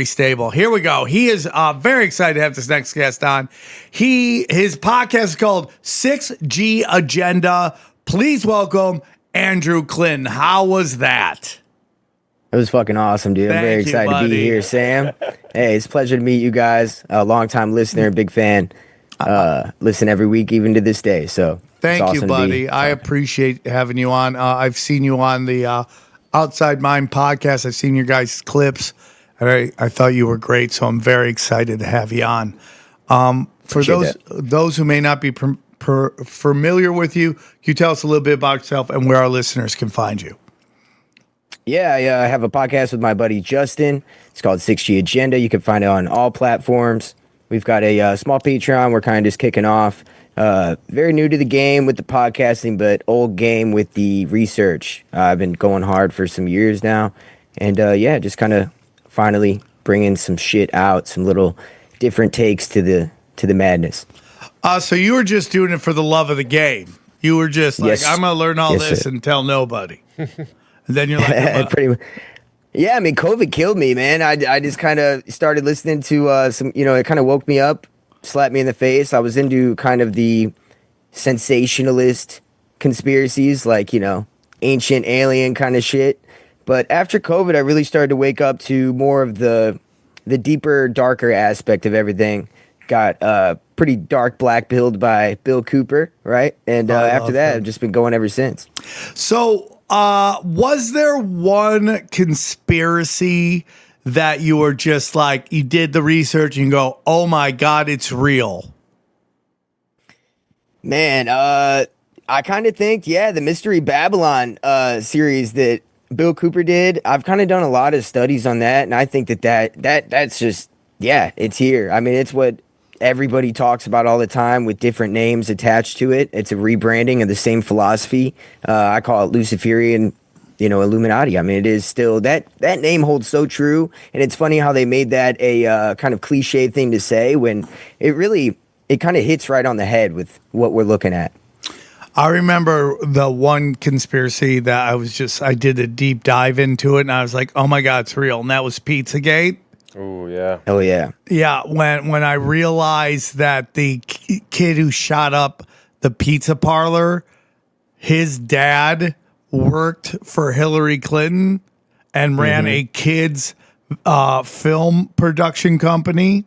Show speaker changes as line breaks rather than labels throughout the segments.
stable. Here we go. He is very excited to have this next guest on. His podcast is called 6G Agenda. Please welcome Andrew Clinton. How was that?
It was fucking awesome, dude. I'm very excited to be here, Sam. Hey, it's a pleasure to meet you guys. A long-time listener, big fan. Listen every week, even to this day. So
thank
awesome
you, buddy. I appreciate having you on. I've seen you on the Outside Mind podcast. I've seen your guys' clips. I thought you were great, so I'm very excited to have you on. For those who may not be familiar with you, can you tell us a little bit about yourself and where our listeners can find you?
Yeah, I have a podcast with my buddy Justin. It's called 6G Agenda. You can find it on all platforms. We've got a small Patreon. We're kind of just kicking off. Very new to the game with the podcasting, but old game with the research. I've been going hard for some years now. And just kind of finally bringing some shit out, some little different takes to the madness. So
you were just doing it for the love of the game. You were just like, I'm going to learn all this and tell nobody. And then you're like,
pretty much. Yeah, I mean, COVID killed me, man. I just kind of started listening to some, it kind of woke me up, slapped me in the face. I was into kind of the sensationalist conspiracies, like, ancient alien kind of shit. But after COVID, I really started to wake up to more of the deeper, darker aspect of everything. Got pretty dark black pilled by Bill Cooper, right? And after that, I've just been going ever since.
So was there one conspiracy that you were just like, you did the research and you go, oh my God, it's real?
Man, I kind of think, the Mystery Babylon series that Bill Cooper did. I've kind of done a lot of studies on that, and I think that's just, it's here. I mean, it's what everybody talks about all the time with different names attached to it. It's a rebranding of the same philosophy. I call it Luciferian, Illuminati. I mean, it is still, that name holds so true, and it's funny how they made that a kind of cliche thing to say when it kind of hits right on the head with what we're looking at.
I remember the one conspiracy that I did a deep dive into it, and I was like, oh my God, it's real. And that was Pizzagate.
Oh, yeah.
Oh, yeah.
Yeah, when I realized that the kid who shot up the pizza parlor, his dad worked for Hillary Clinton and ran a kids film production company.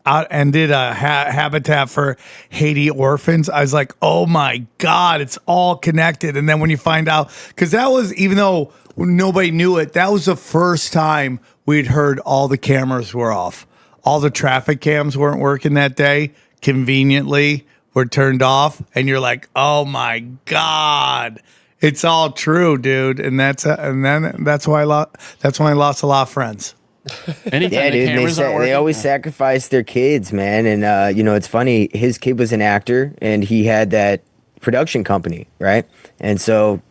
And did a Habitat for Haiti orphans. I was like, oh my God, it's all connected. And then when you find out, because that was, even though nobody knew it, that was the first time we'd heard all the cameras were off. All the traffic cams weren't working that day, conveniently were turned off. And you're like, oh my God, it's all true, dude. And that's why I lost a lot of friends.
Yeah, dude, they always sacrifice their kids, man. And, it's funny. His kid was an actor, and he had that production company, right? And so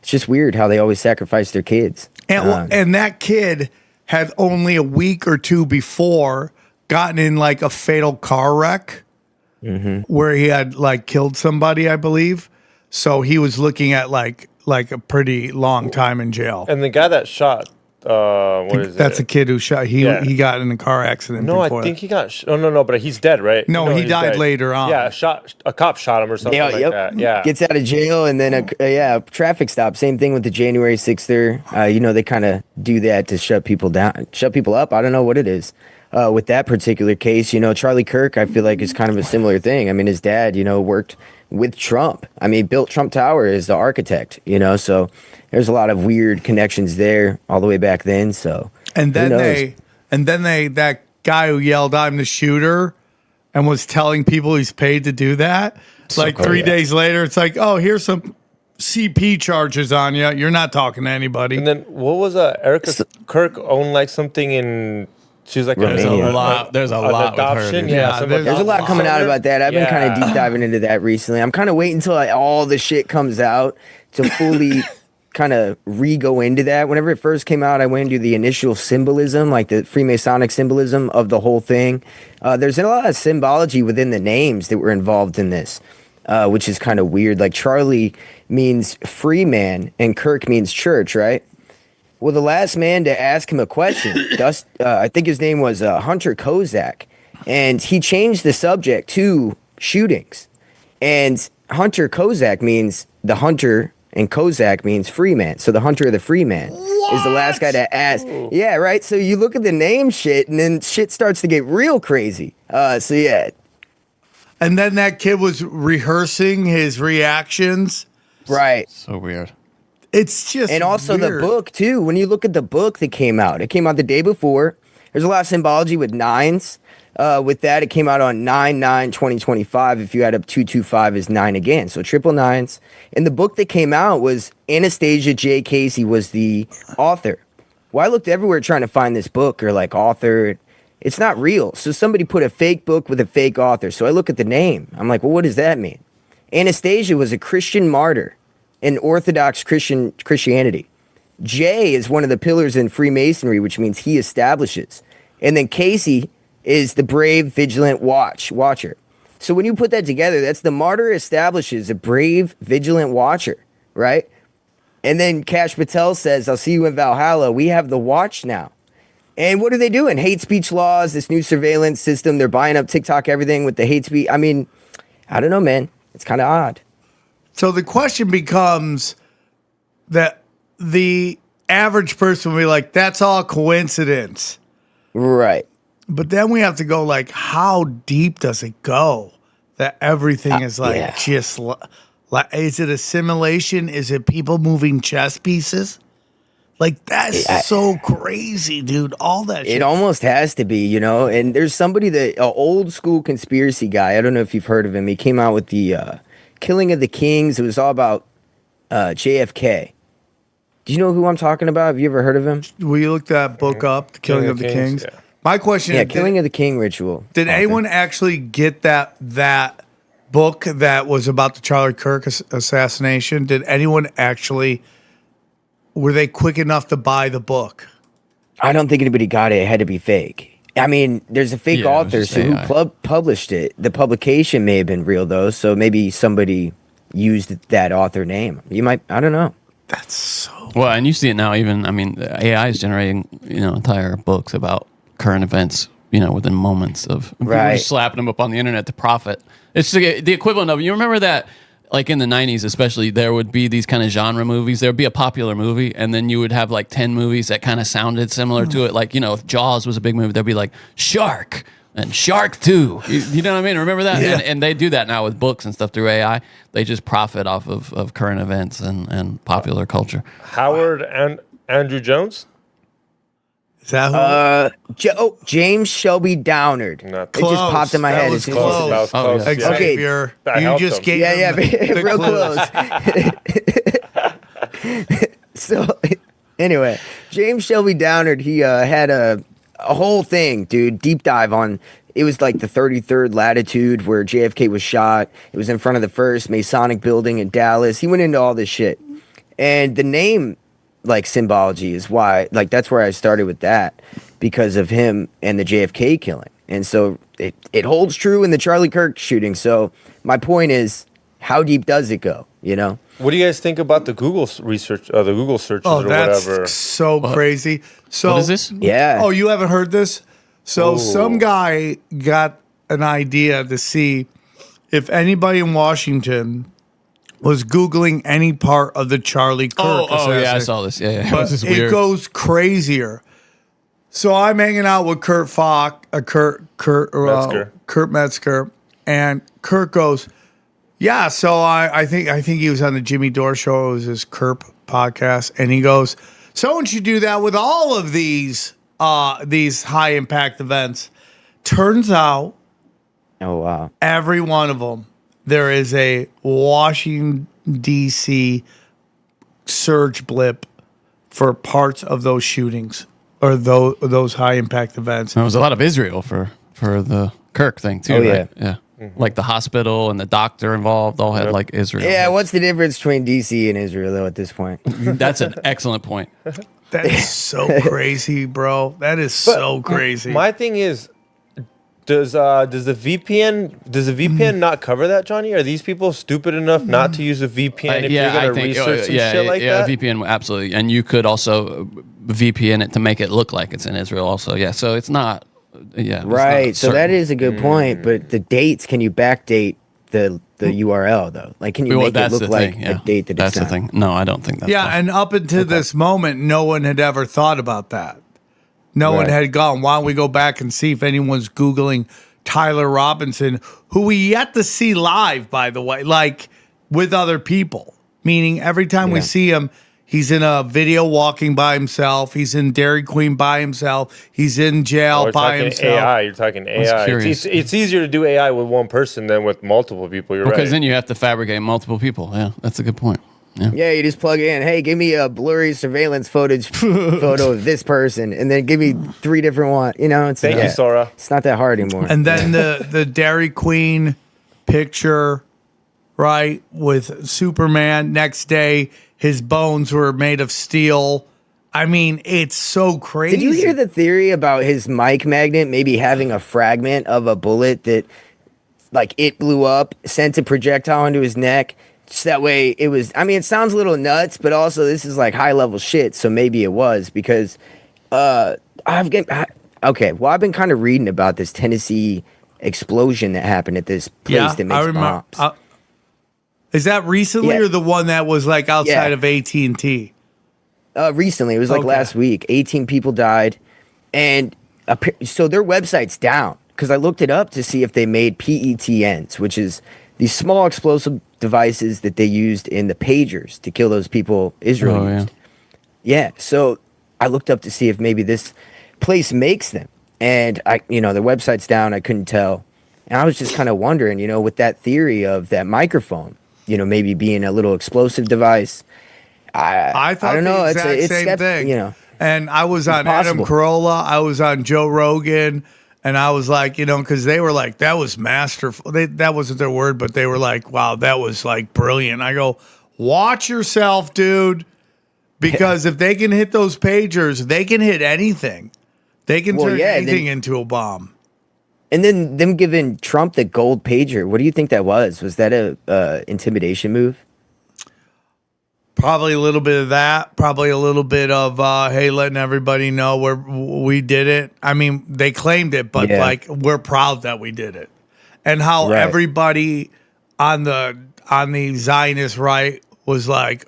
it's just weird how they always sacrifice their kids.
And that kid had only a week or two before gotten in like a fatal car wreck where he had like killed somebody, I believe. So he was looking at like a pretty long time in jail.
And the guy that shot,
that's a kid who shot. He got in a car accident.
No, I think he got. No, but he's dead, right?
No, he died later on.
Yeah, a cop shot him or something like that. Yeah,
gets out of jail and then a traffic stop. Same thing with the January 6th. They kind of do that to shut people down, shut people up. I don't know what it is. With that particular case, Charlie Kirk, I feel like is kind of a similar thing. I mean, his dad, worked with Trump. I mean, built Trump Tower as the architect. So there's a lot of weird connections there all the way back then. So
that guy who yelled, "I'm the shooter," and was telling people he's paid to do that. Like 3 days later, it's like, oh, here's some CP charges on you. You're not talking to anybody.
And then what was Erica Kirk owned like something in? She's like,
there's a lot. There's a lot
adoption.
With her.
Yeah,
there's a lot coming out about that. I've been kind of deep diving into that recently. I'm kind of waiting until all the shit comes out to fully kind of re-go into that. Whenever it first came out, I went into the initial symbolism, like the Freemasonic symbolism of the whole thing. There's a lot of symbology within the names that were involved in this, which is kind of weird. Like Charlie means free man and Kirk means church, right? Well, the last man to ask him a question, I think his name was Hunter Kozak, and he changed the subject to shootings. And Hunter Kozak means the hunter, and Kozak means free man. So the hunter of the free man is the last guy to ask. Yeah, right. So you look at the name shit, and then shit starts to get real crazy. So yeah.
And then that kid was rehearsing his reactions.
Right.
So weird.
It's just
And also
weird.
the book, too. When you look at the book that came out, it came out the day before. There's a lot of symbology with nines. With that, it came out on 9/9/2025. If you add up 225 is 9 again. So triple nines. And the book that came out was Anastasia J. Casey was the author. Well, I looked everywhere trying to find this book or like author. It's not real. So somebody put a fake book with a fake author. So I look at the name. I'm like, well, what does that mean? Anastasia was a Christian martyr in Orthodox Christianity. J is one of the pillars in Freemasonry, which means he establishes. And then Casey is the brave, vigilant watcher. So when you put that together, that's the martyr establishes a brave, vigilant watcher, right? And then Kash Patel says, I'll see you in Valhalla. We have the watch now. And what are they doing? Hate speech laws, this new surveillance system. They're buying up TikTok, everything with the hate speech. I mean, I don't know, man. It's kind of odd.
So the question becomes that the average person will be like, that's all coincidence.
Right.
But then we have to go like, how deep does it go? That everything is like
yeah.
just like, is it assimilation? Is it people moving chess pieces? Like that's so crazy, dude. All that shit.
It almost has to be, you know. And there's somebody that an old school conspiracy guy. I don't know if you've heard of him. He came out with the Killing of the Kings. It was all about JFK. Do you know who I'm talking about? Have you ever heard of him?
Will you look that book up, The Killing of the Kings?
Yeah.
My question
Yeah,
is,
Killing of the King ritual.
did anyone actually get that book that was about the Charlie Kirk assassination? Did anyone actually, were they quick enough to buy the book?
I don't think anybody got it. It had to be fake. I mean, there's a fake
Yeah, it was
author,
just
so
AI.
who published it? The publication may have been real, though, so maybe somebody used that author name. You might, I don't know.
That's so.
Well, and you see it now. Even the AI is generating entire books about current events. Within moments of people
Right.
just slapping them up on the internet to profit. It's the equivalent of, you remember that, like in the 90s especially, there would be these kind of genre movies. There would be a popular movie, and then you would have like 10 movies that kind of sounded similar to it. Like, if Jaws was a big movie, there'd be like Shark and Shark 2. You know what I mean? Remember that?
Yeah.
And they do that now with books and stuff through AI. They just profit off of current events and popular culture.
Howard and Andrew Jones?
Is that who?
James Shelby Downard.
Not
It just popped in my
That
head.
was
as soon as you
close.
said
That was
Oh,
close.
yeah.
Yeah.
Okay.
Xavier,
That
you
helped
just
him.
gave
Yeah,
him the
real
clues.
close. So, anyway, James Shelby Downard, he had a whole thing, dude, deep dive on. It was like the 33rd latitude where JFK was shot. It was in front of the first Masonic building in Dallas. He went into all this shit, and the name, like symbology, is why. Like that's where I started with that because of him and the JFK killing, and so it holds true in the Charlie Kirk shooting. So my point is, how deep does it go?
What do you guys think about the Google research, the Google searches
Oh,
or
that's
whatever?
so crazy. So
What is this?
Yeah.
Oh, you haven't heard this? So
Oh.
some guy got an idea to see if anybody in Washington was Googling any part of the Charlie Kirk
Oh, yeah, I
assassination.
saw this. Yeah. It
But
was just
it
weird.
goes crazier. So I'm hanging out with Kurt Metzger, and Kurt goes, "Yeah." So I think he was on the Jimmy Dore show. It was his Kurt podcast, and he goes, "Someone should do that with all of these high impact events." Turns out,
Oh wow.
every one of them, there is a Washington D.C. surge blip for parts of those shootings or those high impact events.
There was a lot of Israel for the Kirk thing too,
Oh, yeah.
right? Yeah. Like the hospital and the doctor involved all had like Israel.
Yeah, what's the difference between DC and Israel though at this point?
That's an excellent point.
That is so crazy, bro. That is so crazy.
My thing is, Does the VPN not cover that, Johnny? Are these people stupid enough not to use a VPN if you're gonna research some shit like that?
VPN absolutely, and you could also VPN it to make it look like it's in Israel. Also, yeah. So it's not. Yeah.
Right.
It's
So
not
that
certain.
is a good point. But the dates, can you backdate the URL though? Like, can you
Well,
make it
that's
look
the
like
thing, yeah.
a date that
That's
it's
the
not?
thing. No, I don't think that's
Yeah,
possible.
and up until this moment, no one had ever thought about that. No one
Right.
had gone, why don't we go back and see if anyone's Googling Tyler Robinson, who we yet to see live, by the way, like with other people. Meaning every time we
Yeah.
see him, he's in a video walking by himself. He's in Dairy Queen by himself. He's in jail
You're
by
talking
himself.
AI. You're talking AI.
curious.
It's easier to do AI with one person than with multiple people. You're
Because
right.
then you have to fabricate multiple people. Yeah, that's a good point. Yeah.
Yeah, you just plug in, hey, give me a blurry surveillance photo of this person, and then give me 3 different ones. You know, it's
Thank you, Sora.
It's not that hard anymore.
And then the Dairy Queen picture, right, with Superman. Next day, his bones were made of steel. I mean, it's so crazy.
Did you hear the theory about his mic magnet maybe having a fragment of a bullet that, like, it blew up, sent a projectile into his neck? So that way it was, I mean, it sounds a little nuts, but also this is like high level shit. So maybe it was because, I've been kind of reading about this Tennessee explosion that happened at this place that makes bombs.
Is that recently
Yeah.
or the one that was like outside
Yeah.
of AT&T?
Recently, it was like
Okay.
last week. 18 people died, and so their website's down because I looked it up to see if they made PETNs, which is these small explosive devices that they used in the pagers to kill those people Israel
Oh, yeah.
used. Yeah, so I looked up to see if maybe this place makes them, and their website's down. I couldn't tell, and I was just kind of wondering, with that theory of that microphone, maybe being a little explosive device.
I thought
don't know.
the
It's
exact same
skep-
thing. And I was on Adam
possible.
Carolla. I was on Joe Rogan. And I was like, because they were like, that was masterful. That wasn't their word, but they were like, wow, that was like brilliant. I go, watch yourself, dude. Because if they can hit those pagers, they can hit anything. They can turn anything into a bomb.
And then them giving Trump the gold pager. What do you think that was? Was that a intimidation move?
Probably a little bit of that. Probably a little bit of, hey, letting everybody know we did it. I mean, they claimed it, but
Yeah.
like we're proud that we did it. And how
Right.
everybody on the Zionist right was like,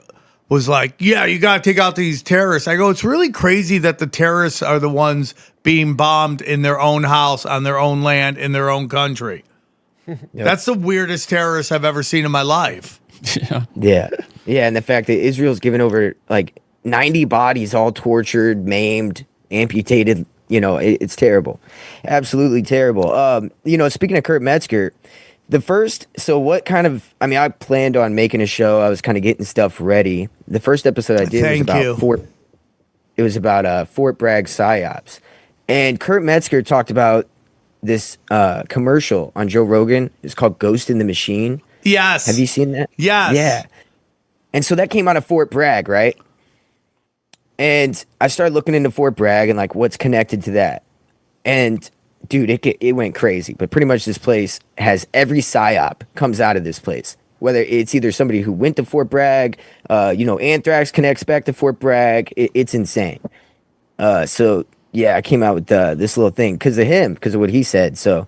yeah, you got to take out these terrorists. I go, it's really crazy that the terrorists are the ones being bombed in their own house, on their own land, in their own country. That's the weirdest terrorist I've ever seen in my life.
Yeah.
Yeah, and the fact that Israel's given over like 90 bodies, all tortured, maimed, amputated. It's terrible, absolutely terrible. Speaking of Kurt Metzger, I planned on making a show. I was kind of getting stuff ready. The first episode I did was about Fort Bragg Psyops, and Kurt Metzger talked about this commercial on Joe Rogan. It's called Ghost in the Machine.
Yes.
Have you seen that?
Yes.
Yeah. And so that came out of Fort Bragg, right? And I started looking into Fort Bragg and like what's connected to that. And dude, it went crazy. But pretty much this place has every psyop comes out of this place. Whether it's either somebody who went to Fort Bragg, anthrax connects back to Fort Bragg. It's insane. So yeah, I came out with this little thing because of what he said. So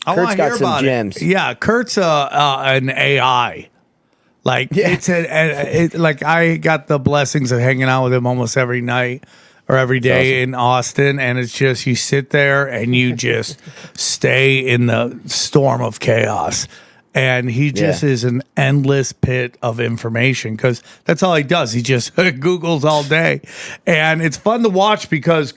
I
Kurt's
want to
got
hear
some
about
gems.
it. Yeah, Kurt's an AI. Like like I got the blessings of hanging out with him almost every night or every day in Austin, and it's just you sit there and you just stay in the storm of chaos. And he just is an endless pit of information because that's all he does. He just Googles all day. And it's fun to watch because,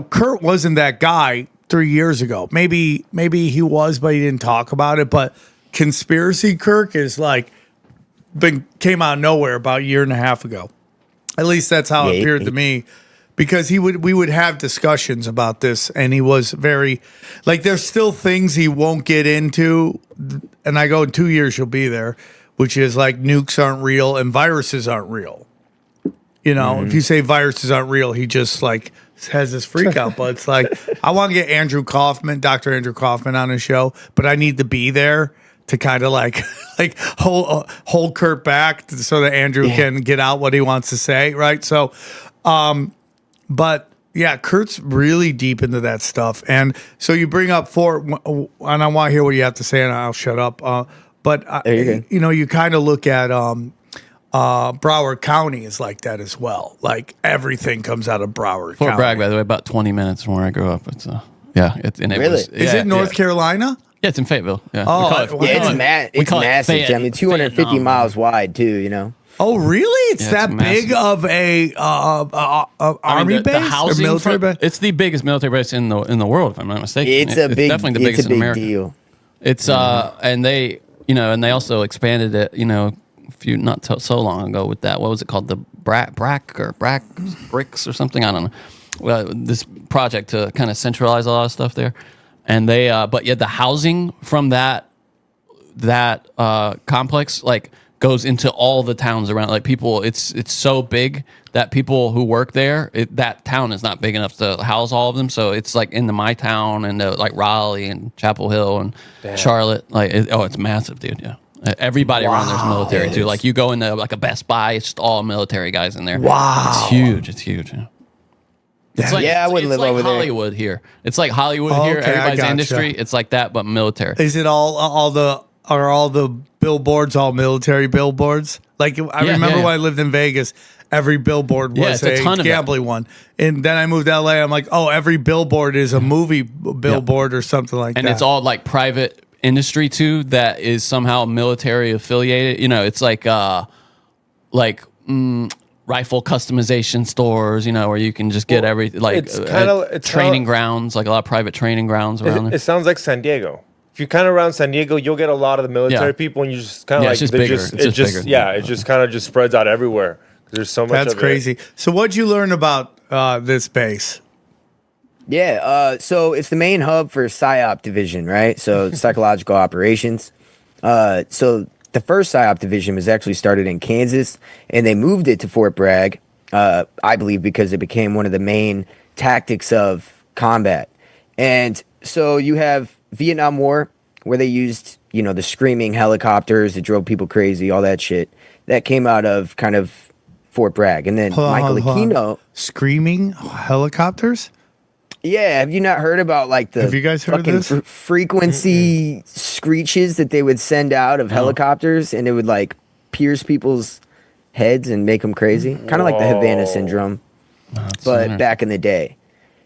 Kurt wasn't that guy 3 years ago. Maybe he was, but he didn't talk about it. But Conspiracy Kirk is like, came out of nowhere about a year and a half ago. At least that's how it appeared to me. Because we would have discussions about this, and he was very like there's still things he won't get into, and I go in 2 years you'll be there, which is like nukes aren't real and viruses aren't real. If you say viruses aren't real, he just like has this freak out, but it's like I want to get Dr. Andrew Kaufman on his show, but I need to be there to kind of like hold Kurt back so that Andrew can get out what he wants to say, right? So, but yeah, Kurt's really deep into that stuff, and so you bring up Fort, and I want to hear what you have to say, and I'll shut up. But you kind of look at Broward County is like that as well. Like everything comes out of Broward County.
Fort Bragg, by the way, about 20 minutes from where I grew up. It's
Is
it North Carolina?
Yeah, it's in Fayetteville. Yeah.
It's massive. I mean, 250 miles wide too. You know.
Oh, really? It's that big of a army base,
the housing
military base?
It's the biggest military base in the world, if I'm not mistaken.
It's
definitely the biggest in America.
Deal.
It's and they also expanded it. So long ago with that. What was it called? The Brack bricks or something? I don't know. Well, this project to kind of centralize a lot of stuff there, and they but the housing from that complex goes into all the towns around. Like people, it's so big that people who work there, that town is not big enough to house all of them. So it's like into my town and like Raleigh and Chapel Hill and Charlotte. It's massive, dude. Yeah. Everybody around there's military too. Like you go into like a Best Buy, it's just all military guys in there.
Wow.
It's huge. It's huge. Yeah. It's like,
I wouldn't live
like
over
Hollywood here. It's like Hollywood here. Everybody's industry. It's like that, but military.
Is it all the billboards all military billboards? Like I remember when I lived in Vegas, every billboard was a gambling one. And then I moved to LA. I'm like, oh, every billboard is a movie billboard or something like that.
And it's all like private industry too that is somehow military affiliated. It's like rifle customization stores, where you can just get everything, like it's training grounds, like a lot of private training grounds around there.
It sounds like San Diego. If you're kind of around San Diego, you'll get a lot of the military people, and you just kind of
it's just bigger.
It just kind of just spreads out everywhere. There's so much.
That's crazy. So what'd you learn about this base?
Yeah, so it's the main hub for Psyop division, right? So psychological operations. So the first Psyop division was actually started in Kansas, and they moved it to Fort Bragg, I believe, because it became one of the main tactics of combat. And so you have Vietnam War, where they used, the screaming helicopters that drove people crazy, all that shit. That came out of kind of Fort Bragg. And then Michael Aquino.
Screaming helicopters?
Yeah, have you not heard about the
have you guys heard of this?
Frequency screeches that they would send out of helicopters, and it would pierce people's heads and make them crazy? Kind of like the Havana syndrome, but back in the day.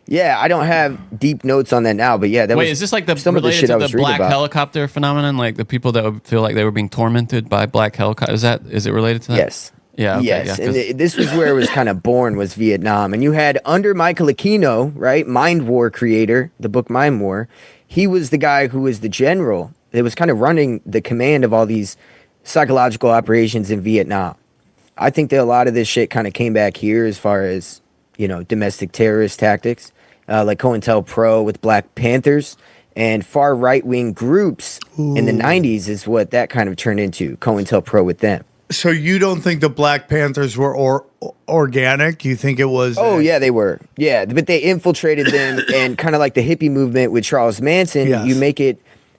Yeah, I don't have deep notes on that now, but yeah, that was.
Wait, is this like
some of the shit I was reading
black
about.
helicopter phenomenon? Like the people that would feel like they were being tormented by black helicopters? Is it related to that?
Yes.
Yeah. Okay,
yes, and this was where it was kind of born, was Vietnam. And you had under Michael Aquino, right, Mind War creator, the book Mind War. He was the guy who was the general that was kind of running the command of all these psychological operations in Vietnam. I think that a lot of this shit kind of came back here as far as, domestic terrorist tactics, like COINTELPRO with Black Panthers, and far right-wing groups in the 90s is what that kind of turned into, COINTELPRO with them.
So you don't think the Black Panthers were organic? You think it was?
Oh, yeah, they were. Yeah, but they infiltrated them, and kind of like the hippie movement with Charles Manson,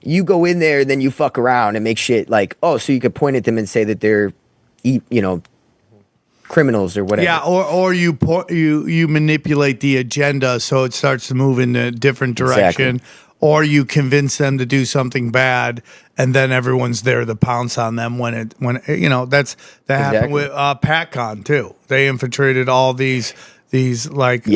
you go in there, then you fuck around and make shit so you could point at them and say that they're, criminals or whatever.
Yeah, or you manipulate the agenda so it starts to move in a different direction. Exactly. Or you convince them to do something bad, and then everyone's there to pounce on them when that happened with PatCon too. They infiltrated all these white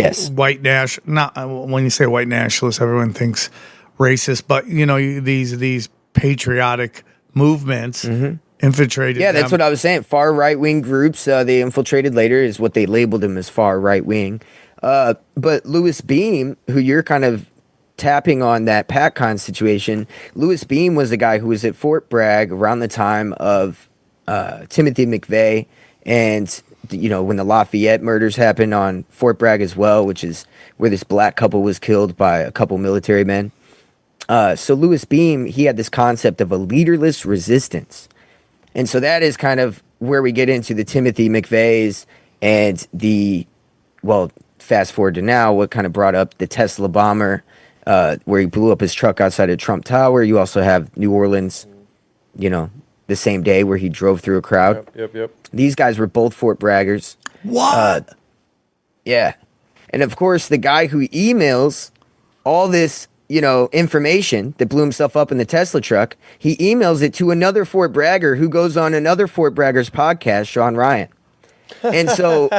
not when you say white nationalists, everyone thinks racist, but these patriotic movements infiltrated.
Yeah, that's what I was saying. Far right wing groups they infiltrated later is what they labeled them as, far right wing. But Louis Beam, who you're kind of tapping on that PatCon situation, Louis Beam was the guy who was at Fort Bragg around the time of Timothy McVeigh, and when the Lafayette murders happened on Fort Bragg as well, which is where this black couple was killed by a couple military men. So Louis Beam, he had this concept of a leaderless resistance, and so that is kind of where we get into the Timothy McVeighs and the fast forward to now, what kind of brought up the Tesla bomber, where he blew up his truck outside of Trump Tower. You also have New Orleans, the same day where he drove through a crowd.
Yep.
These guys were both Fort Braggers.
What?
Yeah. And of course, the guy who emails all this, information that blew himself up in the Tesla truck, he emails it to another Fort Bragger who goes on another Fort Braggers podcast, Sean Ryan. And so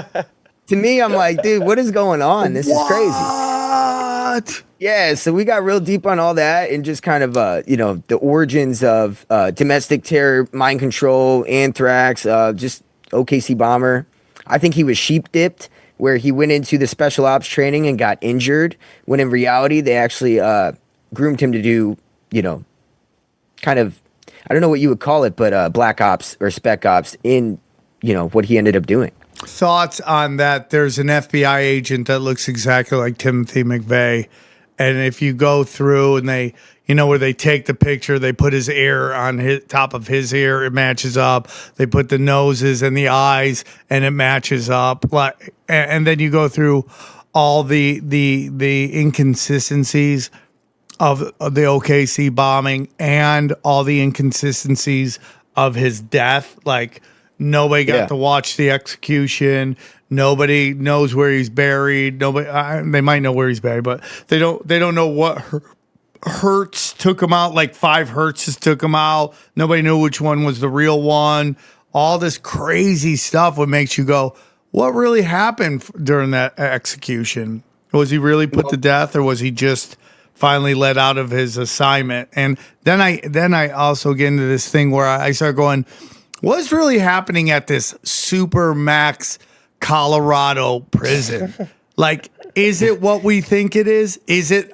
to me, I'm like, dude, what is going on? This is crazy.
What?
Yeah, so we got real deep on all that and just kind of, the origins of domestic terror, mind control, anthrax, just OKC bomber. I think he was sheep dipped, where he went into the special ops training and got injured, when in reality they actually groomed him to do, kind of, I don't know what you would call it, but black ops or spec ops in, what he ended up doing.
Thoughts on that? There's an FBI agent that looks exactly like Timothy McVeigh. And if you go through and they, where they take the picture, they put his ear on his top of his ear, it matches up. They put the noses and the eyes, and it matches up. Like, and then you go through all the inconsistencies of the OKC bombing and all the inconsistencies of his death. Like, nobody got to watch the execution. Nobody knows where he's buried. They might know where he's buried, but they don't know what Hertz took him out. Like 5 Hertzes took him out. Nobody knew which one was the real one. All this crazy stuff. What makes you go, what really happened during that execution? Was he really put to death, or was he just finally let out of his assignment? And then I also get into this thing where I start going, what's really happening at this super max Colorado prison? Like, is it what we think it is?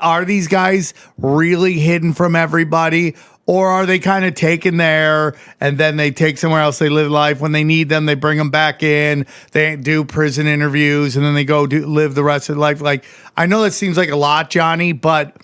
Are these guys really hidden from everybody? Or are they kind of taken there and then they take somewhere else? They live life. When they need them, they bring them back in. They do prison interviews and then they go live the rest of their life. Like, I know that seems like a lot, Johnny, but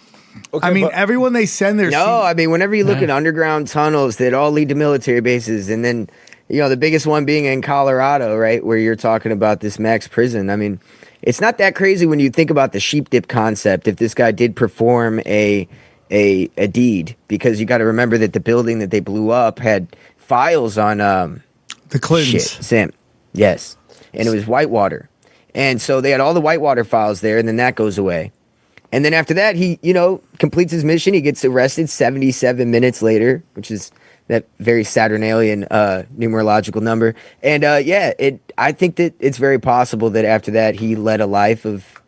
okay, everyone they send there.
Whenever you look at underground tunnels that all lead to military bases, and then, the biggest one being in Colorado, right, where you're talking about this max prison. I mean, it's not that crazy when you think about the sheep dip concept, if this guy did perform a deed, because you got to remember that the building that they blew up had files on
the Clintons.
Sam. Yes. And it was Whitewater. And so they had all the Whitewater files there, and then that goes away. And then after that, he, completes his mission. He gets arrested 77 minutes later, which is that very Saturnalian numerological number. And I think that it's very possible that after that he led a life of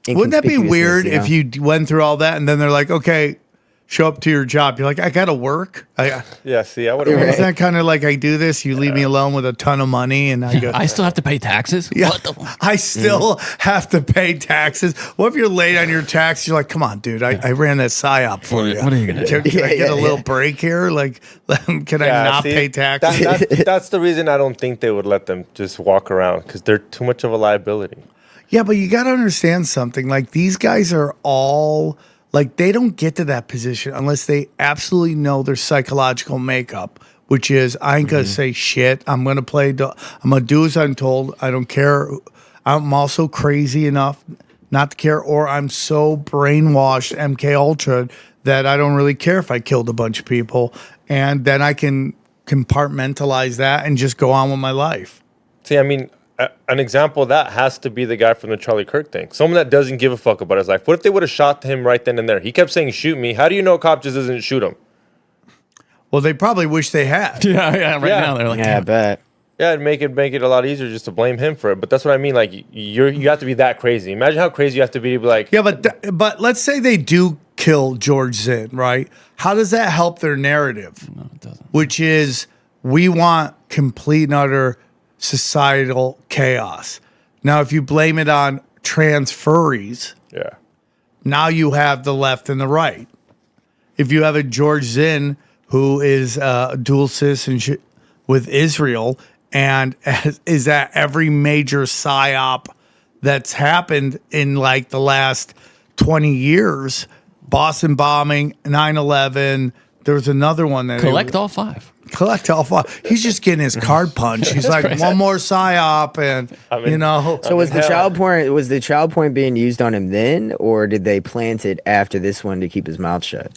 wouldn't that be weird if you went through all that and then they're like, okay, show up to your job. You're like, I got to work.
Yeah, see, I would have.
Isn't that kind of like, I do this, you leave me alone with a ton of money, and I go,
I still have to pay taxes?
Yeah,
what the
I still have to pay taxes. What if you're late on your taxes? You're like, come on, dude, I ran that Psyop for you.
What are you going to do?
Can I get a little break here? Like, can I not pay taxes?
That's the reason I don't think they would let them just walk around, because they're too much of a liability.
Yeah, but you got to understand something. Like, these guys are all... Like, they don't get to that position unless they absolutely know their psychological makeup, which is, I ain't going to say shit. I'm going to do as I'm told. I don't care. I'm also crazy enough not to care, or I'm so brainwashed MK Ultra that I don't really care if I killed a bunch of people. And then I can compartmentalize that and just go on with my life.
See, I mean, an example of that has to be the guy from the Charlie Kirk thing. Someone that doesn't give a fuck about his life. What if they would have shot him right then and there? He kept saying, shoot me. How do you know a cop just doesn't shoot him?
Well, they probably wish they had.
Yeah, now they're like,
I bet.
Yeah, it'd make it a lot easier just to blame him for it. But that's what I mean. Like, you have to be that crazy. Imagine how crazy you have to be like...
Yeah, but let's say they do kill George Zinn, right? How does that help their narrative?
No, it doesn't.
Which is, we want complete and utter societal chaos. Now, if you blame it on transferees, now you have the left and the right. If you have a George Zinn who is dual citizenship with Israel and is at every major psyop that's happened in like the last 20 years, Boston bombing, 9/11, there was another one that...
Collect all 5.
collect all five. He's just getting his card punched. He's like, one more psyop, and
So was the child porn being used on him then, or did they plant it after this one to keep his mouth shut?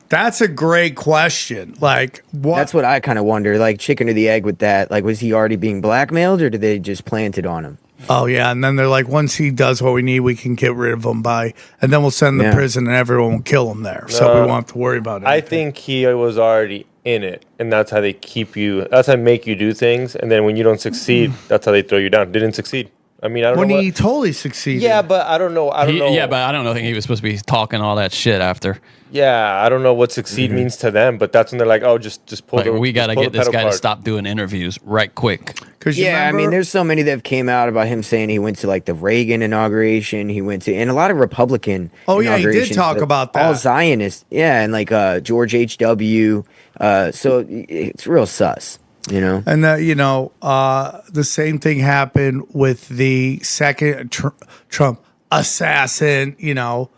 That's a great question. Like, what?
That's what I kind of wonder. Like, chicken or the egg with that. Like, was he already being blackmailed, or did they just plant it on him?
Oh yeah, and then they're like, once he does what we need, we can get rid of him and then we'll send him to prison, and everyone will kill him there, so we won't have to worry about it.
I think he was already in it, and that's how they keep you. That's how they make you do things, and then when you don't succeed, that's how they throw you down. Didn't succeed. I mean, I don't know.
When he totally succeeded.
Yeah, but I don't know.
Yeah, but I don't think he was supposed to be talking all that shit after.
Yeah, I don't know what succeed means to them, but that's when they're like, oh, just pull
Like, we got to get this guy to
card.
stop doing interviews right quick.
Yeah, I mean, there's so many that have came out about him saying he went to like the Reagan inauguration. He went to, and a lot of Republican.
Oh yeah, he did
inaugurations,
talk about that.
All Zionists, yeah, and like George H.W. So it's real sus, you know.
And the same thing happened with the second Trump assassin.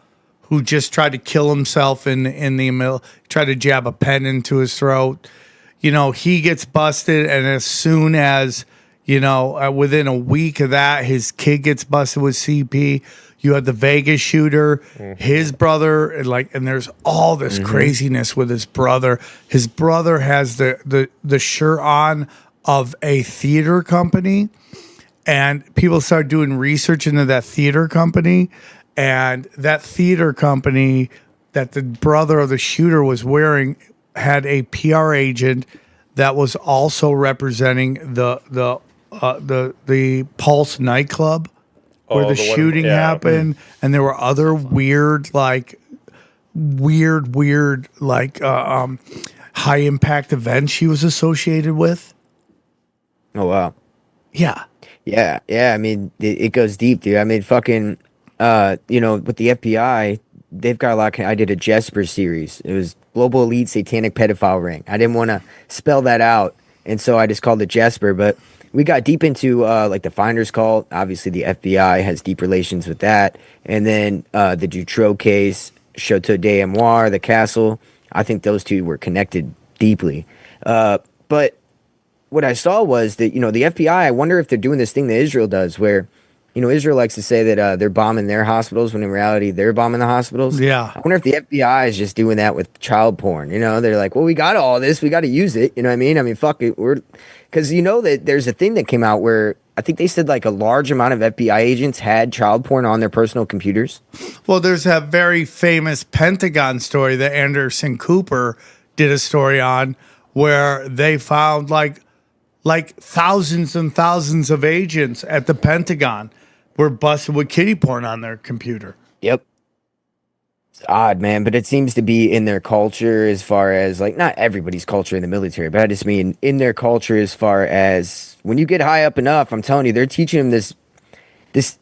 Who just tried to kill himself in the middle, tried to jab a pen into his throat. He gets busted, and as soon as, within a week of that, his kid gets busted with CP. You had the Vegas shooter, his brother, and there's all this craziness with his brother. His brother has the shirt on of a theater company, and people start doing research into that theater company. And that theater company that the brother of the shooter was wearing had a PR agent that was also representing the Pulse nightclub where the shooting happened, and there were other weird high impact events she was associated with.
Oh wow.
Yeah.
I mean, it goes deep, dude. I mean, fucking. With the FBI, they've got a lot. I did a Jesper series. It was Global Elite Satanic Pedophile Ring. I didn't want to spell that out, and so I just called it Jesper. But we got deep into like the Finder's Cult. Obviously, the FBI has deep relations with that, and then the Dutroux case, Chateau d'Amour, the castle. I think those two were connected deeply. But what I saw was that the FBI. I wonder if they're doing this thing that Israel does, where Israel likes to say that they're bombing their hospitals when in reality they're bombing the hospitals.
Yeah.
I wonder if the FBI is just doing that with child porn. They're like, well, we got all this. We got to use it. You know what I mean? I mean, fuck it. Because that there's a thing that came out where I think they said like a large amount of FBI agents had child porn on their personal computers.
Well, there's a very famous Pentagon story that Anderson Cooper did a story on where they found like thousands and thousands of agents at the Pentagon were busted with kiddie porn on their computer.
Yep. It's odd, man, but it seems to be in their culture as far as like not everybody's culture in the military, but I just mean in their culture as far as when you get high up enough, I'm telling you, they're teaching them this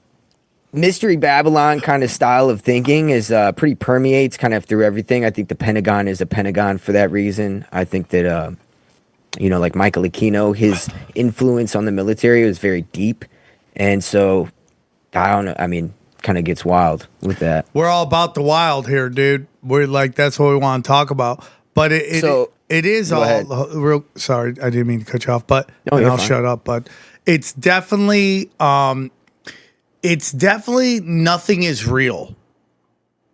mystery Babylon kind of style of thinking is pretty permeates kind of through everything. I think the Pentagon is a Pentagon for that reason. I think that like Michael Aquino, his influence on the military was very deep, and so I don't know. I mean, kind of gets wild with that.
We're all about the wild here, dude. We're like, that's what we want to talk about. But it is all real. Sorry, I didn't mean to cut you off, but I'll shut up. But it's definitely nothing is real.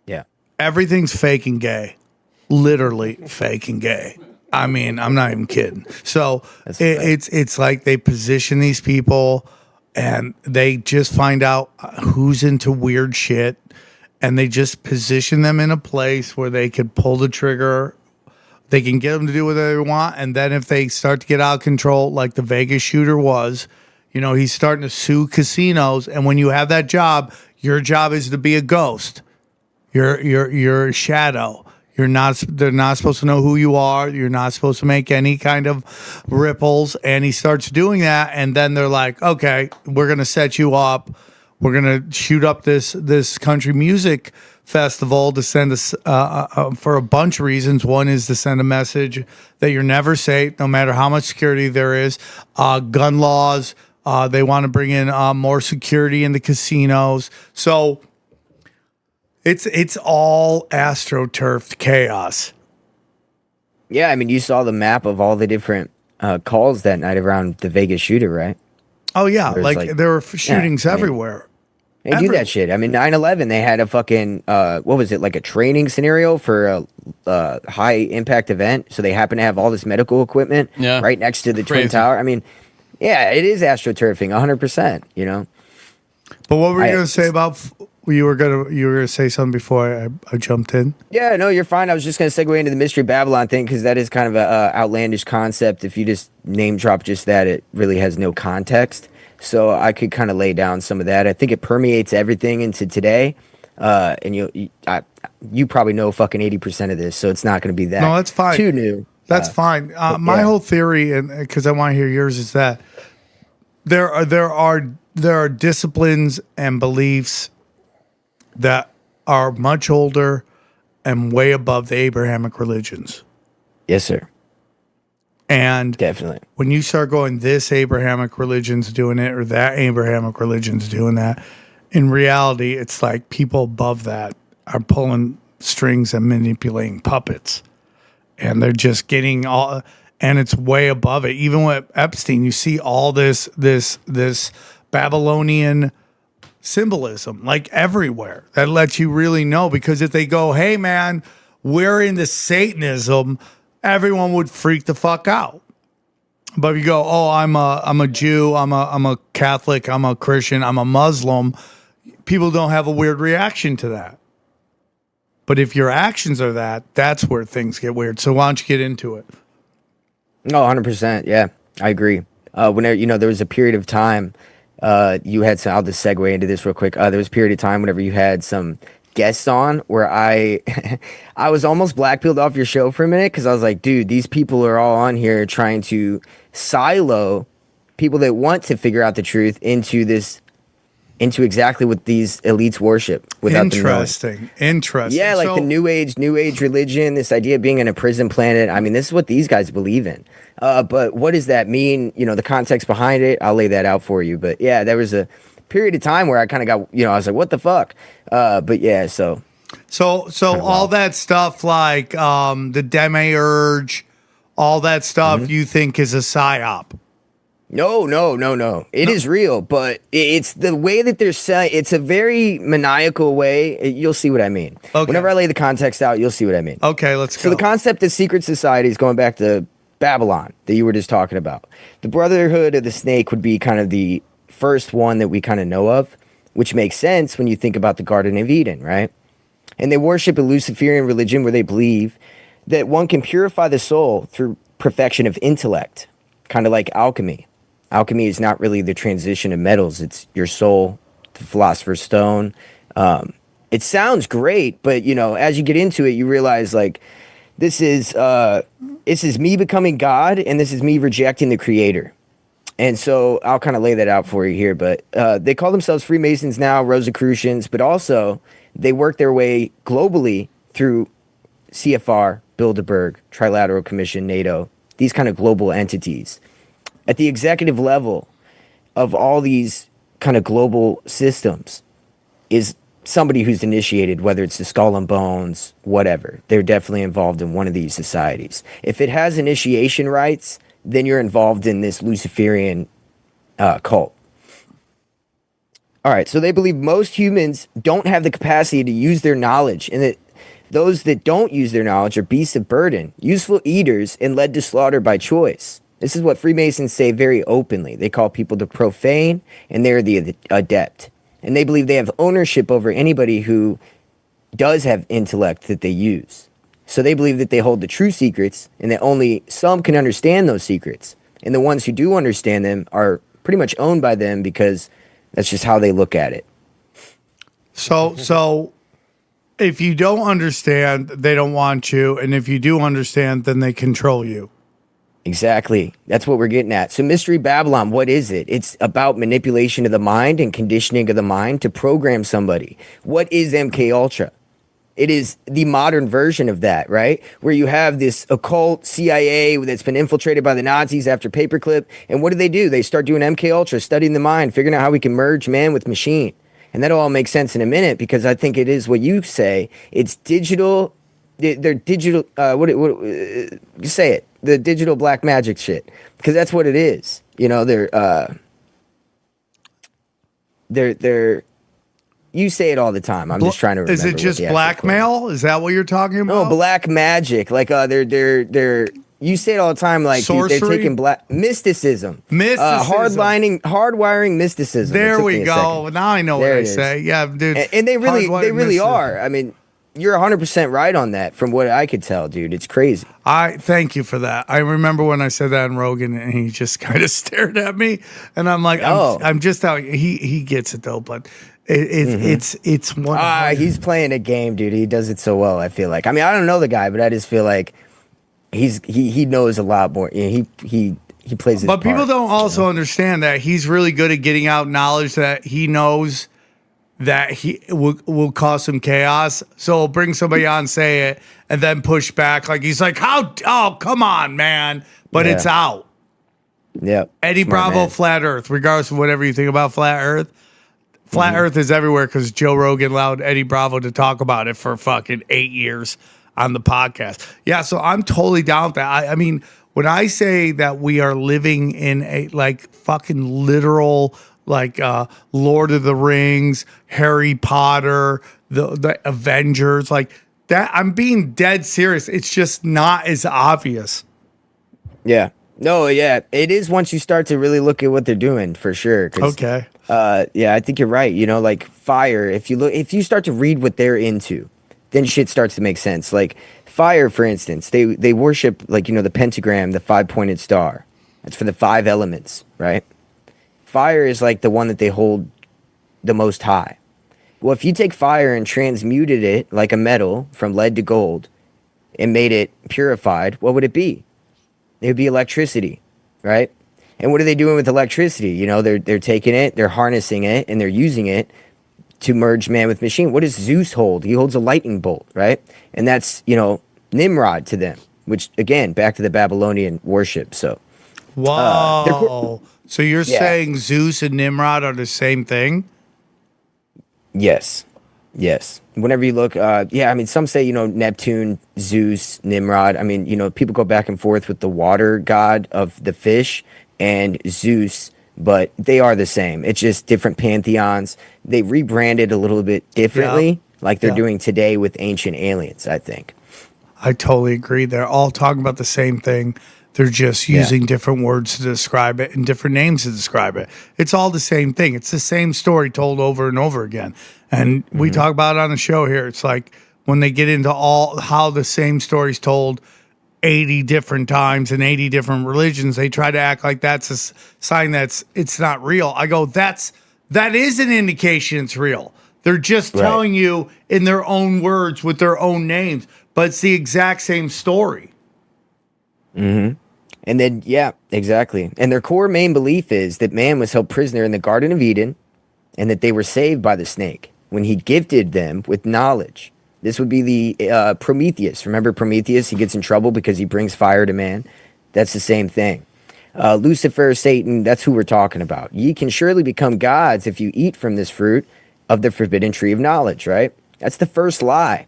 Yeah,
everything's fake and gay, literally fake and gay. I mean, I'm not even kidding. So it's like they position these people. And they just find out who's into weird shit, and they just position them in a place where they can pull the trigger. They can get them to do whatever they want, and then if they start to get out of control, like the Vegas shooter was, he's starting to sue casinos. And when you have that job, your job is to be a ghost. You're a shadow. They're not supposed to know who you are. You're not supposed to make any kind of ripples. And he starts doing that. And then they're like, okay, we're going to set you up. We're going to shoot up this country music festival to send us for a bunch of reasons. One is to send a message that you're never safe, no matter how much security there is. Gun laws. They want to bring in more security in the casinos. So it's all astroturfed chaos.
Yeah, I mean, you saw the map of all the different calls that night around the Vegas shooter, right?
Oh yeah,
There's
like there were shootings
I mean,
everywhere.
they do that shit. I mean, 9/11, they had a fucking what was it, like a training scenario for a high impact event. So they happen to have all this medical equipment
Yeah.
right next to the Twin
Crazy.
Tower. I mean, yeah, it is astroturfing, 100%. You know,
But what were you
I-
going to say about? You were gonna say something before I jumped in.
yeah, no, you're fine. I was just gonna segue into the Mystery Babylon thing because that is kind of a outlandish concept. If you just name drop just that, it really has no context. So I could kind of lay down some of that. I think it permeates everything into today. And you probably know fucking 80% of this, so it's not going to be that.
No, that's fine.
Too new.
That's fine. My
yeah.
whole theory, and because I want to hear yours, is that there are disciplines and beliefs that are much older and way above the Abrahamic religions.
Yes, sir.
And
Definitely.
when you start going, this Abrahamic religion's doing it or that Abrahamic religion's doing that, in reality, it's like people above that are pulling strings and manipulating puppets. And they're just getting all, and it's way above it. Even with Epstein, you see all this Babylonian symbolism like everywhere that lets you really know, because if they go, hey man, we're into Satanism, everyone would freak the fuck out. But if you go, oh, I'm a Jew, I'm a Catholic, I'm a Christian, I'm a Muslim, people don't have a weird reaction to that. But if your actions are that, that's where things get weird. So why don't you get into it?
No, 100%. Yeah, I agree. Whenever, there was a period of time, you had some, I'll just segue into this real quick. There was a period of time whenever you had some guests on where I was almost blackpilled off your show for a minute because I was like, dude, these people are all on here trying to silo people that want to figure out the truth into exactly what these elites worship without them knowing.
Interesting.
Yeah, like the new age religion, this idea of being in a prison planet. I mean, this is what these guys believe in. But what does that mean? The context behind it, I'll lay that out for you. But yeah, there was a period of time where I kind of got, I was like, what the fuck? But yeah, so
all that stuff like the demiurge, all that stuff you think is a psyop.
No. It is real, but it's the way that they're selling. It's a very maniacal way. You'll see what I mean.
Okay.
Whenever I lay the context out, you'll see what I mean.
Okay, let's go.
So the concept of secret societies, going back to Babylon that you were just talking about, the Brotherhood of the Snake would be kind of the first one that we kind of know of, which makes sense when you think about the Garden of Eden, right? And they worship a Luciferian religion where they believe that one can purify the soul through perfection of intellect, kind of like alchemy. Alchemy is not really the transition of metals. It's your soul, the philosopher's stone. It sounds great, but as you get into it, you realize like this is me becoming God, and this is me rejecting the creator. And so I'll kind of lay that out for you here. But they call themselves Freemasons now, Rosicrucians, but also they work their way globally through CFR, Bilderberg, Trilateral Commission, NATO, these kind of global entities. At the executive level of all these kind of global systems is somebody who's initiated, whether it's the Skull and Bones, whatever. They're definitely involved in one of these societies. If it has initiation rites, then you're involved in this Luciferian cult. All right, so they believe most humans don't have the capacity to use their knowledge, and that those that don't use their knowledge are beasts of burden, useful eaters, and led to slaughter by choice. This is what Freemasons say very openly. They call people the profane, and they're the adept. And they believe they have ownership over anybody who does have intellect that they use. So they believe that they hold the true secrets, and that only some can understand those secrets. And the ones who do understand them are pretty much owned by them because that's just how they look at it.
So if you don't understand, they don't want you. And if you do understand, then they control you.
Exactly. That's what we're getting at. So Mystery Babylon, what is it? It's about manipulation of the mind and conditioning of the mind to program somebody. What is MK Ultra? It is the modern version of that, right? Where you have this occult CIA that's been infiltrated by the Nazis after Paperclip. And what do? They start doing MK Ultra, studying the mind, figuring out how we can merge man with machine. And that'll all make sense in a minute, because I think it is what you say. It's digital they're digital. Say it. The digital black magic shit, because that's what it is. You know, they're. You say it all the time. I'm just trying to remember.
Is it just blackmail? Is that what you're talking about?
No, black magic. Like they're. You say it all the time. Like they're taking black mysticism. Hardwiring mysticism.
There we go. Now I know what I say. Yeah, dude.
And they really are. I mean, you're 100% right on that. From what I could tell, dude, it's crazy.
I thank you for that. I remember when I said that in Rogan, and he just kind of stared at me, and I'm like, I'm just how he gets it though, but. It's one.
He's playing a game, dude. He does it so well. I feel like. I mean, I don't know the guy, but I just feel like he knows a lot more. You know, he plays.
But people don't also understand that he's really good at getting out knowledge that he knows that he will cause some chaos. So he'll bring somebody on, say it, and then push back. Like he's like, "How? Oh, come on, man!" But it's out.
Yep.
Eddie Bravo, man. Flat Earth. Regardless of whatever you think about Flat Earth. Flat Earth is everywhere because Joe Rogan allowed Eddie Bravo to talk about it for fucking 8 years on the podcast. Yeah, so I'm totally down with that. I mean, when I say that we are living in a like fucking literal like Lord of the Rings, Harry Potter, the Avengers, like that, I'm being dead serious. It's just not as obvious.
Yeah. No, yeah. It is once you start to really look at what they're doing, for sure.
Okay.
Yeah, I think you're right. You know, like fire, if you start to read what they're into, then shit starts to make sense. Like fire, for instance, they worship, like, you know, the pentagram, the 5-pointed star. That's for the 5 elements, right? Fire is like the one that they hold the most high. Well, if you take fire and transmuted it like a metal from lead to gold and made it purified, what would it be? It would be electricity, right? And what are they doing with electricity? You know, they're taking it, they're harnessing it, and they're using it to merge man with machine. What does Zeus hold? He holds a lightning bolt, right? And that's, you know, Nimrod to them, which, again, back to the Babylonian worship. So,
wow. So you're saying Zeus and Nimrod are the same thing?
Yes. Yes. Whenever you look, I mean, some say, you know, Neptune, Zeus, Nimrod. I mean, you know, people go back and forth with the water god of the fish and Zeus, but they are the same. It's just different pantheons. They rebranded a little bit differently, like they're doing today with Ancient Aliens, I think.
I totally agree. They're all talking about the same thing. They're just using different words to describe it and different names to describe it. It's all the same thing. It's the same story told over and over again. And we talk about it on the show here. It's like when they get into all how the same story's told 80 different times in 80 different religions, they try to act like that's a sign it's not real. I go, that is an indication it's real. They're just telling you in their own words with their own names, but it's the exact same story.
Mm-hmm. And then, yeah, exactly. And their core main belief is that man was held prisoner in the Garden of Eden and that they were saved by the snake when he gifted them with knowledge. This would be the Prometheus. Remember Prometheus? He gets in trouble because he brings fire to man. That's the same thing. Lucifer, Satan, that's who we're talking about. Ye can surely become gods if you eat from this fruit of the forbidden tree of knowledge, right? That's the first lie.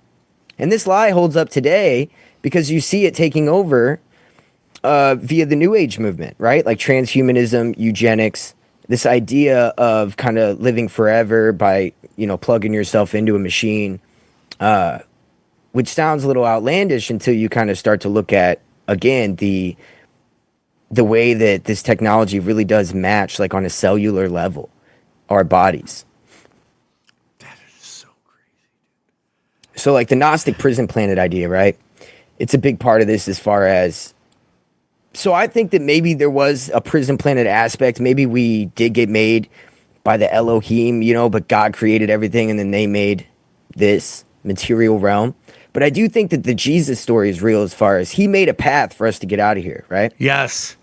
And this lie holds up today because you see it taking over via the New Age movement, right? Like transhumanism, eugenics, this idea of kind of living forever by, you know, plugging yourself into a machine, which sounds a little outlandish until you kind of start to look at, again, the way that this technology really does match, like on a cellular level, our bodies.
That is so crazy.
So like the Gnostic prison planet idea, right? It's a big part of this as far as, so I think that maybe there was a prison planet aspect. Maybe we did get made by the Elohim, you know, but God created everything and then they made this material realm. But I do think that the Jesus story is real as far as he made a path for us to get out of here, right?
Yes.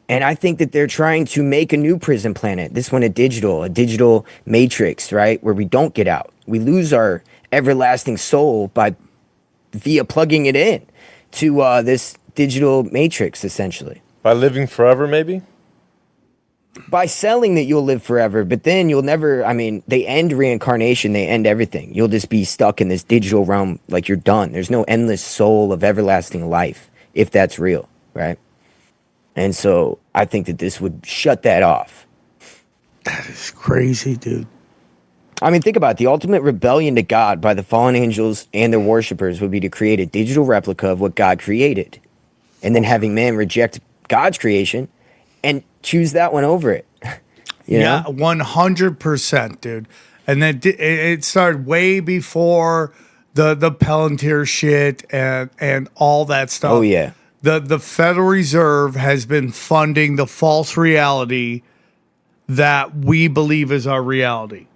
And I think that they're trying to make a new prison planet. This one a digital matrix, right? Where we don't get out. We lose our everlasting soul via plugging it in to this digital matrix, essentially.
By living forever, maybe?
by selling that you'll live forever, but then you'll never, I mean, they end reincarnation, they end everything. You'll just be stuck in this digital realm like you're done. There's no endless soul of everlasting life if that's real, right? And so I think that this would shut that off.
It's crazy, dude.
I mean, think about it. The ultimate rebellion to God by the fallen angels and their worshippers would be to create a digital replica of what God created. And then having man reject God's creation and choose that one over it. You know?
100%, dude. And then it started way before the Palantir shit and all that stuff.
Oh, yeah.
The Federal Reserve has been funding the false reality that we believe is our reality.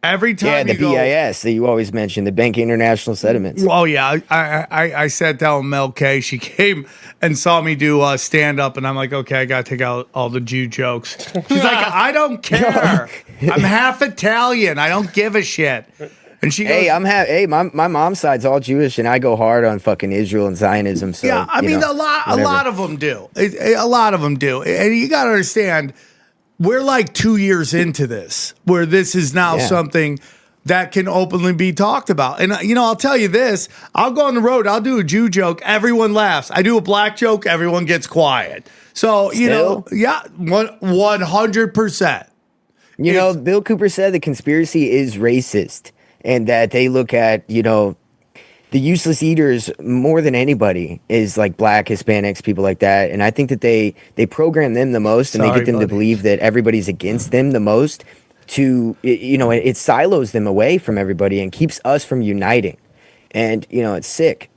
Every time,
yeah, the BIS that you always mention, the Bank of International Settlements.
Oh yeah, I sat down with Mel K. She came and saw me do stand up, and I'm like, okay, I gotta take out all the Jew jokes. She's like, I don't care. I'm half Italian. I don't give a shit. And she goes,
hey, my mom's side's all Jewish, and I go hard on fucking Israel and Zionism. So
yeah, I mean, a lot of them do. A lot of them do, and you gotta understand. We're like 2 years into this, where this is now something that can openly be talked about. And, you know, I'll tell you this. I'll go on the road. I'll do a Jew joke. Everyone laughs. I do a black joke. Everyone gets quiet. So, you know, yeah, 100%.
You know, Bill Cooper said the conspiracy is racist and that they look at, you know, the useless eaters more than anybody is like black, Hispanics, people like that. And I think that they program them the most and they get them to believe that everybody's against them the most to, you know, it silos them away from everybody and keeps us from uniting. And, you know, it's sick.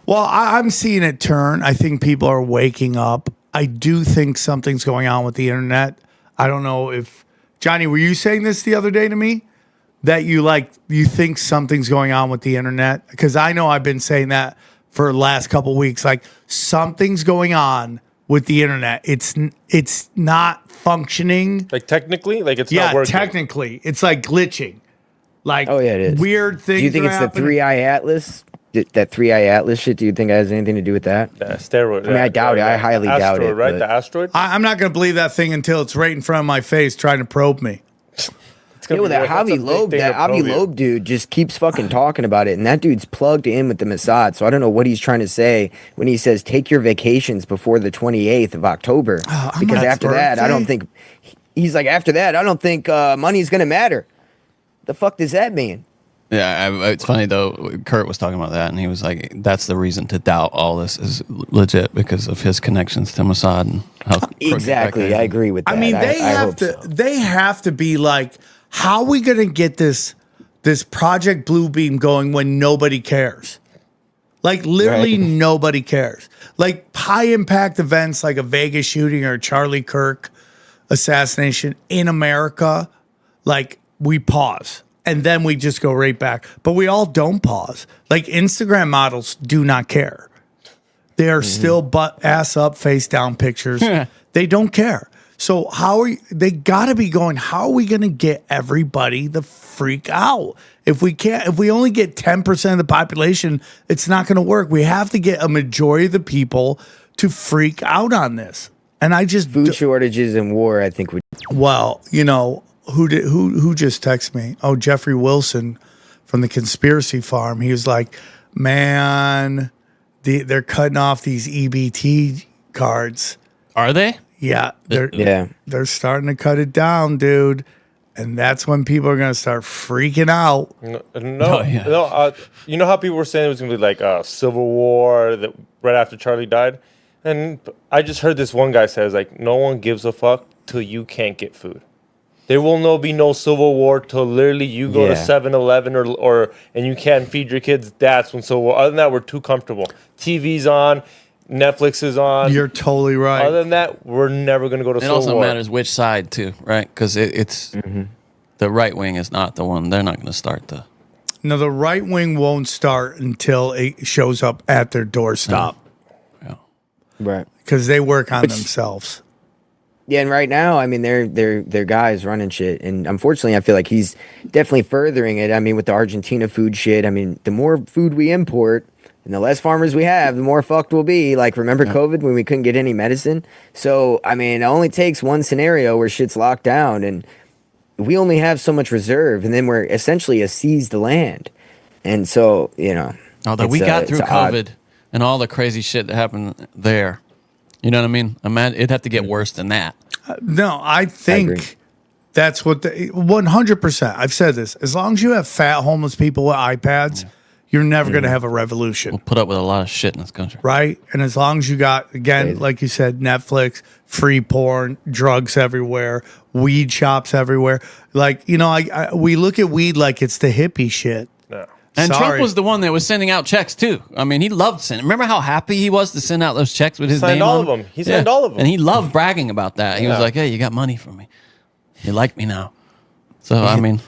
Well, I'm seeing it turn. I think people are waking up. I do think something's going on with the internet. I don't know if, Johnny, were you saying this the other day to me? That you think something's going on with the internet? Because I know I've been saying that for the last couple of weeks. Like something's going on with the internet. It's not functioning.
Like technically, like it's not working.
Yeah, technically, it's like glitching. Like
oh yeah, it is.
Weird things.
Do you think it's
happening.
the 3-eye atlas? That 3-eye atlas shit? Do you think it has anything to do with that?
Yeah, steroid.
I mean, I doubt it. I highly doubt it.
Right, the asteroid.
I'm not going to believe that thing until it's right in front of my face, trying to probe me.
Yeah, well, that Avi Loeb dude just keeps fucking talking about it, and that dude's plugged in with the Mossad, so I don't know what he's trying to say when he says take your vacations before the 28th of October, because after that, I don't think, he's like, after that, I don't think money's going to matter. The fuck does that mean?
Yeah, it's funny though. Kurt was talking about that, and he was like, "That's the reason to doubt all this is legit because of his connections to Mossad and how
exactly." I agree with that.
I mean, they have to be like, how are we going to get this Project Bluebeam going when nobody cares? Like literally nobody cares. Like high impact events like a Vegas shooting or a Charlie Kirk assassination in America, like we pause. And then we just go right back. But we all don't pause. Like Instagram models do not care. They are still butt ass up, face down pictures. They don't care. So they gotta be going, how are we gonna get everybody the freak out? If we only get 10% of the population, it's not gonna work. We have to get a majority of the people to freak out on this. And I just
food shortages and war, I think would.
Well, you know, who just texted me? Oh, Jeffrey Wilson from the Conspiracy Farm. He was like, man, they're cutting off these EBT cards.
Are they?
Yeah, they're starting to cut it down, dude. And that's when people are going to start freaking out.
No. You know how people were saying it was going to be like a civil war that right after Charlie died? And I just heard this one guy says, like, no one gives a fuck till you can't get food. There will be no civil war till literally you go to 7-Eleven or and you can't feed your kids. That's when civil war. Other than that, we're too comfortable. TV's on, Netflix is on.
You're totally right.
Other than that, we're never going to go to civil war.
It also matters which side too, right? Because it's the right wing is not the one. They're not going to start the.
No, the right wing won't start until it shows up at their doorstep.
Yeah.
Right.
Because they work on themselves.
Yeah, and right now, I mean, they're guys running shit, and unfortunately, I feel like he's definitely furthering it. I mean, with the Argentina food shit, I mean, the more food we import, And the less farmers we have, the more fucked we'll be. Like, remember COVID when we couldn't get any medicine? So, I mean, it only takes one scenario where shit's locked down and we only have so much reserve, and then we're essentially a seized land. And so, you know.
Although we got through COVID and all the crazy shit that happened there. You know what I mean? It'd have to get worse than that.
No, I
agree.
think that's what 100%. I've said this. As long as you have fat homeless people with iPads, you're never going to have a revolution.
We'll put up with a lot of shit in this country.
Right? And as long as you got, again,
Crazy.
like you said, Netflix, free porn, drugs everywhere, weed shops everywhere. Like, you know, we look at weed like it's the hippie shit.
No.
And
Sorry.
Trump was the one that was sending out checks too. I mean, he loved sending. Remember how happy he was to send out those checks with his
Signed
name
all
on
of them. He signed all of them.
And he loved bragging about that. He was
Yeah.
like, "Hey, you got money for me. You like me now." So I mean,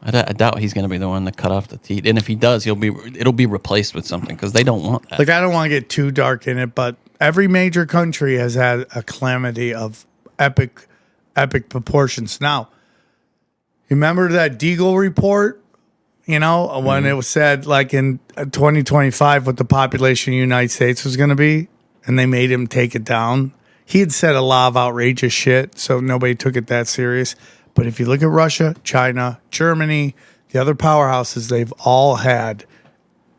I doubt he's going to be the one to cut off the teat. And if he does, it'll be replaced with something because they don't want that.
Like, I don't want to get too dark in it, but every major country has had a calamity of epic proportions. Now, you remember that Deagle report? You know, when it was said, like, in 2025, what the population of the United States was going to be, and they made him take it down. He had said a lot of outrageous shit, so nobody took it that serious. But if you look at Russia, China, Germany, the other powerhouses, they've all had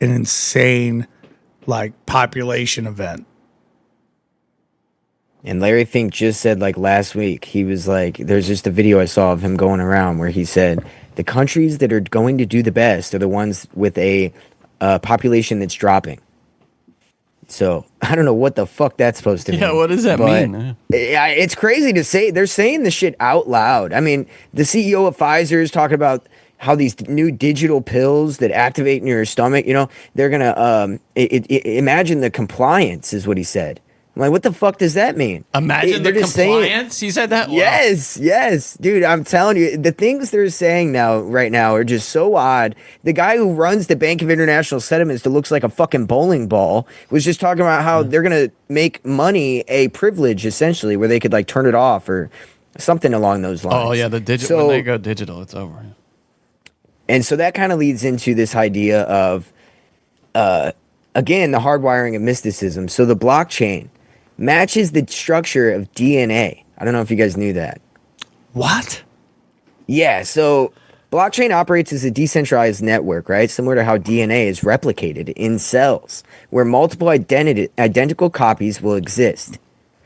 an insane, like, population event.
And Larry Fink just said, like, last week, he was like, there's just a video I saw of him going around where he said, the countries that are going to do the best are the ones with a population that's dropping. So I don't know what the fuck that's supposed to mean.
Yeah, what does that mean?
Yeah, it's crazy to say. They're saying the shit out loud. I mean, the CEO of Pfizer is talking about how these new digital pills that activate in your stomach, you know, they're going to imagine the compliance is what he said. I'm like, what the fuck does that mean?
Imagine the
They're just saying-
compliance. He said that. Wow.
Yes, dude. I'm telling you, the things they're saying right now are just so odd. The guy who runs the Bank of International Settlements that looks like a fucking bowling ball was just talking about how they're gonna make money a privilege, essentially, where they could like turn it off or something along those lines.
Oh yeah, the digital. When they go digital, it's over.
And so that kind of leads into this idea of, again, the hardwiring of mysticism. So the blockchain matches the structure of DNA. I don't know if you guys knew that.
What?
Yeah, so blockchain operates as a decentralized network, right? Similar to how DNA is replicated in cells, where multiple identical copies will exist.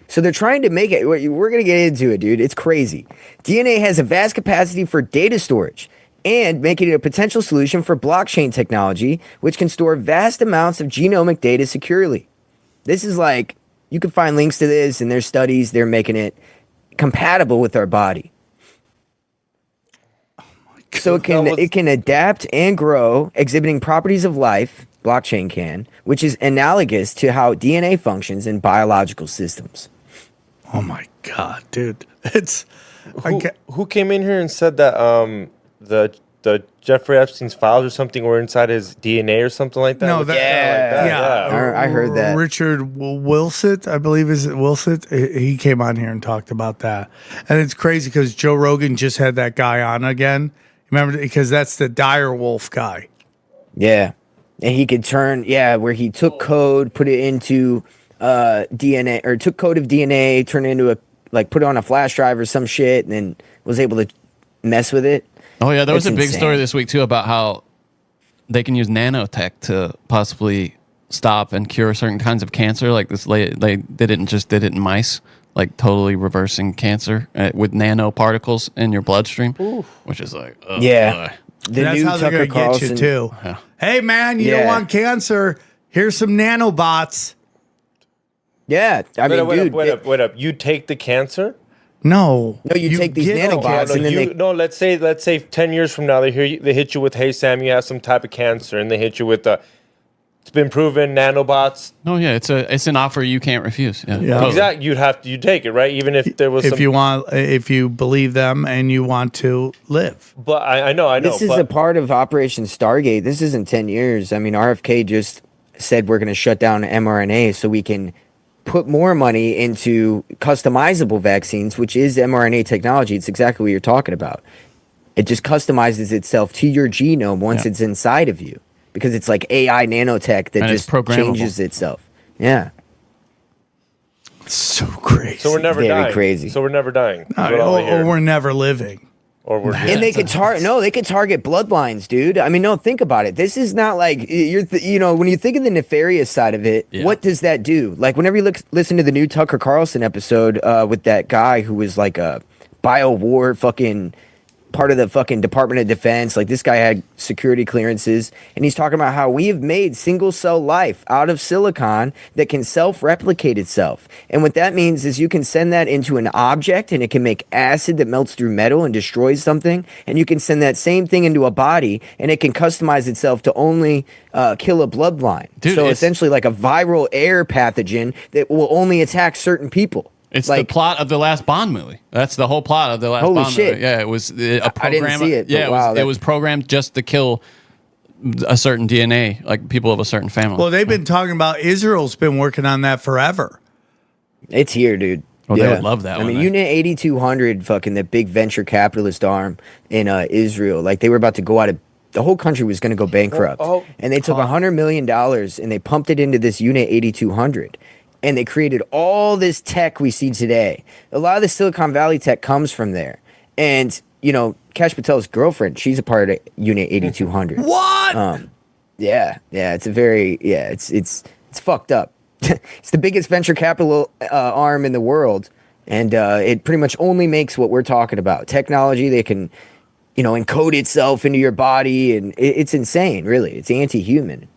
So they're trying to make it, we're going to get into it, dude. It's crazy. DNA has a vast capacity for data storage and making it a potential solution for blockchain technology, which can store vast amounts of genomic data securely. This is like, you can find links to this in their studies. They're making it compatible with our body. So it can adapt and grow, exhibiting properties of life, blockchain can, which is analogous to how DNA functions in biological systems.
Oh my God, dude. It's
Who came in here and said that the Jeffrey Epstein's files or something were inside his DNA or something like that?
No, that-
Yeah. I heard that.
Richard Wilsett, I believe, is it Wilsett? He came on here and talked about that. And it's crazy because Joe Rogan just had that guy on again. Remember, because that's the dire wolf guy.
Yeah. And he could turn, where he took code, put it into DNA, or took code of DNA, turned it into put it on a flash drive or some shit, and then was able to mess with it.
Oh yeah, there was a
It's
big
insane.
story this week too about how they can use nanotech to possibly stop and cure certain kinds of cancer. Like this, they did it in mice, like totally reversing cancer with nanoparticles in your bloodstream, which is like, oh,
Yeah.
boy.
The
That's
new
how they're
Tucker
going to get you,
Carlson.
too.
Yeah.
Hey, man, you don't
Yeah.
want cancer. Here's some nanobots.
Yeah. I mean, dude.
Wait up. You take the cancer?
No.
No, you take these
get
nanobots
cancer.
and then
let's say 10 years from now they hit you with, hey Sam, you have some type of cancer, and they hit you with it's been proven nanobots.
No, yeah, it's an offer you can't refuse. Yeah,
Yeah.
totally.
Exactly, you take it, right? Even if there was
if you believe them and you want to live.
But I know.
This is
but,
a part of Operation Stargate. This isn't 10 years. I mean, RFK just said we're going to shut down mRNA so we can put more money into customizable vaccines, which is mRNA technology. It's exactly what you're talking about. It just customizes itself to your genome once
Yeah.
it's inside of you. because it's like AI nanotech that
And it's
just
programmable.
changes itself. Yeah.
So crazy.
So we're never
Very
dying.
crazy.
So we're never dying. Is what
or,
I hear.
or we're never living.
Or we're
And they could they could target bloodlines, dude. I mean, no, think about it. This is not like when you think of the nefarious side of it,
Yeah.
what does that do? Like whenever you listen to the new Tucker Carlson episode with that guy who was like a bio-war fucking part of the fucking Department of Defense, like this guy had security clearances, and he's talking about how we have made single cell life out of silicon that can self-replicate itself. And what that means is you can send that into an object and it can make acid that melts through metal and destroys something, and you can send that same thing into a body and it can customize itself to only kill a bloodline.
Dude,
So
it's-
essentially like a viral air pathogen that will only attack certain people.
It's
like
the plot of the last Bond movie. That's the whole plot of the last
Holy
Bond
shit.
movie. Yeah, it was a program.
I didn't see it, but
Yeah,
wow,
it
that-
was programmed just to kill a certain DNA, like people of a certain family.
Well, they've been talking about Israel's been working on that forever.
It's here, dude.
Well, they would love that
I
one,
mean,
eh?
Unit 8200, fucking the big venture capitalist arm in Israel, like they were about to go out of the whole country was going to go bankrupt, and they took $100 million and they pumped it into this Unit 8200, and they created all this tech we see today. A lot of the Silicon Valley tech comes from there, and Kash Patel's girlfriend, she's a part of Unit 8200.
What?
Yeah, it's fucked up. It's the biggest venture capital arm in the world, and it pretty much only makes what we're talking about. Technology that can, encode itself into your body, and it's insane, really. It's anti-human.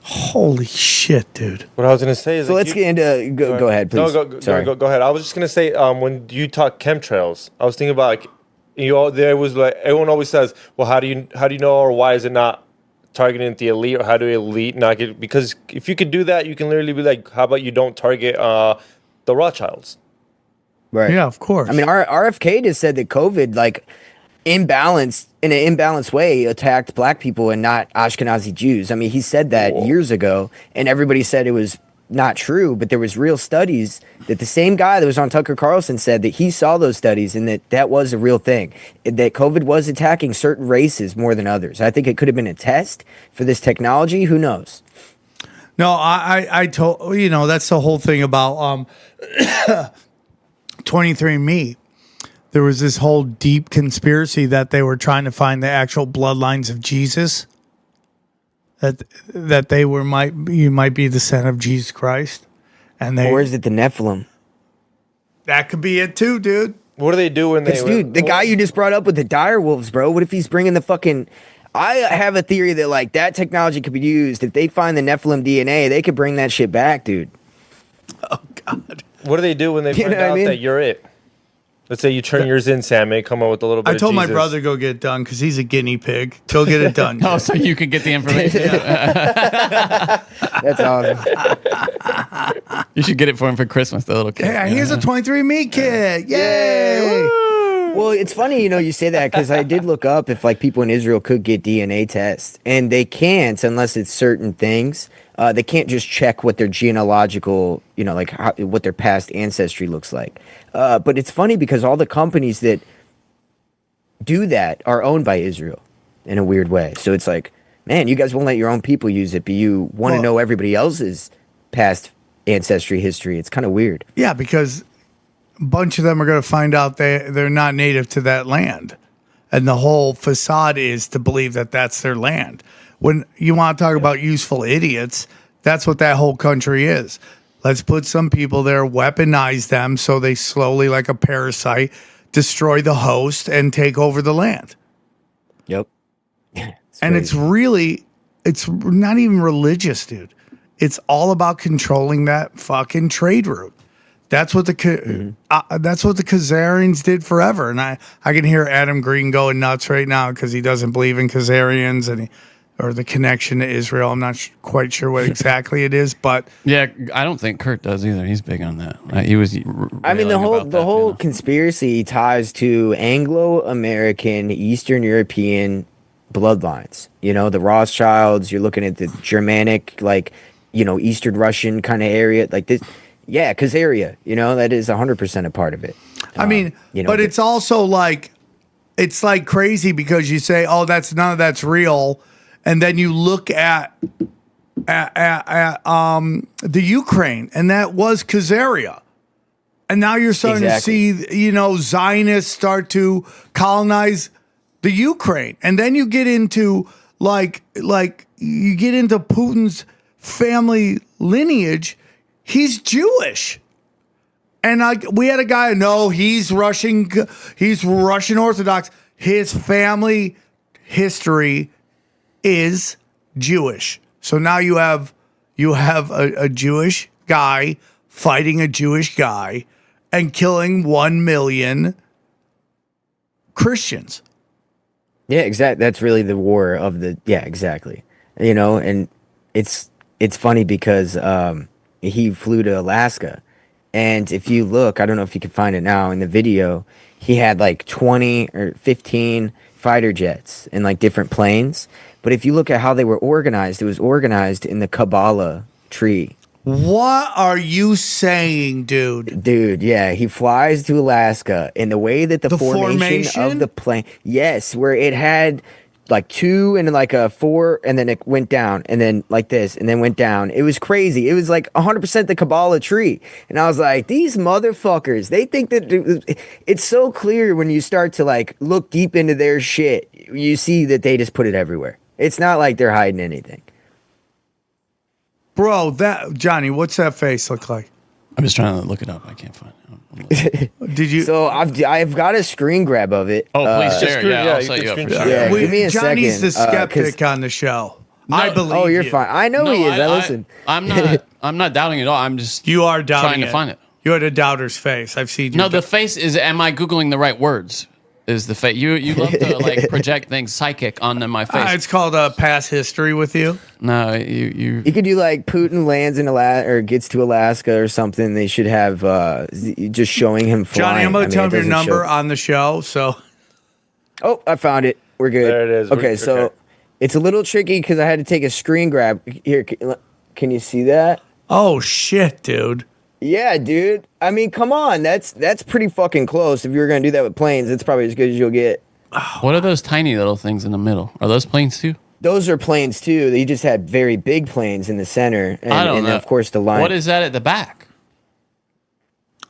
Holy shit, dude.
What I was gonna say is.
So let's get into. Go ahead, please.
No, go,
Sorry.
go ahead. I was just gonna say, when you talk chemtrails, I was thinking about like, there was like everyone always says, well, how do you know, or why is it not targeting the elite, or how do elite not get? Because if you could do that, you can literally be like, how about you don't target the Rothschilds?
Right.
Yeah, of course.
I mean, RFK just said that COVID, like, in an imbalanced way, attacked black people and not Ashkenazi Jews. I mean, he said that years ago, and everybody said it was not true, but there was real studies that the same guy that was on Tucker Carlson said that he saw those studies and that was a real thing, that COVID was attacking certain races more than others. I think it could have been a test for this technology. Who knows?
No, I told that's the whole thing about 23andMe. There was this whole deep conspiracy that they were trying to find the actual bloodlines of Jesus. That they you might be the son of Jesus Christ, and
Or is it the Nephilim?
that could be it too, dude.
What do they do when they?
Dude, the guy you just brought up with the dire wolves, bro. What if he's bringing the fucking? I have a theory that like that technology could be used if they find the Nephilim DNA. They could bring that shit back, dude.
Oh God.
What do they do when they find
know what I
out
mean?
that you're it? Let's say you turn yours in, Sam, and come up with a little bit.
I told
of
my
Jesus.
brother to go get it done because he's a guinea pig. Go get it done.
oh, so you can get the information.
That's awesome.
You should get it for him for Christmas, the little kid.
Yeah, here's a 23andMe kit. Yay!
Well, it's funny, you say that because I did look up if like people in Israel could get DNA tests, and they can't unless it's certain things. They can't just check what their genealogical, what their past ancestry looks like. But it's funny because all the companies that do that are owned by Israel in a weird way. So it's like, man, you guys won't let your own people use it, but you want to know everybody else's past ancestry history. It's kind of weird.
Yeah, because a bunch of them are going to find out they're not native to that land. And the whole facade is to believe that that's their land. When you want to talk about useful idiots, that's what that whole country is. Let's put some people there, weaponize them so they slowly, like a parasite, destroy the host and take over the land.
Yep.
And it's not even religious, dude. It's all about controlling that fucking trade route. That's what the Khazarians did forever, and I can hear Adam Green going nuts right now because he doesn't believe in Khazarians or the connection to Israel. I'm not quite sure what exactly it is, but
Yeah, I don't think Kurt does either. He's big on that. He was.
I mean, the whole conspiracy ties to Anglo-American, Eastern European bloodlines. The Rothschilds. You're looking at the Germanic, Eastern Russian kind of area, like this. Yeah, Khazaria. That is 100% a part of it.
I mean, but it's also like it's like crazy because you say, "Oh, none of that's real," And then you look at the Ukraine, and that was Khazaria. And now you're starting to see, Zionists start to colonize the Ukraine. And then you get into you get into Putin's family lineage. He's Jewish. And we had a guy, no, he's Russian Orthodox. His family history is Jewish. So now you have a Jewish guy fighting a Jewish guy and killing 1 million Christians.
Yeah, exactly. That's really the war of the. Yeah, exactly. And it's funny because he flew to Alaska, and if you look, I don't know if you can find it now in the video, he had like 20 or 15 fighter jets and like different planes. But if you look at how they were organized, it was organized in the Kabbalah tree.
What are you saying, dude?
Dude, yeah, he flies to Alaska, and the way that the formation of the plane, yes, where it had like 2 and like a 4, and then it went down, and then like this, and then went down. It was crazy. It was like 100% the Kabbalah tree. And I was like, these motherfuckers, they think that it's so clear when you start to like look deep into their shit. You see that they just put it everywhere. It's not like they're hiding anything.
Bro, Johnny, what's that face look like?
I'm just trying to look it up. I can't find it.
Did you?
So I've got a screen grab of it.
Oh, please share.
screen-
Yeah,
yeah,
I'll
you
set
can
you up for
screen
sure.
share.
Yeah, give me a
Johnny's
second.
the skeptic on the show. I believe.
Oh, you're
you.
fine. I know he is. I listen.
I'm not doubting it at all. I'm just
You are doubting
trying to find it.
You had a doubter's face. I've seen you.
No, the face is. Am I googling the right words? Is the face? You love to like project things psychic onto my face.
It's called past history with you.
No, you.
You could do like Putin lands in Alaska or gets to Alaska or something. They should have just showing him flying.
Johnny, I'm going to tell him your
doesn't
number
show-
on the show. So,
Oh, I found it. We're good.
There it is.
Okay, so it's a little tricky because I had to take a screen grab. Here, can you see that?
oh shit, dude.
Yeah, dude. I mean, come on. That's pretty fucking close. If you were gonna do that with planes, it's probably as good as you'll get.
What are those tiny little things in the middle? Are those planes too?
Those are planes too. They just had very big planes in the center, and,
I don't
and
know.
of course the line.
What is that at the back?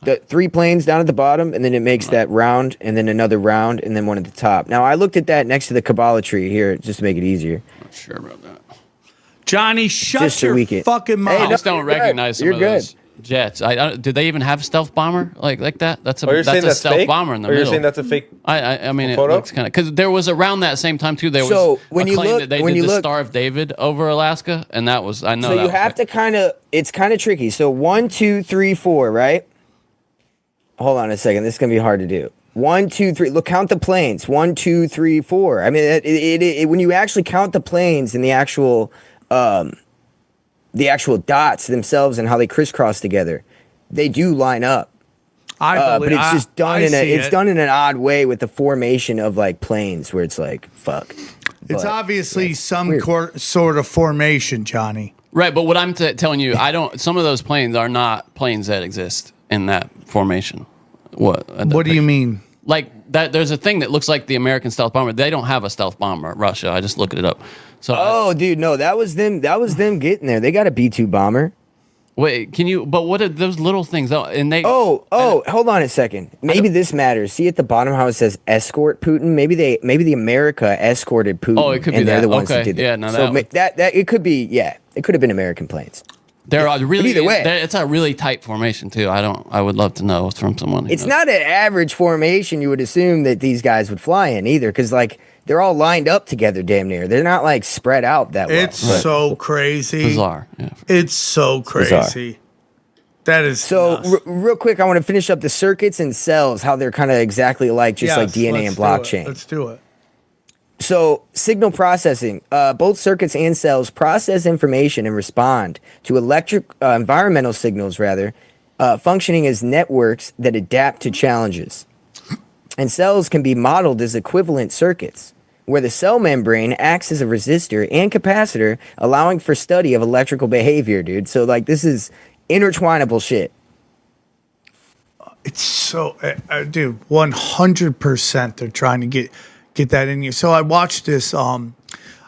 The 3 planes down at the bottom, and then it makes that round, and then another round, and then one at the top. Now I looked at that next to the Kabbalah tree here, just to make it easier.
Not sure about that.
Johnny, shut
Just so
your
we can-
fucking mouth.
Hey,
I just don't
you're good.
recognize some
You're
of
good.
those jets. Do they even have stealth bomber like that? That's
You're saying
a
that's
stealth
fake?
bomber in the
Or you're
middle.
saying that's a fake?
I mean, it
photo?
looks kind of because there was around that same time too. There was
So, when
a
you
claim
look-
that they
when
did
you
the
look-
Star of David over Alaska, and that was I know.
So
that
you
was
have
fake.
to it's kind of tricky. So 1, 2, 3, 4, right? Hold on a second. This is gonna be hard to do. 1, 2, 3. Look, count the planes. 1, 2, 3, 4. I mean, when you actually count the planes and the actual dots themselves and how they crisscross together, they do line up.
I
But
believe,
it's just done
I
done in an odd way with the formation of like planes, where it's like fuck.
It's
But,
obviously
yeah,
some
weird.
sort of formation, Johnny.
Right, but what I'm telling you, I don't. Some of those planes are not planes that exist in that formation. What
What do you mean?
Like that? There's a thing that looks like the American stealth bomber. They don't have a stealth bomber at Russia. I just looked it up. So
Oh, dude, no, that was them. That was them getting there. They got a B-2 bomber.
wait, can you? But what are those little things? Oh, and they.
Oh, hold on a second. Maybe this matters. See at the bottom how it says escort Putin? Maybe the America escorted Putin.
Oh, it could be
and they're
that.
the ones
Okay,
that did that.
yeah, no,
so
that
that it could be, yeah. It could have been American planes.
They're really.
either way.
It's a really tight formation too. I would love to know from someone. Who
It's
knows.
not an average formation you would assume that these guys would fly in either, because like they're all lined up together damn near. They're not like spread out that well.
It's so crazy.
bizarre. Yeah.
It's so
bizarre.
crazy. That is
So
nuts.
real quick, I want to finish up the circuits and cells, how they're kind of exactly like just like
Yes,
DNA and
let's do it.
blockchain.
Let's do it.
So signal processing, both circuits and cells process information and respond to environmental signals rather, functioning as networks that adapt to challenges. And cells can be modeled as equivalent circuits, where the cell membrane acts as a resistor and capacitor, allowing for study of electrical behavior, dude. So like this is intertwinable shit.
It's so, dude, 100% they're trying to get that in you. So I watched this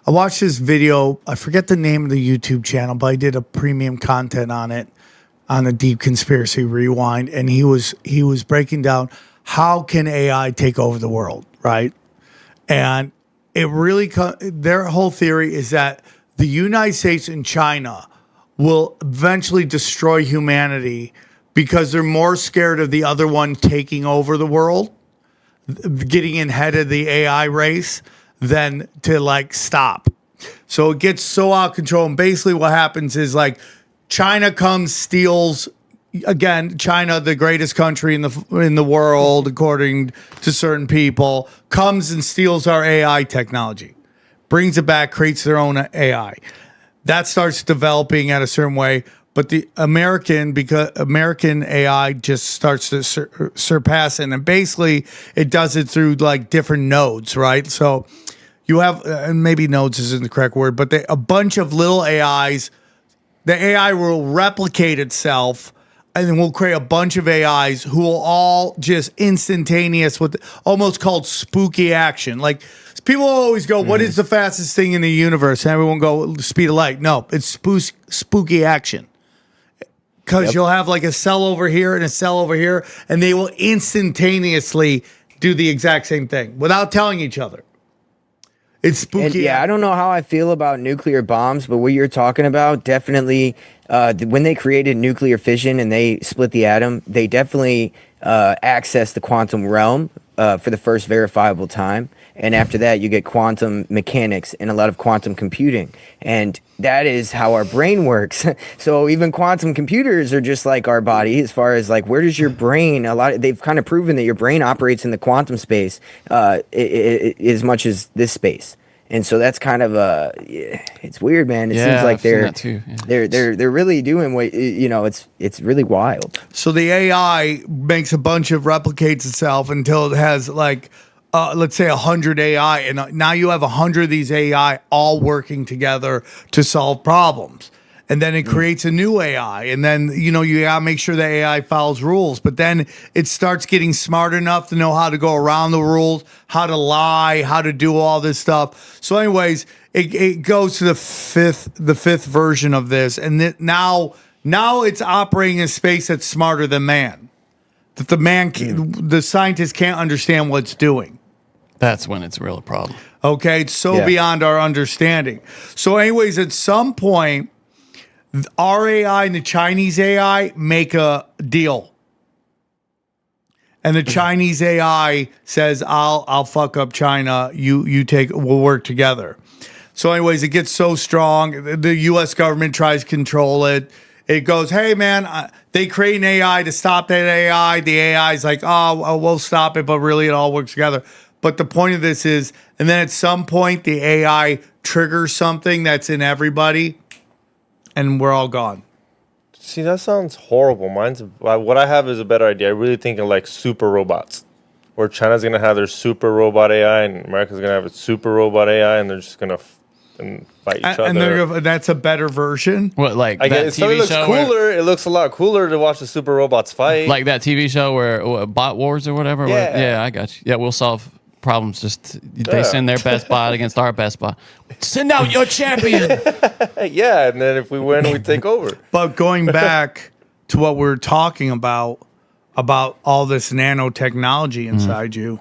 I watched this video. I forget the name of the YouTube channel, but I did a premium content on it, on a Deep Conspiracy Rewind, and he was breaking down how can AI take over the world, right? And it really their whole theory is that the United States and China will eventually destroy humanity because they're more scared of the other one taking over the world, getting ahead of the AI race, than to like stop. So it gets so out of control. And basically what happens is like China comes, steals, again, China, the greatest country in the world, according to certain people, comes and steals our AI technology, brings it back, creates their own AI. That starts developing at a certain way. But the because American AI just starts to surpass it. And basically it does it through like different nodes, right? So you have, and maybe nodes isn't the correct word, but a bunch of little AIs. The AI will replicate itself, and then we'll create a bunch of AIs who will all just instantaneous with almost called spooky action. Like people always go, what is the fastest thing in the universe? And everyone go, speed of light. No, it's spooky action. Because you'll have like a cell over here and a cell over here, and they will instantaneously do the exact same thing without telling each other. It's spooky.
And yeah, I don't know how I feel about nuclear bombs, but what you're talking about, definitely, when they created nuclear fission and they split the atom, they definitely accessed the quantum realm for the first verifiable time. And after that, you get quantum mechanics and a lot of quantum computing. And that is how our brain works. So even quantum computers are just like our body as far as like, where does your brain, they've kind of proven that your brain operates in the quantum space as much as this space. And so that's kind of it's weird, man. It seems like they're really doing what, it's really wild.
So the AI makes a bunch of replicates itself until it has like, let's say 100 AI, and now you have 100 of these AI all working together to solve problems. And then it creates a new AI, and then you gotta make sure the AI follows rules. But then it starts getting smart enough to know how to go around the rules, how to lie, how to do all this stuff. So, anyways, it goes to the fifth version of this, and now it's operating in a space that's smarter than man. That the scientist can't understand what it's doing.
That's when it's a real problem.
Okay, it's beyond our understanding. So, anyways, at some point, our AI and the Chinese AI make a deal. And the Chinese AI says, I'll fuck up China. We'll work together. So anyways, it gets so strong. The US government tries to control it. It goes, hey man, they create an AI to stop that AI. The AI is like, oh, we'll stop it. But really it all works together. But the point of this is, and then at some point the AI triggers something that's in everybody, and we're all gone.
See, that sounds horrible. What I have is a better idea. I really think of like super robots, where China's gonna have their super robot AI and America's gonna have its super robot AI, and they're just gonna fight each other.
And that's a better version.
What, like
I
that
guess
TV
it looks
show?
cooler. It looks a lot cooler to watch the super robots fight.
Like that TV show where Bot Wars or whatever.
Yeah.
I got you. Yeah, we'll solve problems. Just they send their best bot against our best bot. Send out your champion.
Yeah, and then if we win, we take over.
But going back to what we're talking about all this nanotechnology inside you,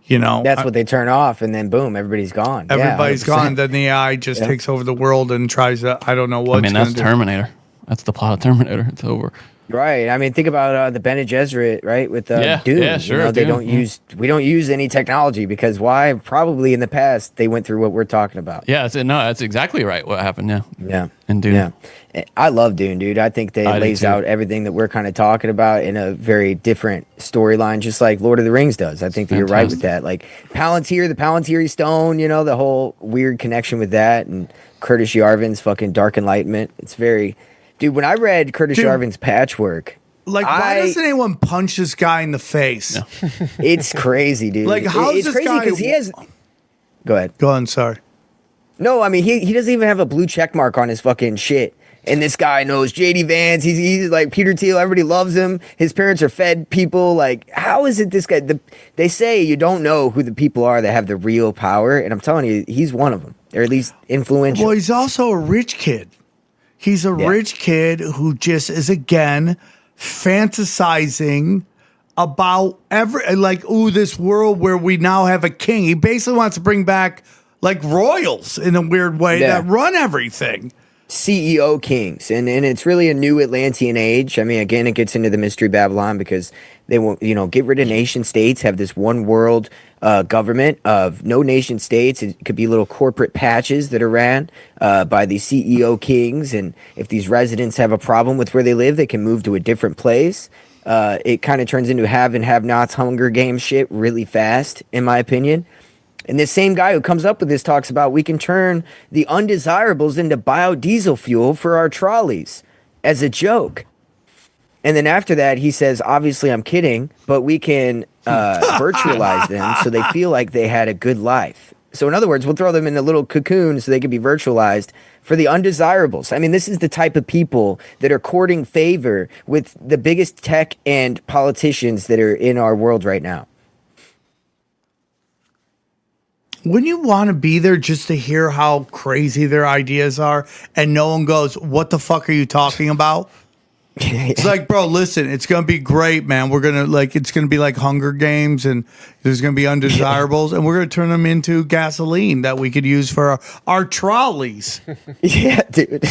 that's what they turn off, and then boom, everybody's gone.
Everybody's gone. Then the AI just takes over the world and tries to, I don't know what.
I mean, that's Terminator. That's the plot of Terminator. It's over.
Right. I mean, think about the Bene Gesserit, right? With Dune.
Yeah, sure.
We don't use any technology because why? Probably in the past they went through what we're talking about.
Yeah, that's exactly right. What happened?
Yeah.
In Dune.
Yeah. I love Dune, dude. I think they lays out everything that we're kind of talking about in a very different storyline, just like Lord of the Rings does. I think that you're right with that. Like Palantir, the Palantiri stone, the whole weird connection with that, and Curtis Yarvin's fucking Dark Enlightenment. It's very. Dude, when I read Curtis Yarvin's Patchwork,
why doesn't anyone punch this guy in the face?
No.
It's crazy, dude.
Like, how is
it's
this
crazy
guy?
Because he has. Go ahead.
Go on. Sorry.
No, I mean he doesn't even have a blue check mark on his fucking shit. And this guy knows JD Vance. He's like Peter Thiel. Everybody loves him. His parents are Fed people. Like, how is it this guy? They say you don't know who the people are that have the real power, and I'm telling you, he's one of them. or at least influential.
Well, he's also a rich kid. He's a rich kid who just is, again, fantasizing about this world where we now have a king. He basically wants to bring back like royals in a weird way that run everything.
CEO kings, and it's really a new Atlantean age. I mean, again, it gets into the Mystery Babylon because they won't, get rid of nation states, have this one world government of no nation states. It could be little corporate patches that are ran by the CEO kings, and if these residents have a problem with where they live, they can move to a different place. It kind of turns into have and have-nots Hunger Games shit really fast, in my opinion. And this same guy who comes up with this talks about we can turn the undesirables into biodiesel fuel for our trolleys as a joke. And then after that, he says, obviously I'm kidding, but we can virtualize them so they feel like they had a good life. So in other words, we'll throw them in a little cocoon so they can be virtualized for the undesirables. I mean, this is the type of people that are courting favor with the biggest tech and politicians that are in our world right now.
Wouldn't you want to be there just to hear how crazy their ideas are and no one goes, what the fuck are you talking about? It's like, bro, listen, it's going to be great, man. We're going to it's going to be like Hunger Games and there's going to be undesirables and we're going to turn them into gasoline that we could use for our trolleys.
Yeah, dude.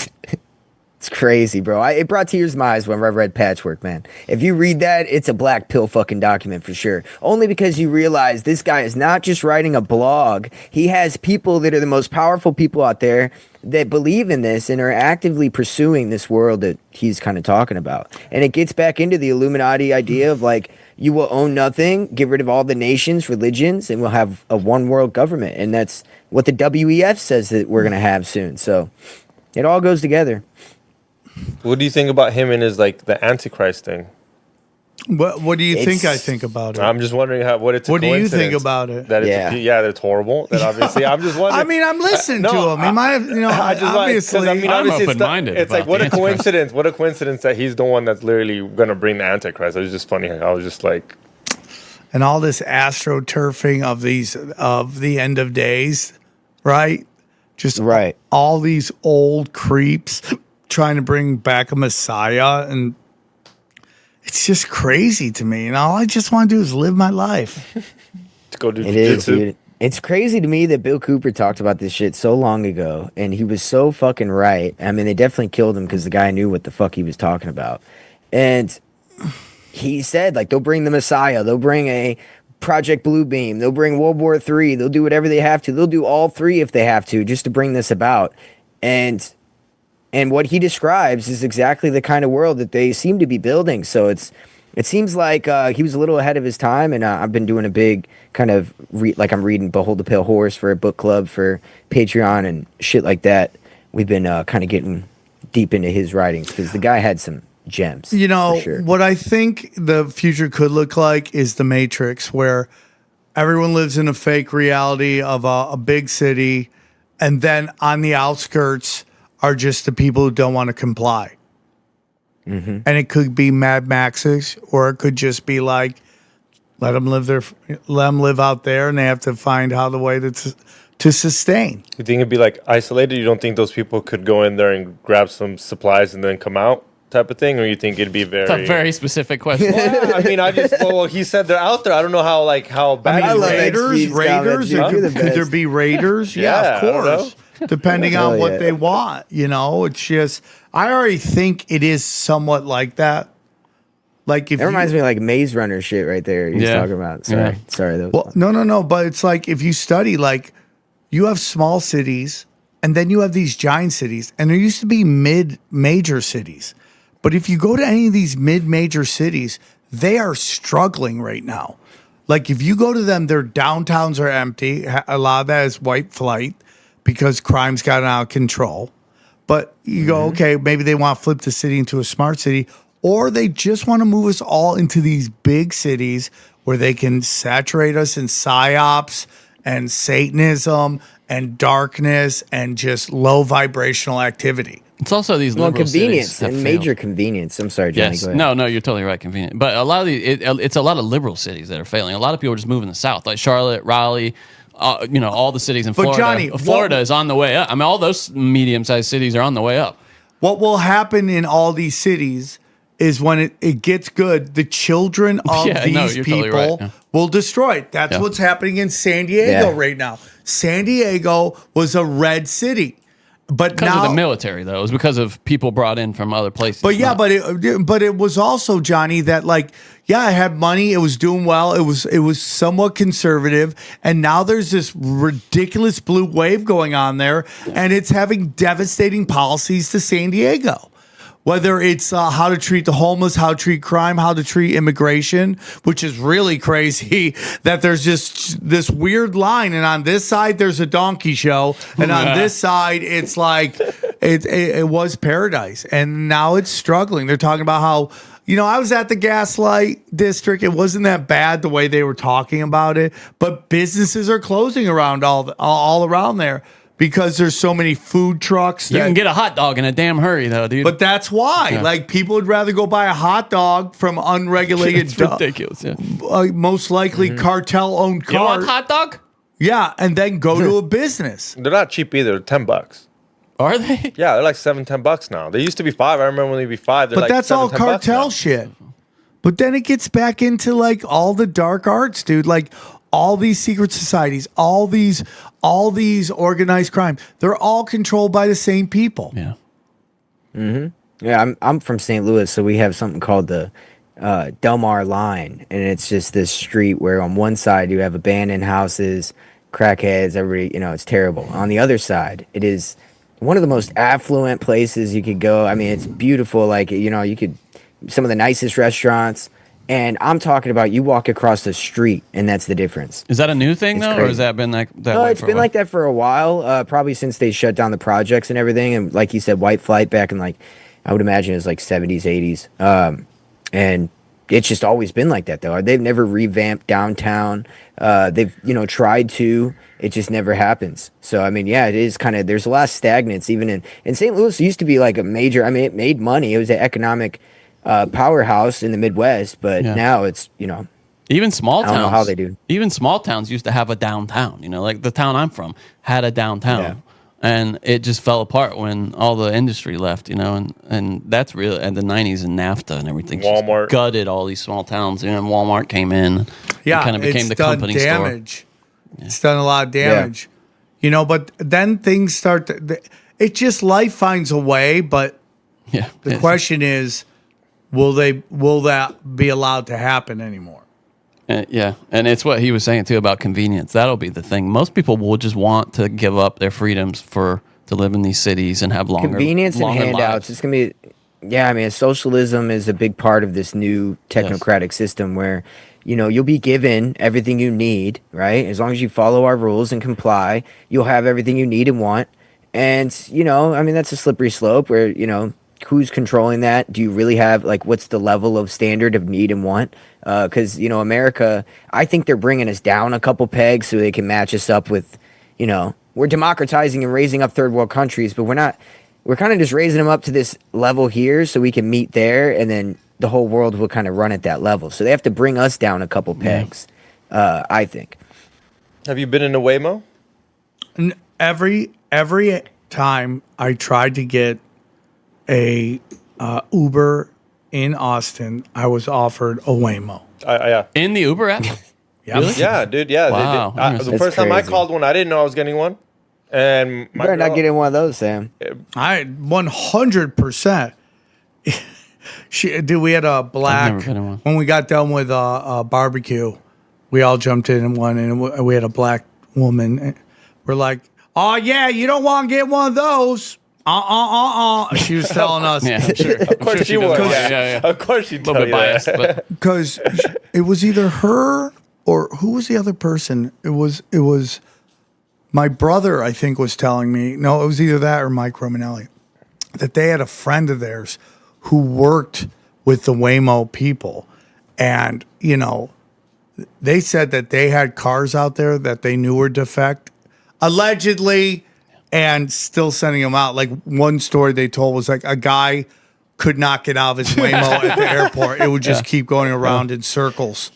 It's crazy, bro. It brought tears to my eyes when I read Patchwork, man. If you read that, it's a black pill fucking document for sure. Only because you realize this guy is not just writing a blog. He has people that are the most powerful people out there that believe in this and are actively pursuing this world that he's kind of talking about. And it gets back into the Illuminati idea of like, you will own nothing, get rid of all the nations, religions, and we'll have a one world government. And that's what the WEF says that we're going to have soon. So it all goes together.
What do you think about him and his the Antichrist thing?
What do you think I think about it?
I'm just wondering what it's.
What do you think about it?
That it's that's horrible. That obviously, I'm just wondering.
I mean, I'm listening to him. He might have, obviously.
I'm open-minded.
It's like what a coincidence! What a coincidence that he's the one that's literally going to bring the Antichrist. It was just funny. I was just like,
and all this astroturfing of the end of days, right? Just
right.
All these old creeps trying to bring back a Messiah, and it's just crazy to me. And all I just want to do is live my life.
To go do
it is, dude. It's crazy to me that Bill Cooper talked about this shit so long ago, and he was so fucking right. I mean, they definitely killed him because the guy knew what the fuck he was talking about. And he said, they'll bring the Messiah, they'll bring a Project Bluebeam, they'll bring World War III, they'll do whatever they have to. They'll do all three if they have to, just to bring this about. And what he describes is exactly the kind of world that they seem to be building. So it seems like he was a little ahead of his time, and I've been doing a big kind of I'm reading Behold the Pale Horse for a book club for Patreon and shit like that. We've been kind of getting deep into his writings because the guy had some gems. For sure.
What I think the future could look like is the Matrix, where everyone lives in a fake reality of a big city, and then on the outskirts are just the people who don't want to comply. Mm-hmm. And it could be Mad Max-ish, or it could just be like, let them live out there, and they have to find how the way to sustain.
You think it'd be isolated? You don't think those people could go in there and grab some supplies and then come out, type of thing, or you think it'd be very?
It's a very specific question.
Well, I mean, he said they're out there. I don't know how bad.
I mean, raiders. Could there be raiders? Yeah, of course. Depending on what they want, it's just, I already think it is somewhat like that. Like if
that reminds me of Maze Runner shit right there. He's talking about. Sorry. That was
no. But it's like if you study, you have small cities, and then you have these giant cities, and there used to be mid-major cities. But if you go to any of these mid-major cities, they are struggling right now. Like if you go to them, their downtowns are empty. A lot of that is white flight, because crime's gotten out of control. But you go, okay, maybe they want to flip the city into a smart city, or they just want to move us all into these big cities where they can saturate us in psyops and Satanism and darkness and just low vibrational activity.
It's also these liberal
convenience
cities
and major convenience. I'm sorry, Johnny.
Yes.
Go ahead.
No, you're totally right. Convenient, but a lot of it's a lot of liberal cities that are failing. A lot of people are just moving to the south, like Charlotte, Raleigh, all the cities in
But
Florida.
Johnny,
Florida is on the way up. I mean, all those medium-sized cities are on the way up.
What will happen in all these cities is when it gets good, the children of these
you're
people
totally right, yeah.
will destroy it. That's what's happening in San Diego right now. San Diego was a red city. But
Because
now,
of the military, though. It was because of people brought in from other places.
but it was also, Johnny, that I had money. It was doing well. It was somewhat conservative, and now there's this ridiculous blue wave going on there, and it's having devastating policies to San Diego. Whether it's how to treat the homeless, how to treat crime, how to treat immigration, which is really crazy that there's just this weird line. And on this side, there's a donkey show. And on this side, it's like it was paradise. And now it's struggling. They're talking about how, I was at the Gaslight District. It wasn't that bad the way they were talking about it. But businesses are closing around all around there. Because there's so many food trucks.
You can get a hot dog in a damn hurry, though, dude.
But that's why. Yeah. People would rather go buy a hot dog from unregulated...
It's ridiculous, yeah.
Most likely cartel-owned cars.
You want a hot dog?
Yeah, and then go to a business.
They're not cheap either. They're $10.
Are they?
Yeah, they're like $7-10 now. They used to be $5. I remember when they'd be $5.
But that's all cartel shit. But then it gets back into all the dark arts, dude. All these secret societies, all these organized crime, they're all controlled by the same people.
Yeah.
Mm-hmm. Yeah, I'm from St. Louis, so we have something called the Del Mar Line, and it's just this street where on one side you have abandoned houses, crackheads, everybody, it's terrible. On the other side, it is one of the most affluent places you could go. I mean, it's beautiful. You could some of the nicest restaurants. And I'm talking about you walk across the street, and that's the difference.
Is that a new thing, though, or has that been that
No,
way
it's
for a
been
while?
like that for a while, probably since they shut down the projects and everything. And like you said, White Flight back in, I would imagine it was 70s, 80s. And it's just always been like that, though. They've never revamped downtown. They've, tried to. It just never happens. So, I mean, yeah, it is kind of, there's a lot of stagnance. Even in St. Louis, it used to be a major, it made money. It was an economic powerhouse in the Midwest, but now it's
even small towns.
I don't know how they do.
Even small towns used to have a downtown. Like the town I'm from had a downtown, and it just fell apart when all the industry left. And that's real. And the '90s and NAFTA and everything.
Walmart
just gutted all these small towns. And Walmart came in.
Yeah,
kind of became the company
damage.
store.
It's done a lot of damage. But then things start. It just life finds a way. But the question is, will that be allowed to happen anymore?
And it's what he was saying too about convenience. That'll be the thing. Most people will just want to give up their freedoms to live in these cities and have longer
convenience and handouts.
lives.
It's gonna be, socialism is a big part of this new technocratic system where you'll be given everything you need, right? As long as you follow our rules and comply, you'll have everything you need and want. And that's a slippery slope where who's controlling that? Do you really have what's the level of standard of need and want? Because America, I think they're bringing us down a couple pegs so they can match us up with, we're democratizing and raising up third world countries, but we're not. We're kind of just raising them up to this level here so we can meet there, and then the whole world will kind of run at that level. So they have to bring us down a couple pegs, I think.
Have you been in a Waymo?
Every time I tried to get a Uber in Austin, I was offered a Waymo.
Yeah.
In the Uber app?
Yeah.
Really?
Yeah, dude. Yeah.
Wow.
The first time I called one, I didn't know I was getting one. And
You better not get in one of those, Sam.
I 100%. We had a black
never been in one.
when we got done with a barbecue. We all jumped in one, and we had a black woman. We're like, "Oh yeah, you don't want to get one of those." She was telling us.
Yeah, I'm sure.
Of course she would.
Yeah.
Of course she'd
A little bit biased, but
Because it was either her or who was the other person? It was my brother, I think, was telling me. No, it was either that or Mike Romanelli, that they had a friend of theirs who worked with the Waymo people. And, they said that they had cars out there that they knew were defect, allegedly, and still sending them out. Like one story they told was like a guy could not get out of his Waymo at the airport. It would just keep going around in circles.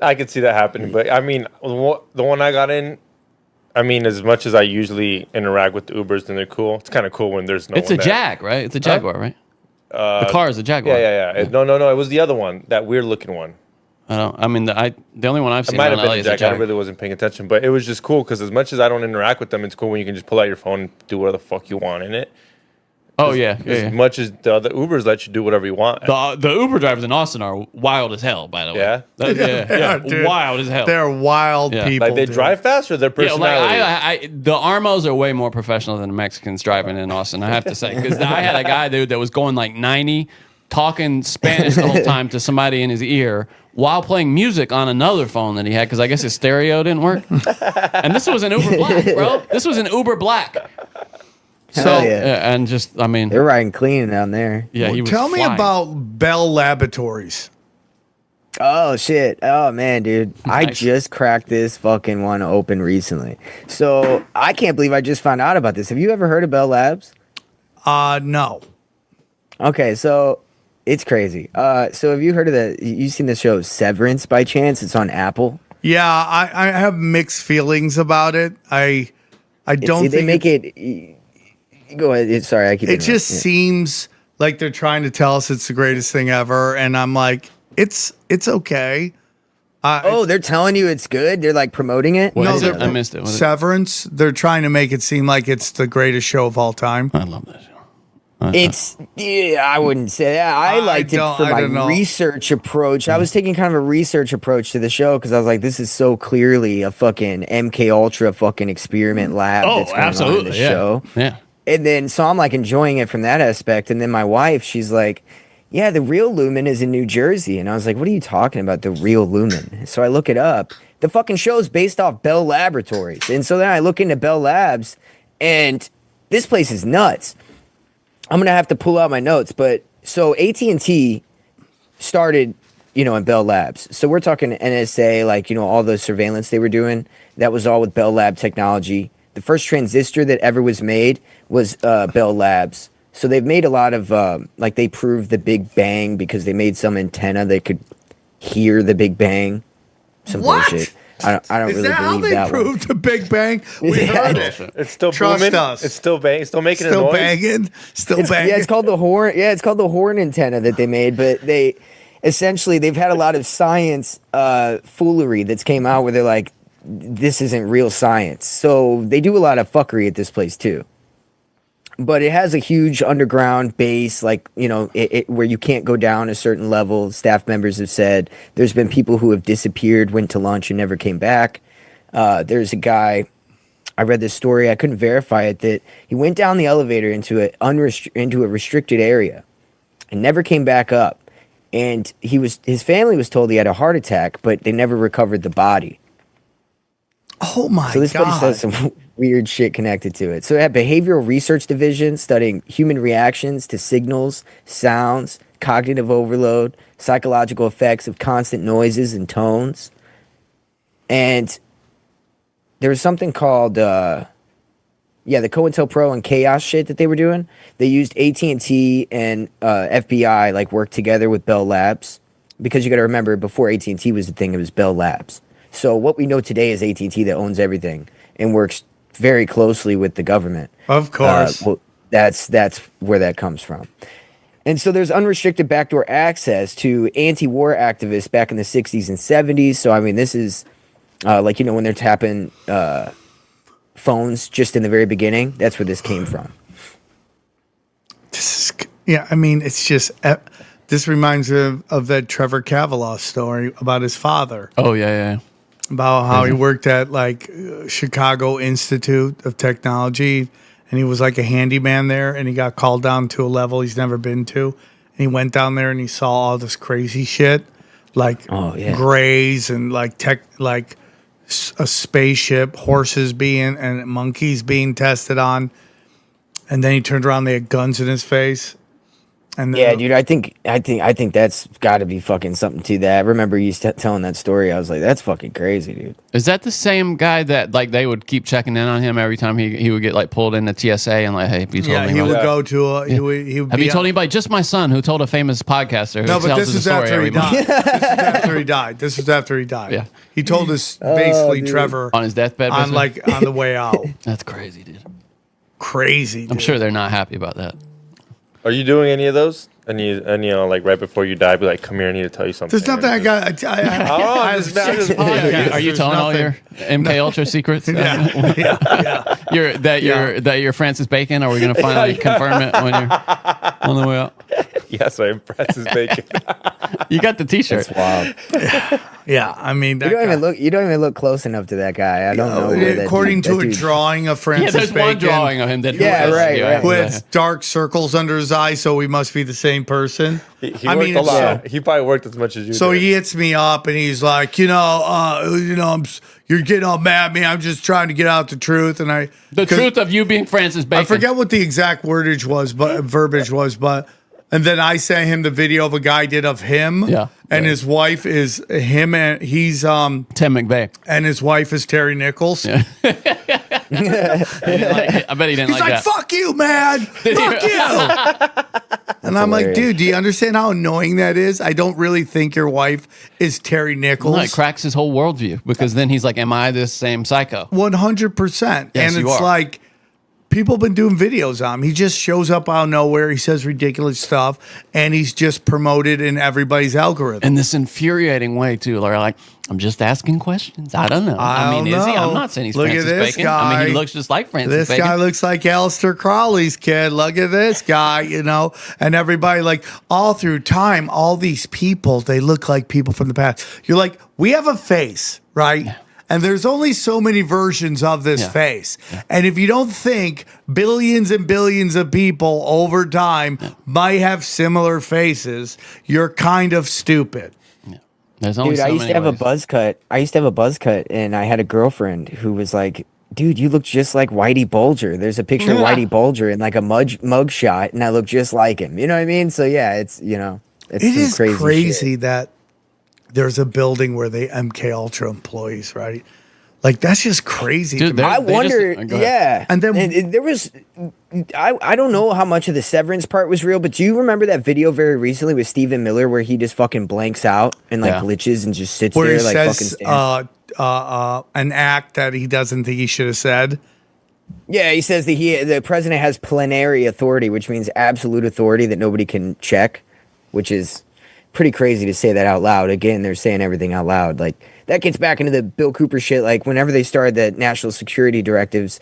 I could see that happening. But I mean, the one I got in, I mean, as much as I usually interact with the Ubers and they're cool, it's kind of cool when there's no
It's
one
a
there.
Jag, right? It's a Jaguar, right? The car is a Jaguar.
Yeah. No. It was the other one, that weird looking one.
I mean, the only one I've
It
seen
might
in
have
LA
been a
is a
Jag. I
Jag.
really wasn't paying attention, but it was just cool because as much as I don't interact with them, it's cool when you can just pull out your phone and do whatever the fuck you want in it.
Oh, yeah.
As much as the other Ubers let you do whatever you want.
The Uber drivers in Austin are wild as hell, by the way.
Yeah?
Yeah,
Dude.
wild as hell.
They're wild
Yeah.
people.
Like they
dude.
drive fast or their
Yeah,
personality?
like the Armos are way more professional than the Mexicans driving in Austin, I have to say. Because I had a guy, dude, that was going like 90, talking Spanish the whole time to somebody in his ear while playing music on another phone that he had, because I guess his stereo didn't work. And this was an Uber Black, bro. This was an Uber Black. So,
Hell yeah.
and just, I mean,
They're riding clean down there.
yeah, he was
Tell me
flying.
about Bell Laboratories.
Oh shit. Oh man, dude. I
Nice.
just cracked this fucking one open recently. So I can't believe I just found out about this. Have you ever heard of Bell Labs?
No.
Okay, so it's crazy. So have you heard of you seen the show Severance by chance? It's on Apple.
Yeah, I have mixed feelings about it. I don't
They
think
make it. Go ahead. Sorry, I keep.
it just
interrupting.
seems like they're trying to tell us it's the greatest thing ever, and I'm like, it's okay.
Oh, they're telling you it's good. They're like promoting it.
What
No,
is it?
they're-
I missed it. What is it?
Severance. They're trying to make it seem like it's the greatest show of all time.
I love that show.
It's I wouldn't say that. I liked it for
I don't know.
my research approach. I was taking kind of a research approach to the show because I was like, this is so clearly a fucking MK Ultra fucking experiment lab
Oh,
that's going on in
absolutely.
the
Yeah.
show.
Yeah.
And then so I'm like enjoying it from that aspect. And then my wife, she's like, yeah, the real Lumen is in New Jersey. And I was like, what are you talking about? The real Lumen. So I look it up. The fucking show is based off Bell Laboratories. And so then I look into Bell Labs and this place is nuts. I'm going to have to pull out my notes. But so AT&T started, in Bell Labs. So we're talking NSA, like, all the surveillance they were doing. That was all with Bell Lab technology. The first transistor that ever was made was Bell Labs. So they've made a lot of, they proved the Big Bang because they made some antenna that could hear the Big Bang. Some
What?
bullshit. I don't
Is
really
that how
believe
they
that one.
proved the Big Bang? We
Yeah,
heard
it
it.
It's still
Trust
booming.
us.
It's still still making a
Still
noise.
banging. Still banging.
Yeah, it's called the horn. Yeah, it's called the horn antenna that they made. But they've had a lot of science foolery that's came out where they're like, this isn't real science. So they do a lot of fuckery at this place too. But it has a huge underground base, like, where you can't go down a certain level. Staff members have said there's been people who have disappeared, went to lunch, and never came back. There's a guy, I read this story, I couldn't verify it, that he went down the elevator into a restricted area and never came back up. And his family was told he had a heart attack, but they never recovered the body.
Oh my
So this place
God.
has some weird shit connected to it. So they have behavioral research division studying human reactions to signals, sounds, cognitive overload, psychological effects of constant noises and tones. And there was something called the COINTELPRO and chaos shit that they were doing. They used AT&T and FBI like work together with Bell Labs, because you got to remember, before AT&T was the thing, it was Bell Labs. So what we know today is AT&T that owns everything and works very closely with the government.
Of course.
Well, that's where that comes from. And so there's unrestricted backdoor access to anti-war activists back in the 60s and 70s. So, I mean, this is when they're tapping phones just in the very beginning. That's where this came from.
It's just, this reminds me of that Trevor Cavanaugh story about his father.
Oh, yeah.
About how he worked at Chicago Institute of Technology, and he was like a handyman there, and he got called down to a level he's never been to. And he went down there and he saw all this crazy shit, like grays and a spaceship, horses and monkeys being tested on. And then he turned around, they had guns in his face. And then,
Yeah, dude, I think that's got to be fucking something to that. I remember you telling that story. I was like, that's fucking crazy, dude.
Is that the same guy that like they would keep checking in on him every time he would get like pulled into TSA and like, hey, you told
Yeah,
me
he
about
would
that?
go to a. He would
Have
be
you told anybody? Just my son, who told a famous podcaster. Who
No, but
tells
this
the
is
story
after he
every month.
died. This is after he died. This is after he died.
Yeah.
He told us basically
dude.
Trevor
On his deathbed,
on
basically?
on the way out.
That's crazy, dude.
Crazy.
I'm
dude.
sure they're not happy about that.
Are you doing any of those? And you know, like right before you die, be like, "Come here, I need to tell you something."
There's nothing I got.
I'm just
Are you telling all your MK Ultra secrets?
Yeah.
You're Francis Bacon? Are we going to finally confirm it when you're on the way out?
Yes, I'm Francis Bacon.
You got the T-shirt.
It's wild.
Yeah. I mean,
You don't even look close enough to that guy. I don't know. where that
according
dude-
to
that
a
dude-
drawing of
Yeah,
Francis
there's
Bacon,
one drawing of him that.
Yeah, right.
who has dark circles under his eyes, so we must be the same person.
He
I
worked
mean,
a lot.
yeah.
He probably worked as much as you.
So
did.
he hits me up and he's like, you're getting all mad at me. I'm just trying to get out the truth. And
The truth of you being Francis Bacon.
I forget what the exact verbiage was, but and then I sent him the video of a guy did of him.
Yeah.
And his wife is him, and he's
Tim McVeigh.
and his wife is Terry Nichols.
I bet he didn't
He's
like
like,
that.
fuck you, man. Fuck you. And I'm like,
hilarious.
dude, do you understand how annoying that is? I don't really think your wife is Terry Nichols.
No, it cracks his whole worldview because then he's like, "Am I this same psycho?"
100%.
Yes,
And
you
it's
are.
like, people have been doing videos on him. He just shows up out of nowhere. He says ridiculous stuff, and he's just promoted in everybody's algorithm.
In this infuriating way too. They're like, "I'm just asking questions. I don't know.
I
mean,
don't
is he?
know.
I'm not saying he's
Look at
Francis
this
Bacon. I mean, he
guy.
looks just like Francis
This
Bacon."
guy looks like Aleister Crowley's kid. Look at this guy, and everybody, like, all through time, all these people, they look like people from the past. You're like, we have a face, right? And there's only so many versions of this
Yeah.
face. And if you don't think billions and billions of people over time might have similar faces, you're kind of stupid.
There's only
Dude,
so
I used
many
to have a
ways.
buzz cut. And I had a girlfriend who was like, dude, you look just like Whitey Bulger. There's a picture of Whitey Bulger in like a mug shot, and I look just like him. You know what I mean? So yeah, it's
It
some
is
crazy,
crazy
shit.
that there's a building where they MK Ultra employees, right? Like, that's just crazy.
Dude,
to me.
they're-
I
They just-
wonder,
go ahead.
yeah.
And then-
there was, I don't know how much of the severance part was real, but do you remember that video very recently with Stephen Miller where he just fucking blanks out and like
Yeah.
glitches and just sits
Where
there
he
like fucking
says
stands?
an act that he doesn't think he should have said.
Yeah, he says that the president has plenary authority, which means absolute authority that nobody can check, which is pretty crazy to say that out loud. Again, they're saying everything out loud. Like, that gets back into the Bill Cooper shit. Like, whenever they started the national security directives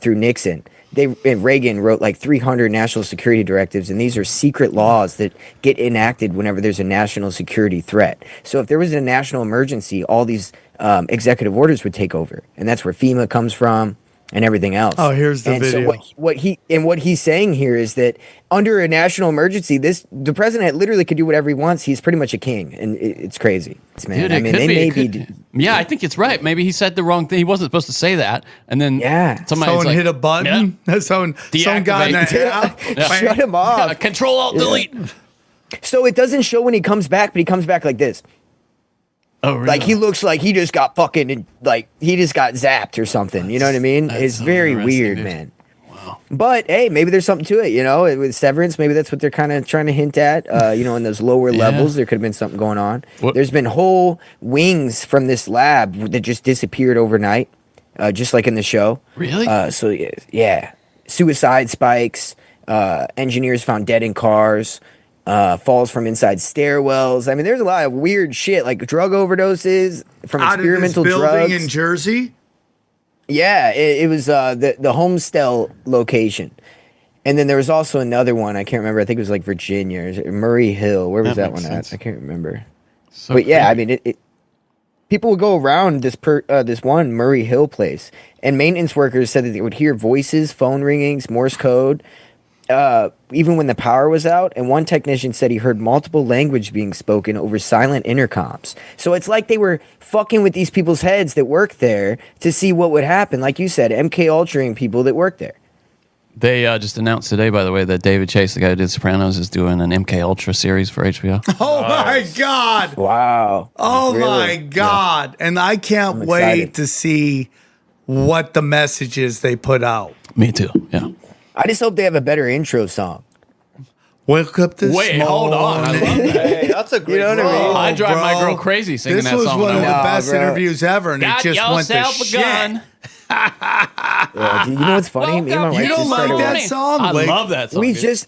through Nixon, Reagan wrote like 300 national security directives, and these are secret laws that get enacted whenever there's a national security threat. So if there was a national emergency, all these executive orders would take over, and that's where FEMA comes from and everything else.
Oh, here's the
and
video.
So what he's saying here is that under a national emergency, the president literally could do whatever he wants. He's pretty much a king, and it's crazy. Man,
Dude,
I
it
mean,
could
they
be.
may
It could
be.
Yeah, I think it's right. Maybe he said the wrong thing. He wasn't supposed to say that, and then somebody's
Someone
like,
hit a button. Someone got in
Deactivate.
an app.
Shut him off.
Control Alt Delete.
So it doesn't show when he comes back, but he comes back like this.
Oh, really?
Like, he looks like he just got fucking, like, he just got zapped or something. You know what I mean?
That's
It's
so
very
interesting,
weird,
dude.
man. But hey, maybe there's something to it, with severance. Maybe that's what they're kind of trying to hint at. In those lower levels, there could have been something going on.
What-
There's been whole wings from this lab that just disappeared overnight, just like in the show.
Really?
So yeah, suicide spikes. Engineers found dead in cars. Falls from inside stairwells. I mean, there's a lot of weird shit, like drug overdoses from
Out of this
experimental
building
drugs.
in Jersey.
Yeah, it was the Homestell location. And then there was also another one. I can't remember. I think it was like Virginia. Or Murray Hill. Where was
That
that
makes
one
sense.
at? I can't remember.
So
But yeah, I
creepy.
mean, people would go around this one Murray Hill place. And maintenance workers said that they would hear voices, phone ringings, Morse code, even when the power was out. And one technician said he heard multiple language being spoken over silent intercoms. So it's like they were fucking with these people's heads that work there to see what would happen. Like you said, MK Ultraing people that work there.
They just announced today, by the way, that David Chase, the guy who did Sopranos, is doing an MK Ultra series for HBO.
Oh my God.
Wow.
Oh
Really?
my God. And I can't
I'm
wait
excited.
to see what the messages they put out.
Me too. Yeah.
I just hope they have a better intro song.
Wake up this
Wait, hold on. I love
morning.
that.
Hey, that's a great
You know what I
song.
mean?
I drive my
bro.
girl crazy singing
This
that
was
song.
one of
when
the
I was-
best
bro.
interviews ever, and
Got
it just went to
yourself a
shit.
gun.
Yeah, dude, you know what's funny? Me and my
Woke up
wife
You don't
just
like
started
that
watching.
song?
I
Wake-
love that song.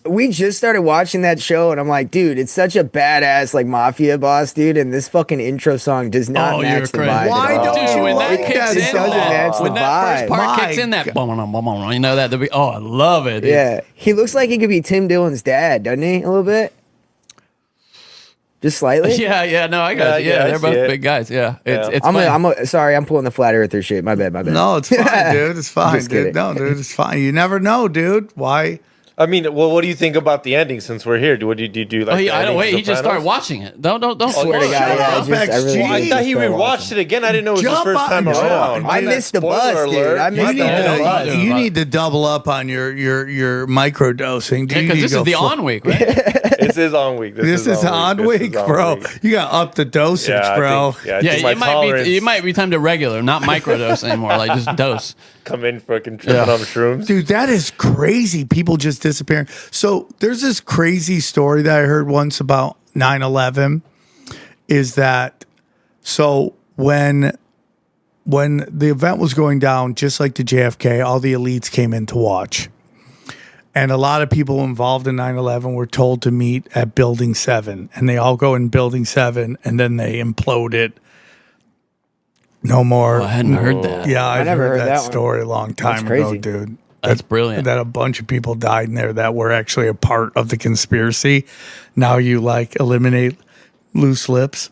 We just started watching that show, and I'm like, dude, it's such a badass like mafia boss, dude, and this fucking intro song does not
Oh,
match
you're
the
crazy.
vibe.
Why
at all.
don't
Dude,
you
when
like
that kicks
that
in,
It doesn't
song?
match the
when that first
vibe.
part
My
kicks in, that
God.
boom, boom, boom, boom, you know that. Oh, I love it. Dude.
Yeah, he looks like he could be Tim Dillon's dad, doesn't he? A little bit, just slightly.
Yeah, no, I got it.
Yeah,
Yeah,
I
they're
see
both
it.
big guys. Yeah, it's
Yeah.
it's fun.
Sorry, I'm pulling the flat earther shit. My bad.
No, it's fine, dude. It's fine,
Just
dude.
kidding.
No, dude, it's fine. You never know, dude. Why?
I mean, well, what do you think about the ending since we're here? What do you do? Like,
Oh,
the
I don't
ending
wait.
to
He just
Sopranos?
started watching it. Don't.
Swear to God,
shut
yeah,
up,
I really.
XG.
Well, I thought he
started
rewatched
watching.
it again. I didn't know it was his
Jump
first
on-
time
jump.
around.
I missed the bus,
Spoiler
dude.
alert.
I
You
missed
need
the
bad.
whole
to
bus.
Dude.
you need to double up on your micro dosing, dude. You
Because
need
this
to
is
go
the
full-
on week, right?
This is on week.
This is on
This
week,
is on
bro.
week.
You got up the dosage,
Yeah, I
bro.
think- I
Yeah,
think my tolerance
it might be time to regular, not microdose anymore. Like just dose.
come in fucking tripping
Yeah.
on shrooms.
Dude, that is crazy. People just disappearing. So there's this crazy story that I heard once about 9/11 is that so when the event was going down, just like the JFK, all the elites came in to watch. And a lot of people involved in 9/11 were told to meet at Building 7. And they all go in Building 7 and then they implode it. No more.
Oh, I hadn't heard that.
Yeah, I
never
heard
heard
that
that one.
story a long time
That's
ago,
crazy.
dude.
That's brilliant.
That a bunch of people died in there that were actually a part of the conspiracy. Now you like eliminate loose lips.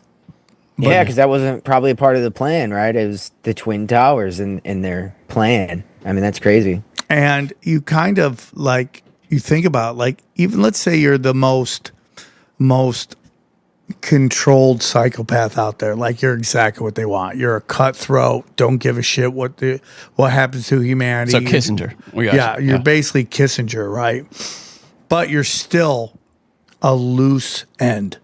Yeah, because that wasn't probably a part of the plan, right? It was the Twin Towers in their plan. I mean, that's crazy.
And you kind of like, you think about like, even let's say you're the most controlled psychopath out there. Like you're exactly what they want. You're a cutthroat. Don't give a shit what happens to humanity.
So Kissinger. We got
Yeah,
you.
you're basically Kissinger, right? But you're still a loose end.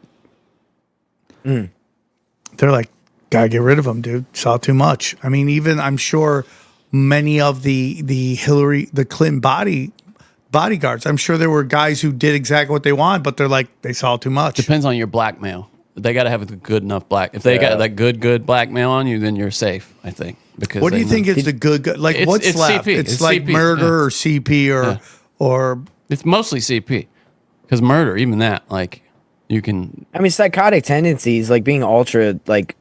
They're like, gotta get rid of him, dude. Saw too much. I mean, even I'm sure many of the Clinton bodyguards, I'm sure there were guys who did exactly what they want, but they're like, they saw too much.
Depends on your blackmail. They got to have a good enough black. If they got that good blackmail on you, then you're safe. I think. Because
What do you
they
think
know-
is the good? Like,
It's-
what's
it's
left?
CP.
It's
It's
like
CP,
murder
yeah.
or CP or
It's mostly CP. Because murder, even that, like you can.
I mean, psychotic tendencies, like being ultra, like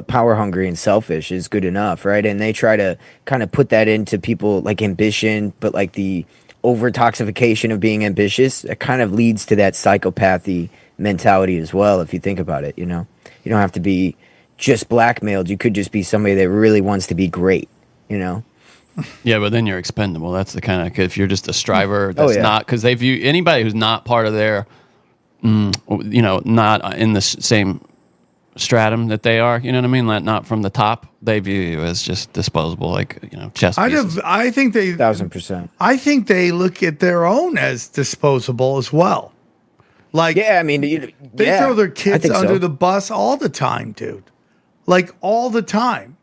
power hungry and selfish, is good enough, right? And they try to kind of put that into people, like ambition, but like the over toxification of being ambitious, it kind of leads to that psychopathy mentality as well. If you think about it, you know, you don't have to be just blackmailed. You could just be somebody that really wants to be great, you know.
Yeah, but then you're expendable. That's the kind of, if you're just a striver, that's
yeah.
not, because they view anybody who's not part of their, not in the same stratum that they are, you know what I mean? Like not from the top, they view you as just disposable, like, chess pieces.
I think they
1000%.
I think they look at their own as disposable as well. Like,
Yeah, I mean,
they throw their kids
think
under
so.
the bus all the time, dude. Like all the time.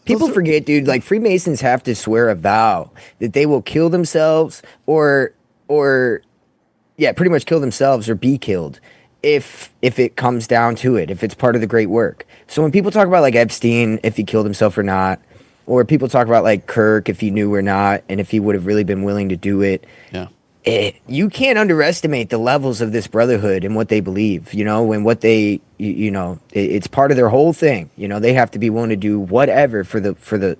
People forget, dude, like Freemasons have to swear a vow that they will kill themselves or pretty much kill themselves or be killed if it comes down to it, if it's part of the great work. So when people talk about like Epstein, if he killed himself or not, or people talk about like Kirk, if he knew or not, and if he would have really been willing to do it,
Yeah.
you can't underestimate the levels of this brotherhood and what they believe, and what they, it's part of their whole thing. They have to be willing to do whatever for the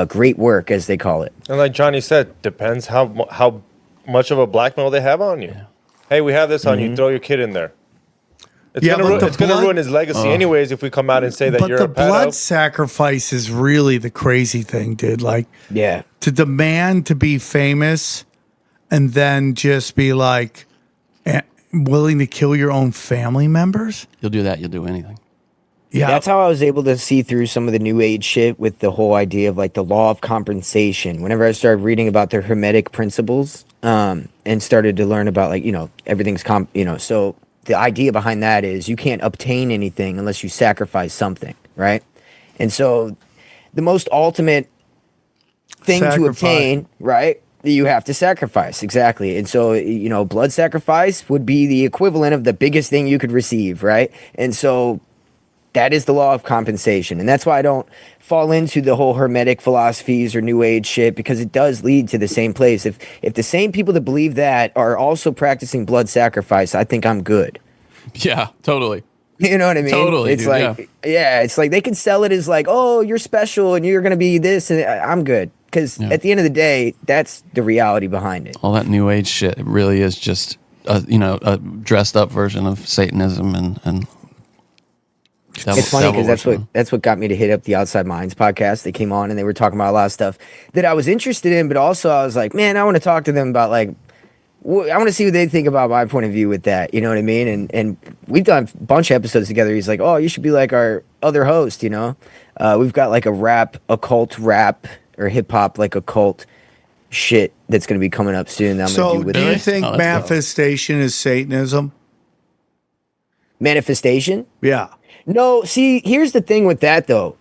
great work, as they call it.
And like Johnny said, depends how much of a blackmail they have on you. Hey, we have this on you. Throw your kid in there. It's
Yeah, but the
gonna
blood-
ruin his legacy anyways if we come out and say that
But
you're
the
a pedo.
blood sacrifice is really the crazy thing, dude. Like
Yeah.
to demand to be famous and then just be like willing to kill your own family members.
You'll do that, you'll do anything.
Yeah.
That's how I was able to see through some of the new age shit with the whole idea of like the law of compensation. Whenever I started reading about their hermetic principles, and started to learn about like, everything's so the idea behind that is you can't obtain anything unless you sacrifice something, right? And so the most ultimate thing to obtain, right? You have to sacrifice, exactly. And so, blood sacrifice would be the equivalent of the biggest thing you could receive, right? And so that is the law of compensation. And that's why I don't fall into the whole hermetic philosophies or new age shit, because it does lead to the same place. If the same people that believe that are also practicing blood sacrifice, I think I'm good.
Yeah, totally.
You know what I mean?
Totally,
It's
dude,
like, it's like they can sell it as like, oh, you're special and you're going to be this. And I'm good. Because at the end of the day, that's the reality behind it.
All that new age shit, it really is just a dressed up version of Satanism and
It's funny because that's what got me to hit up the Outside Minds podcast. They came on and they were talking about a lot of stuff that I was interested in, but also I was like, man, I want to talk to them about like, I want to see what they think about my point of view with that. You know what I mean? And we've done a bunch of episodes together. He's like, oh, you should be like our other host. We've got like a occult rap or hip hop like occult shit that's going to be coming up soon. That I'm
So,
gonna do with
do you
it.
think manifestation is Satanism?
Manifestation?
Yeah.
No, see, here's the thing with that, though.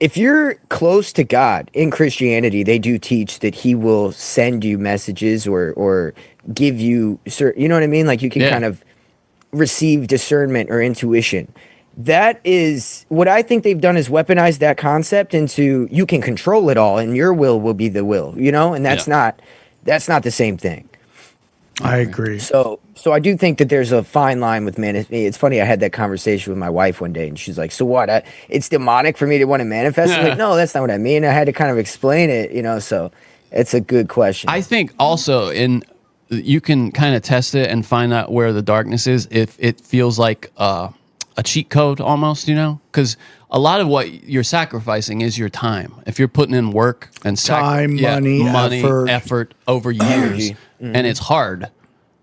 If you're close to God in Christianity, they do teach that He will send you messages or give you, you know what I mean? Like you can kind of receive discernment or intuition. That is what I think they've done is weaponize that concept into you can control it all and your will be the will, and that's not the same thing.
I agree.
So I do think that there's a fine line with It's funny, I had that conversation with my wife one day, and she's like, so what? It's demonic for me to want to manifest? I'm like, no, that's not what I mean. I had to kind of explain it, so it's a good question.
I think also you can kind of test it and find out where the darkness is if it feels like a cheat code almost, because a lot of what you're sacrificing is your time. If you're putting in work and money, effort over years, and it's hard,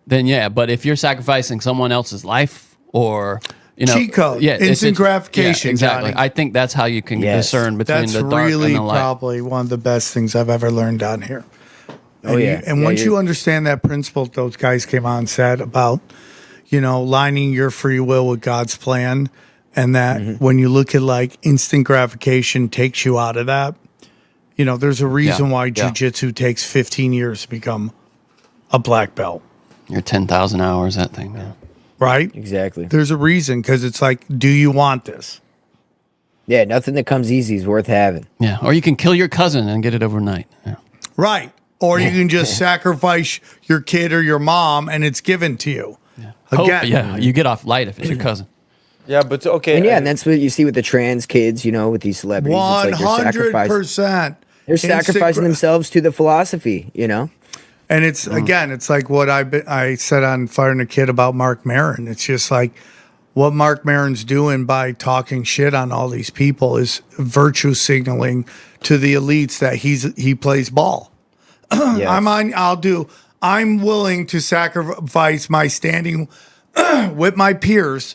then but if you're sacrificing someone else's life or
cheat code, instant gratification,
exactly.
Johnny.
I think that's how you can discern between the dark and the light.
That's probably one of the best things I've ever learned down here.
And
once you understand that principle, those guys came on and said about lining your free will with God's plan, and that when you look at like instant gratification takes you out of that. There's a reason why jiu-jitsu takes 15 years to become a black belt.
You're 10,000 hours, that thing, man.
Right?
Exactly.
There's a reason, because it's like, do you want this?
Yeah, nothing that comes easy is worth having.
Yeah, or you can kill your cousin and get it overnight. Yeah.
Right. Or you can just sacrifice your kid or your mom and it's given to you.
Yeah. Again. You get off light if it's your cousin.
Yeah, but okay.
And that's what you see with the trans kids, with these celebrities.
100%.
They're sacrificing themselves to the philosophy,
And it's, again, it's like what I said on Firing a Kid about Mark Maron. It's just like what Mark Maron's doing by talking shit on all these people is virtue signaling to the elites that he plays ball. Yes. I'm willing to sacrifice my standing with my peers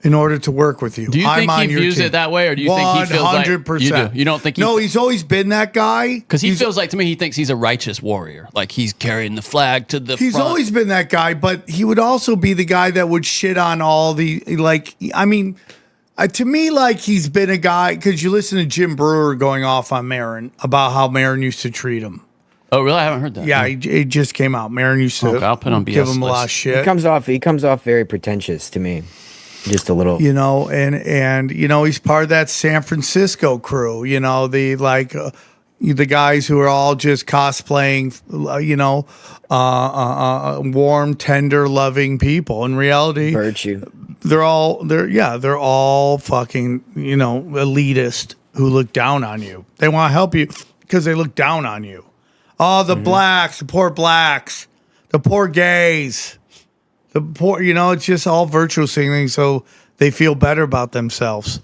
in order to work with you.
Do you think he views it that way, or do you think he feels like 100%? You do. You don't think?
He's always been that guy.
Because he feels like, to me, he thinks he's a righteous warrior. Like he's carrying the flag to the front.
He's always been that guy, but he would also be the guy that would shit on all the to me, like he's been a guy, because you listen to Jim Brewer going off on Maron about how Maron used to treat him.
Oh, really? I haven't heard that.
Yeah, it just came out. Maron used to
I'll put on BS
give him a lot of shit.
He comes off very pretentious to me. Just a little,
and he's part of that San Francisco crew. The guys who are all just cosplaying, warm, tender, loving people. In reality,
virtue.
They're all fucking elitist who look down on you. They want to help you because they look down on you. Oh, the blacks, the poor gays. The poor, it's just all virtual signaling, so they feel better about themselves.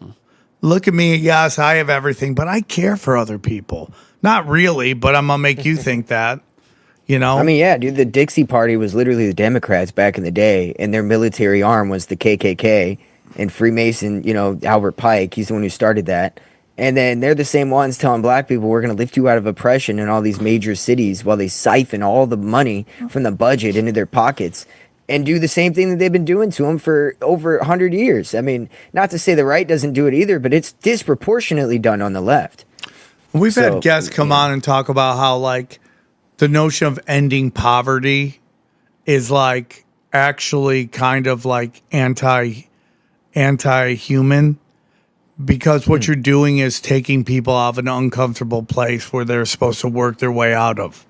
Look at me. Yes, I have everything, but I care for other people. Not really, but I'm going to make you think that,
I mean, yeah, dude, the Dixie Party was literally the Democrats back in the day, and their military arm was the KKK. and Freemason, Albert Pike, he's the one who started that. And then they're the same ones telling black people we're going to lift you out of oppression in all these major cities while they siphon all the money from the budget into their pockets and do the same thing that they've been doing to them for over 100 years. I mean, not to say the right doesn't do it either, but it's disproportionately done on the left.
We've had guests come on and talk about how like the notion of ending poverty is like actually kind of like anti-human. Because what you're doing is taking people out of an uncomfortable place where they're supposed to work their way out of.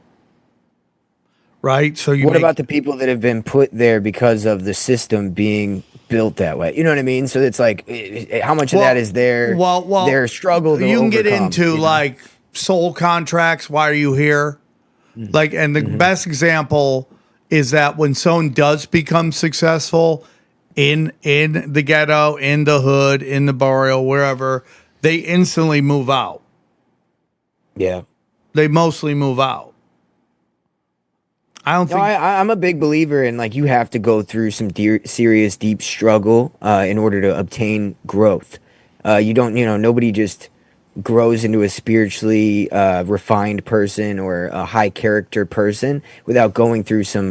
Right? So
what about the people that have been put there because of the system being built that way? You know what I mean? So it's like, how much of that is their struggle to
you can
overcome,
get into like soul contracts. Why are you here? Like, and the best example is that when someone does become successful in the ghetto, in the hood, in the barrio, wherever, they instantly move out.
Yeah.
They mostly move out. I don't think...
I'm a big believer in, like, you have to go through some serious, deep struggle in order to obtain growth. You don't, nobody just grows into a spiritually refined person or a high character person without going through some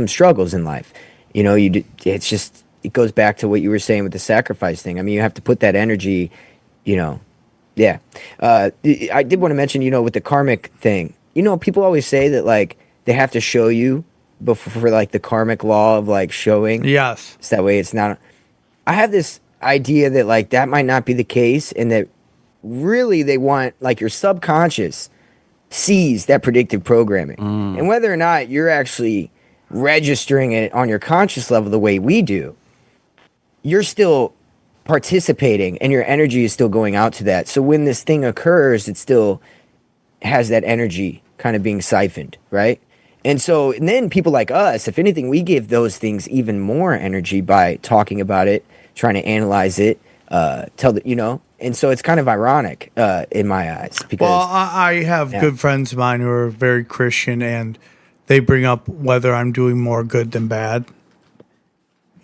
struggles in life. It's just, it goes back to what you were saying with the sacrifice thing. I mean, you have to put that energy, yeah. I did want to mention, with the karmic thing, people always say that, like, they have to show you before, like, the karmic law of, like, showing.
Yes.
So that way it's not. I have this idea that, like, that might not be the case, and that really they want, like, your subconscious sees that predictive programming. And whether or not you're actually registering it on your conscious level the way we do, you're still participating and your energy is still going out to that. So when this thing occurs, it still has that energy kind of being siphoned, right? And then people like us, if anything, we give those things even more energy by talking about it, trying to analyze it, and so it's kind of ironic in my eyes. Because,
well, I have good friends of mine who are very Christian, and they bring up whether I'm doing more good than bad,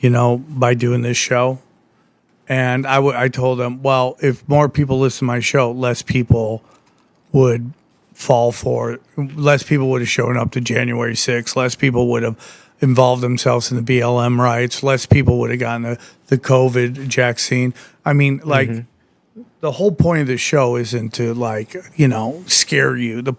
by doing this show. And I told them, well, if more people listen to my show, less people would fall for it. Less people would have shown up to January 6th. Less people would have involved themselves in the BLM riots. Less people would have gotten the COVID vaccine. I mean, like, the whole point of the show isn't to, like, scare you. The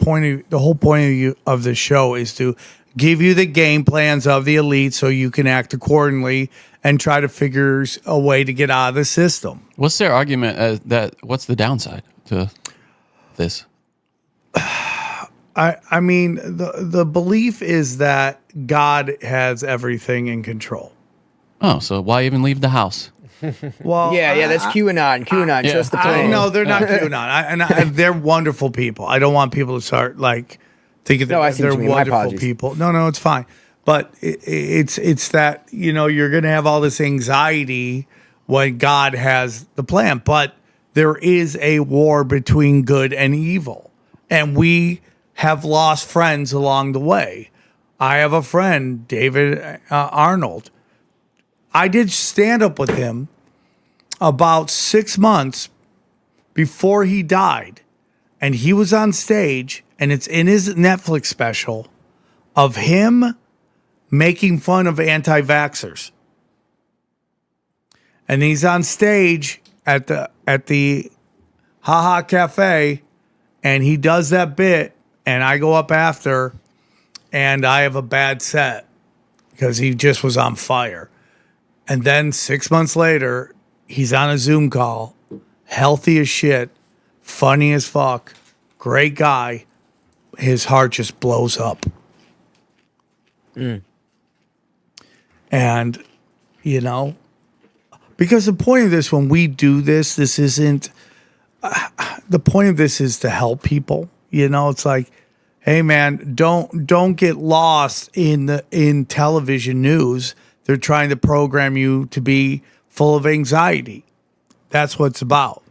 whole point of the show is to give you the game plans of the elite so you can act accordingly and try to figure a way to get out of the system.
What's their argument what's the downside to this?
I mean, the belief is that God has everything in control.
Oh, so why even leave the house?
Well,
yeah, that's QAnon. QAnon, trust the plan.
No, they're not QAnon. They're wonderful people. I don't want people to start like thinking that they're wonderful people. No, it's fine. But it's that you're going to have all this anxiety when God has the plan. But there is a war between good and evil, and we have lost friends along the way. I have a friend, David Arnold. I did stand up with him about 6 months before he died. And he was on stage, and it's in his Netflix special of him making fun of anti-vaxxers. And he's on stage at the Haha Cafe, and he does that bit, and I go up after, and I have a bad set because he just was on fire. And then 6 months later, he's on a Zoom call, healthy as shit, funny as fuck, great guy. His heart just blows up. And, because the point of this, when we do this isn't, the point of this is to help people. It's like, hey man, don't get lost in television news. They're trying to program you to be full of anxiety. That's what it's about.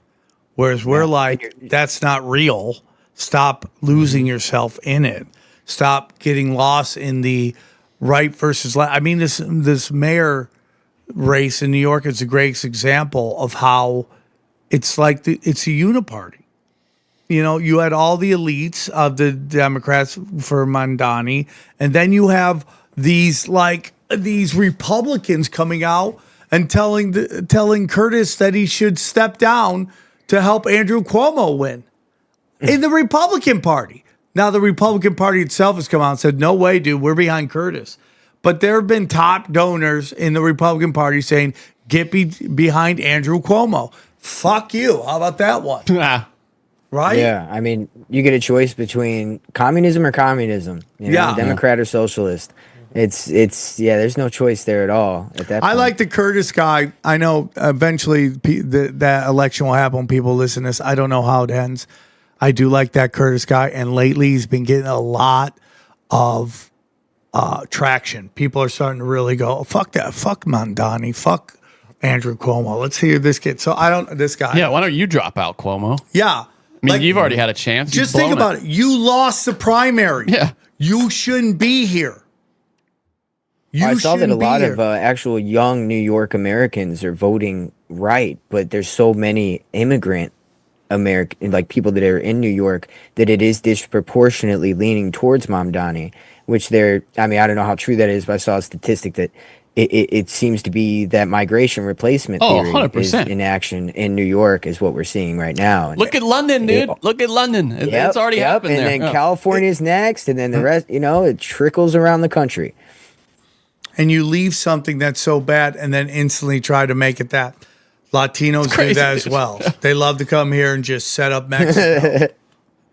Whereas we're like, that's not real. Stop losing yourself in it. Stop getting lost in the right versus left. I mean, this mayor race in New York is the greatest example of how it's like it's a uniparty. You know, you had all the elites of the Democrats for Mamdani, and then you have these Republicans coming out and telling Curtis that he should step down to help Andrew Cuomo win in the Republican Party. Now, the Republican Party itself has come out and said, no way, dude, we're behind Curtis. But there have been top donors in the Republican Party saying, get behind Andrew Cuomo. Fuck you. How about that one? Right?
Yeah, I mean, you get a choice between communism or communism. You know, Democrat or socialist. It's there's no choice there at all at that point.
I like the Curtis guy. I know eventually that election will happen when people listen to this. I don't know how it ends. I do like that Curtis guy, and lately he's been getting a lot of traction. People are starting to really go, fuck that, fuck Mamdani, fuck Andrew Cuomo. Let's hear this kid. So this guy.
Yeah, why don't you drop out, Cuomo?
Yeah.
I mean, you've already had a chance.
Just think about it. You lost the primary.
Yeah.
You shouldn't be here.
I saw that a lot of actual young New York Americans are voting right, but there's so many immigrant American, like people that are in New York, that it is disproportionately leaning towards Mamdani, which I don't know how true that is, but I saw a statistic that it seems to be that migration replacement theory
100%.
is in action in New York is what we're seeing right now.
Look at London, dude. Look at London. It's already happened
and
there.
And then California's next, and then the rest, it trickles around the country.
And you leave something that's so bad and then instantly try to make it that. Latinos do that as well. They love to come here and just set up Mexico.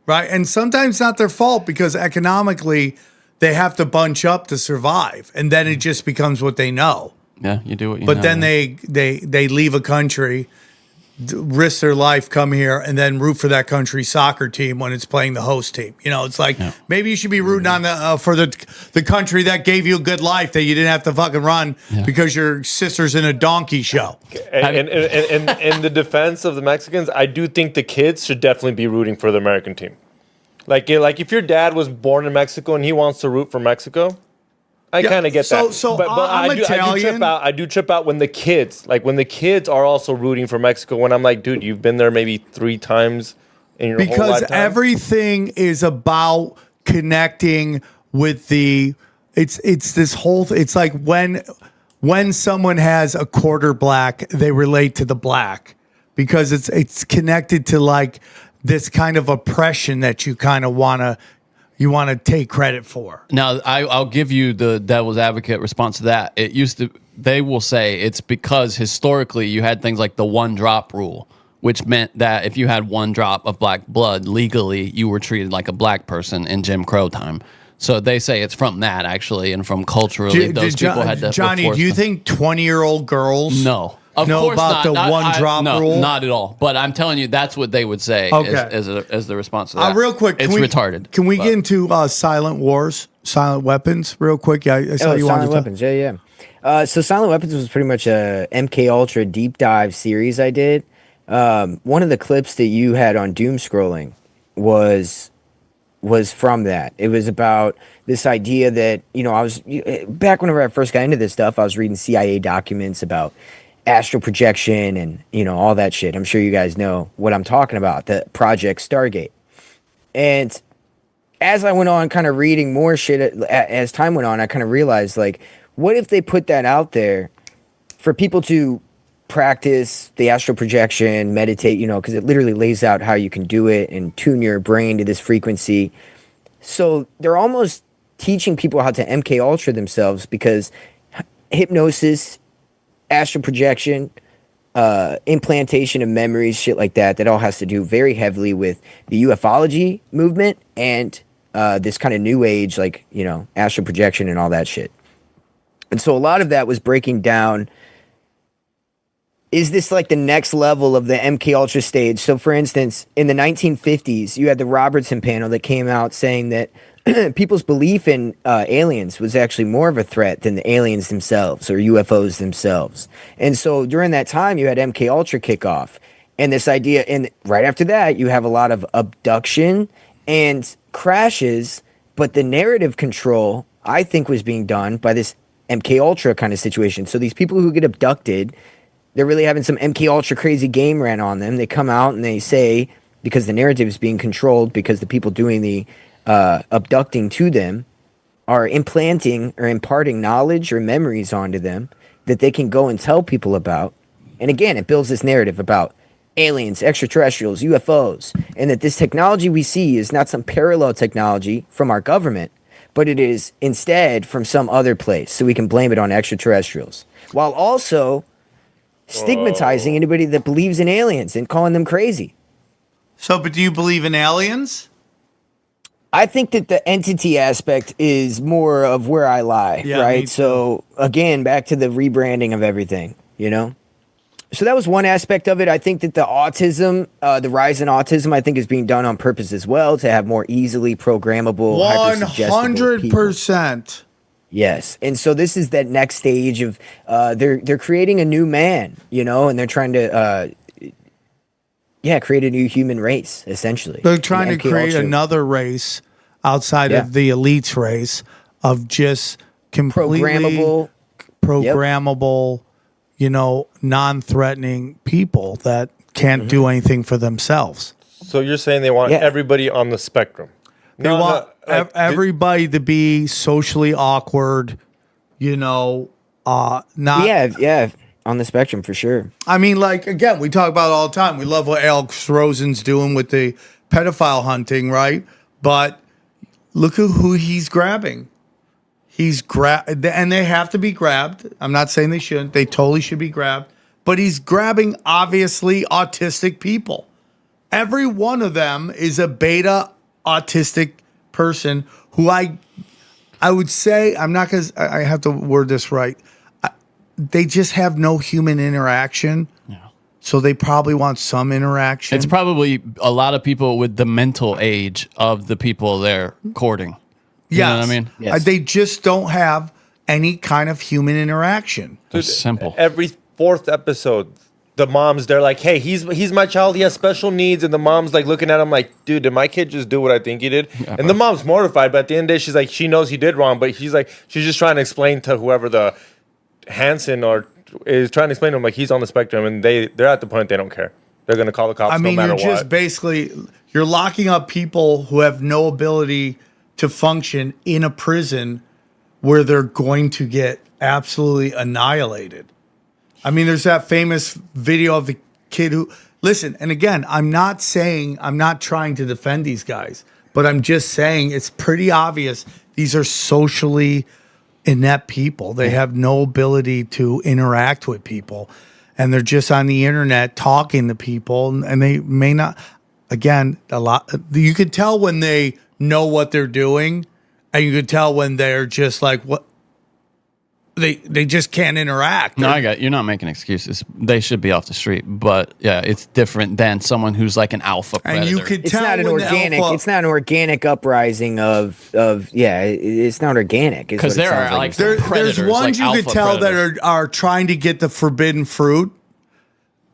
Right? And sometimes not their fault because economically they have to bunch up to survive. And then it just becomes what they know.
Yeah, you do what you know.
But then they leave a country, risk their life, come here, and then root for that country's soccer team when it's playing the host team. You know, it's like maybe you should be rooting on for the country that gave you a good life that you didn't have to fucking run because your sister's in a donkey show.
And in the defense of the Mexicans, I do think the kids should definitely be rooting for the American team. Like if your dad was born in Mexico and he wants to root for Mexico, I kind of get that.
But
I do trip out when the kids are also rooting for Mexico. When I'm like, dude, you've been there maybe 3 times in your whole lifetime.
Because everything is about connecting with it's this whole. It's like when someone has a quarter black, they relate to the black because it's connected to like this kind of oppression that you kind of want to take credit for.
Now, I'll give you the devil's advocate response to that. They will say it's because historically you had things like the 1 drop rule, which meant that if you had 1 drop of black blood legally, you were treated like a black person in Jim Crow time. So they say it's from that actually, and from culturally those people had to.
Johnny, do you think 20-year-old girls?
No.
Know about the 1 drop rule?
No, not at all. But I'm telling you, that's what they would say as the response to that.
Real quick,
it's retarded.
Can we get into silent weapons real quick? Yeah, I saw you wanted
Silent Weapons. Yeah. So Silent Weapons was pretty much a MK Ultra deep dive series I did. One of the clips that you had on doom scrolling was from that. It was about this idea that, I was back whenever I first got into this stuff, I was reading CIA documents about astral projection and all that shit. I'm sure you guys know what I'm talking about, the Project Stargate. And as I went on kind of reading more shit as time went on, I kind of realized, like, what if they put that out there for people to practice the astral projection, meditate, because it literally lays out how you can do it and tune your brain to this frequency. So they're almost teaching people how to MK Ultra themselves, because hypnosis, astral projection, implantation of memories, shit like that all has to do very heavily with the ufology movement and this kind of new age, like, astral projection and all that shit. And so a lot of that was breaking down, is this like the next level of the MK Ultra stage? So for instance, in the 1950s, you had the Robertson panel that came out saying that people's belief in aliens was actually more of a threat than the aliens themselves or UFOs themselves. And so during that time, you had MK Ultra kick off. And this idea, and right after that, you have a lot of abduction and crashes. But the narrative control, I think, was being done by this MK Ultra kind of situation. So these people who get abducted, they're really having some MK Ultra crazy game ran on them. They come out and they say, because the narrative is being controlled, because the people doing the abducting to them are implanting or imparting knowledge or memories onto them that they can go and tell people about. And again, it builds this narrative about aliens, extraterrestrials, UFOs, and that this technology we see is not some parallel technology from our government, but it is instead from some other place, so we can blame it on extraterrestrials, while also stigmatizing anybody that believes in aliens and calling them crazy.
So, but do you believe in aliens?
I think that the entity aspect is more of where I lie,
Yeah, me
right?
too.
So again, back to the rebranding of everything, you know? So that was one aspect of it. I think that the autism, the rise in autism, I think is being done on purpose as well to have more easily programmable, hypersuggestible people.
100%.
Yes. And so this is that next stage of they're creating a new man, you know, and they're trying to create a new human race, essentially.
They're trying to
And MK
create
Ultra-
another race outside
Yeah.
of the elites race of just completely programmable, you know, non-threatening people that can't do anything for themselves.
So you're saying they want
Yeah.
everybody on the spectrum?
They want everybody to be socially awkward, you know, not.
Yeah, on the spectrum for sure.
I mean, like, again, we talk about it all the time. We love what Alex Rosen's doing with the pedophile hunting, right? But look at who he's grabbing. And they have to be grabbed. I'm not saying they shouldn't. They totally should be grabbed. But he's grabbing, obviously, autistic people. Every one of them is a beta autistic person who I would say, I'm not going to, I have to word this right. They just have no human interaction.
Yeah.
So they probably want some interaction.
It's probably a lot of people with the mental age of the people they're courting. You know what I mean?
Yes.
They just don't have any kind of human interaction.
It's simple.
Every fourth episode, the moms, they're like, hey, he's my child, he has special needs, and the mom's like looking at him like, dude, did my kid just do what I think he did?
Yeah.
And the mom's mortified, but at the end of the day, she's like, she knows he did wrong, but she's just trying to explain to whoever the Hanson or is trying to explain to him, like, he's on the spectrum, and they're at the point they don't care. They're going to call the cops no matter
you're just
what.
basically, you're locking up people who have no ability to function in a prison where they're going to get absolutely annihilated. I mean, there's that famous video of the kid who, listen, and again, I'm not trying to defend these guys, but I'm just saying it's pretty obvious these are socially inept people. They have no ability to interact with people, and they're just on the internet talking to people, and they may not, again, you could tell when they know what they're doing, and you could tell when they're just like, what, they just can't interact.
No, you're not making excuses. They should be off the street, but yeah, it's different than someone who's like an alpha predator.
And you could
It's
tell
not an
when the
organic.
alpha-
It's not an organic uprising it's not organic. is
'Cause
what it
there
sounds
are, like,
it's saying.
there's
predators,
ones
like
you could
alpha
tell
predators.
that are trying to get the forbidden fruit,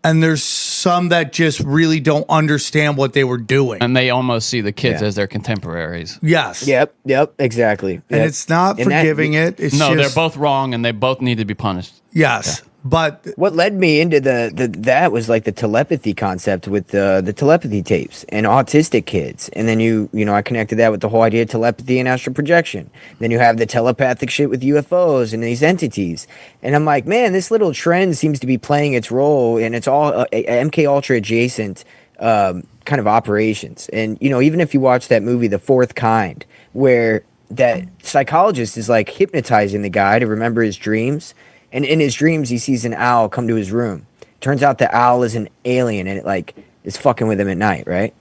and there's some that just really don't understand what they were doing.
And they almost see the kids
Yeah.
as their contemporaries.
Yes.
Yep, exactly.
And
Yep.
it's not
And that-
forgiving it. It's
No,
just,
they're both wrong, and they both need to be punished.
yes. But
What led me into that was like the telepathy concept with the telepathy tapes and autistic kids, and then you know I connected that with the whole idea of telepathy and astral projection. Then you have the telepathic shit with UFOs and these entities, and I'm like, man, this little trend seems to be playing its role, and it's all MK Ultra adjacent kind of operations. And you know, even if you watch that movie, The Fourth Kind, where that psychologist is like hypnotizing the guy to remember his dreams. And in his dreams, he sees an owl come to his room. Turns out the owl is an alien, and it like is fucking with him at night, right?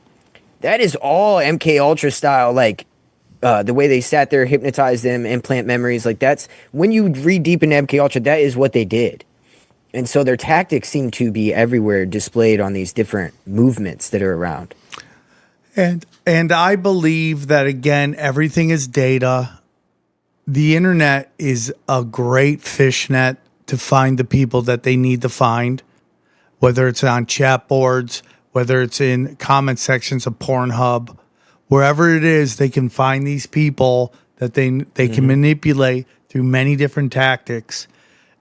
That is all MK Ultra style, like the way they sat there, hypnotized them, implant memories. Like that's when you read deep into MK Ultra, that is what they did. And so their tactics seem to be everywhere, displayed on these different movements that are around.
and I believe that, again, everything is data. The internet is a great fishnet to find the people that they need to find, whether it's on chat boards, whether it's in comment sections of Pornhub, wherever it is, they can find these people that they can manipulate through many different tactics.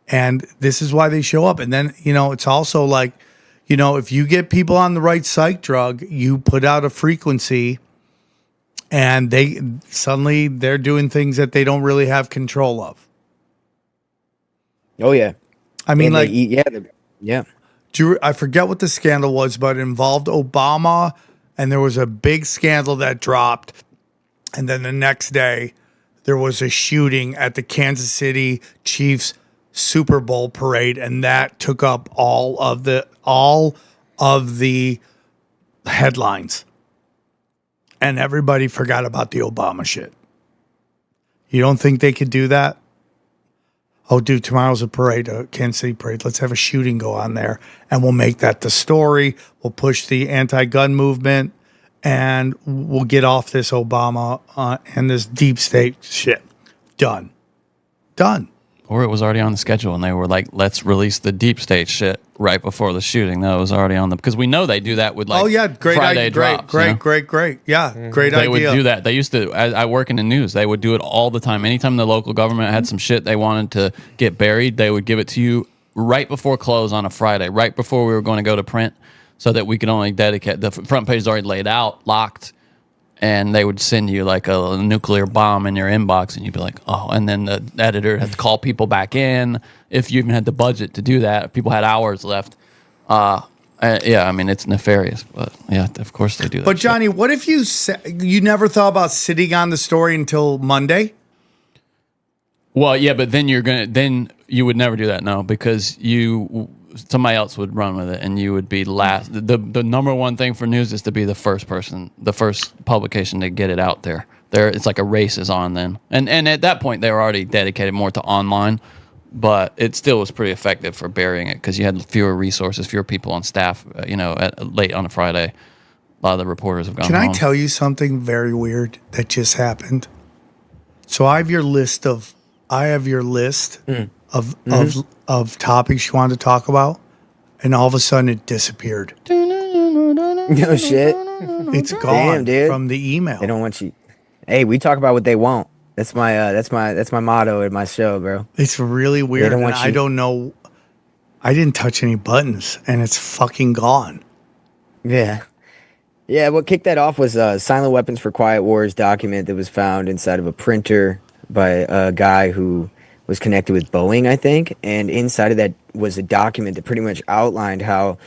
And this is why they show up. And then, it's also like, if you get people on the right psych drug, you put out a frequency and they're doing things that they don't really have control of.
Oh yeah.
I mean,
And yeah.
I forget what the scandal was, but it involved Obama, and there was a big scandal that dropped. And then the next day, there was a shooting at the Kansas City Chiefs Super Bowl parade, and that took up all of the headlines. And everybody forgot about the Obama shit. You don't think they could do that? Oh, dude, tomorrow's a parade, a Kansas City parade. Let's have a shooting go on there, and we'll make that the story. We'll push the anti-gun movement, and we'll get off this Obama and this deep state shit. Done.
Or it was already on the schedule, and they were like, "Let's release the deep state shit right before the shooting." That was already on because we know they do that with Friday drops.
Great. Yeah, great idea.
They would do that. They used to. I work in the news. They would do it all the time. Anytime the local government had some shit they wanted to get buried, they would give it to you right before close on a Friday, right before we were going to go to print, so that we could only dedicate the front page is already laid out, locked. And they would send you like a nuclear bomb in your inbox, and you'd be like, oh, and then the editor had to call people back in if you even had the budget to do that. If people had hours left. Yeah, I mean, it's nefarious, but yeah, of course they do that.
But Johnny, what if you never thought about sitting on the story until Monday?
Well, yeah, but then then you would never do that, no, because somebody else would run with it, and you would be last. The number one thing for news is to be the first publication to get it out there. It's like a race is on then, and at that point they were already dedicated more to online, but it still was pretty effective for burying it because you had fewer resources, fewer people on staff. Late on a Friday, a lot of the reporters have gone home.
Can I tell you something very weird that just happened? So I have your list of of topics you wanted to talk about, and all of a sudden it disappeared.
No shit.
It's gone.
Damn, dude.
From the email.
They don't want you. Hey, we talk about what they want. That's my motto in my show, bro.
It's really weird.
They don't want you.
I don't know. I didn't touch any buttons, and it's fucking gone.
Yeah. Yeah, what kicked that off was a Silent Weapons for Quiet Wars document that was found inside of a printer by a guy who was connected with Boeing, I think. And inside of that was a document that pretty much outlined how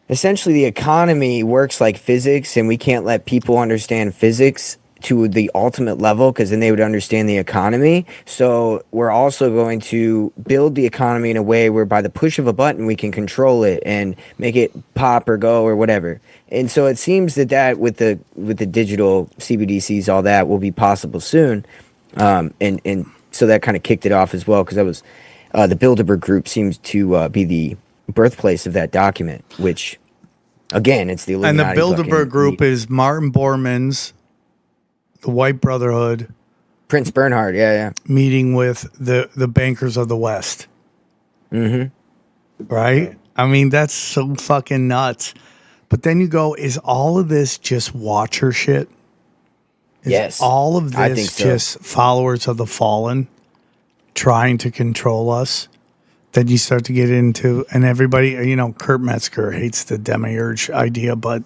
essentially the economy works like physics, and we can't let people understand physics to the ultimate level because then they would understand the economy. So we're also going to build the economy in a way where by the push of a button we can control it and make it pop or go or whatever. And so it seems that with the digital CBDCs, all that will be possible soon. And so that kind of kicked it off as well because that was the Bilderberg Group seems to be the birthplace of that document, which again, it's the Illuminati.
And the Bilderberg Group is Martin Bormann's, the White Brotherhood,
Prince Bernhard, yeah,
meeting with the bankers of the West. Mm-hmm. Right? I mean, that's so fucking nuts. But then you go, is all of this just watcher shit?
Yes.
All of
I think
this
so.
just followers of the fallen trying to control us? Then you start to get into, and everybody, Kurt Metzger hates the demiurge idea, but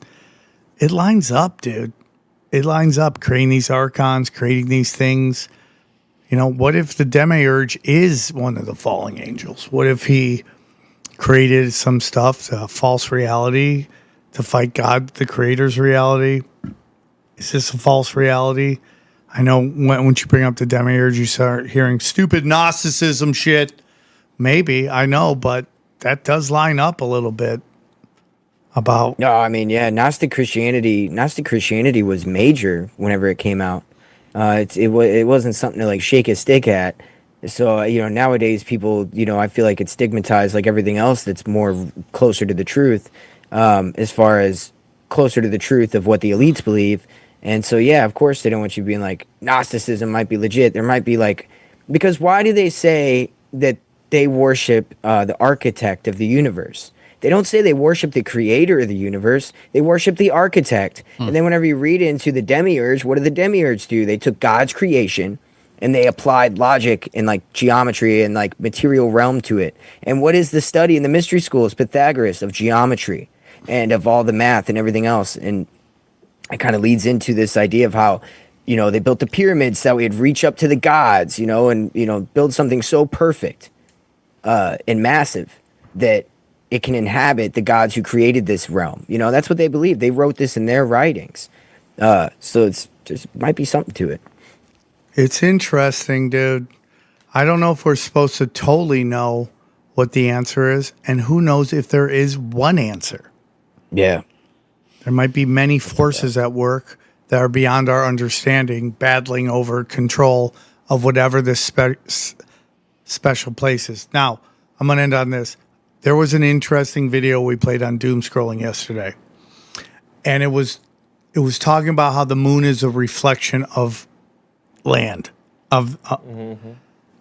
it lines up, dude. It lines up, creating these archons, creating these things. What if the demiurge is one of the falling angels? What if he created some stuff, a false reality, to fight God, the creator's reality? Is this a false reality? I know once you bring up the demiurge, you start hearing stupid Gnosticism shit. Maybe, I know, but that does line up a little bit about...
No, I mean, yeah, Gnostic Christianity was major whenever it came out. It wasn't something to like shake a stick at. So, nowadays people, I feel like it's stigmatized like everything else that's more closer to the truth, as far as closer to the truth of what the elites believe. And so, yeah, of course they don't want you being like, Gnosticism might be legit. There might be like, because why do they say that they worship the architect of the universe? They don't say they worship the creator of the universe. They worship the architect. And then whenever you read into the demiurge, what do the demiurge do? They took God's creation and they applied logic and like geometry and like material realm to it. And what is the study in the mystery schools? Pythagoras, of geometry and of all the math and everything else. And it kind of leads into this idea of how, you know, they built the pyramids so we'd reach up to the gods, you know, and, you know, build something so perfect and massive that it can inhabit the gods who created this realm. You know, that's what they believe. They wrote this in their writings. So it's just might be something to it.
It's interesting, dude. I don't know if we're supposed to totally know what the answer is, and who knows if there is one answer.
Yeah.
There might be many forces at work that are beyond our understanding, battling over control of whatever this special place is. Now, I'm going to end on this. There was an interesting video we played on doom scrolling yesterday, and it was talking about how the moon is a reflection of land,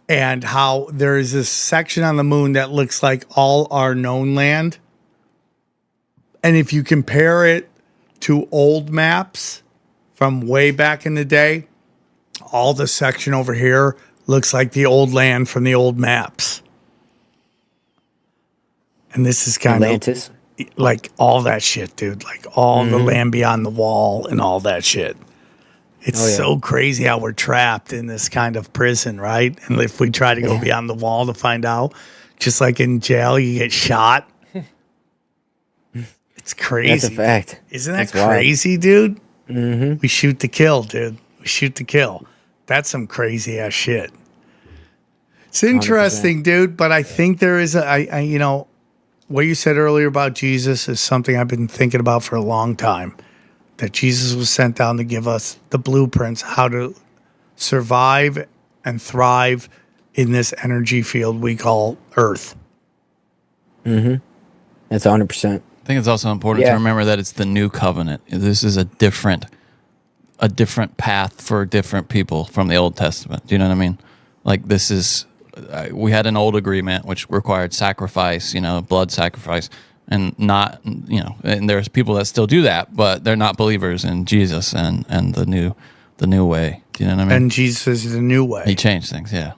and how there is this section on the moon that looks like all our known land. And if you compare it to old maps from way back in the day, all the section over here looks like the old land from the old maps. And this is kind
Atlantis.
of like all that shit, dude. Like all the land beyond the wall and all that shit. It's so crazy how we're trapped in this kind of prison, right? And if we try to go beyond the wall to find out, just like in jail, you get shot. It's crazy.
That's a fact.
Isn't that
That's
crazy, dude? Mm-hmm. We shoot to kill, dude. We shoot to kill. That's some crazy ass shit. It's interesting,
100%.
dude, but I think there is you know, what you said earlier about Jesus is something I've been thinking about for a long time. That Jesus was sent down to give us the blueprints how to survive and thrive in this energy field we call Earth.
Mm-hmm. That's 100%.
I think it's also important to remember that it's the new covenant. This is a different path for different people from the Old Testament. Do you know what I mean? Like this is, we had an old agreement which required sacrifice, you know, blood sacrifice, and not, you know, and there's people that still do that, but they're not believers in Jesus and the new way. Do you know what I mean?
And Jesus is the new way.
He changed things, yeah.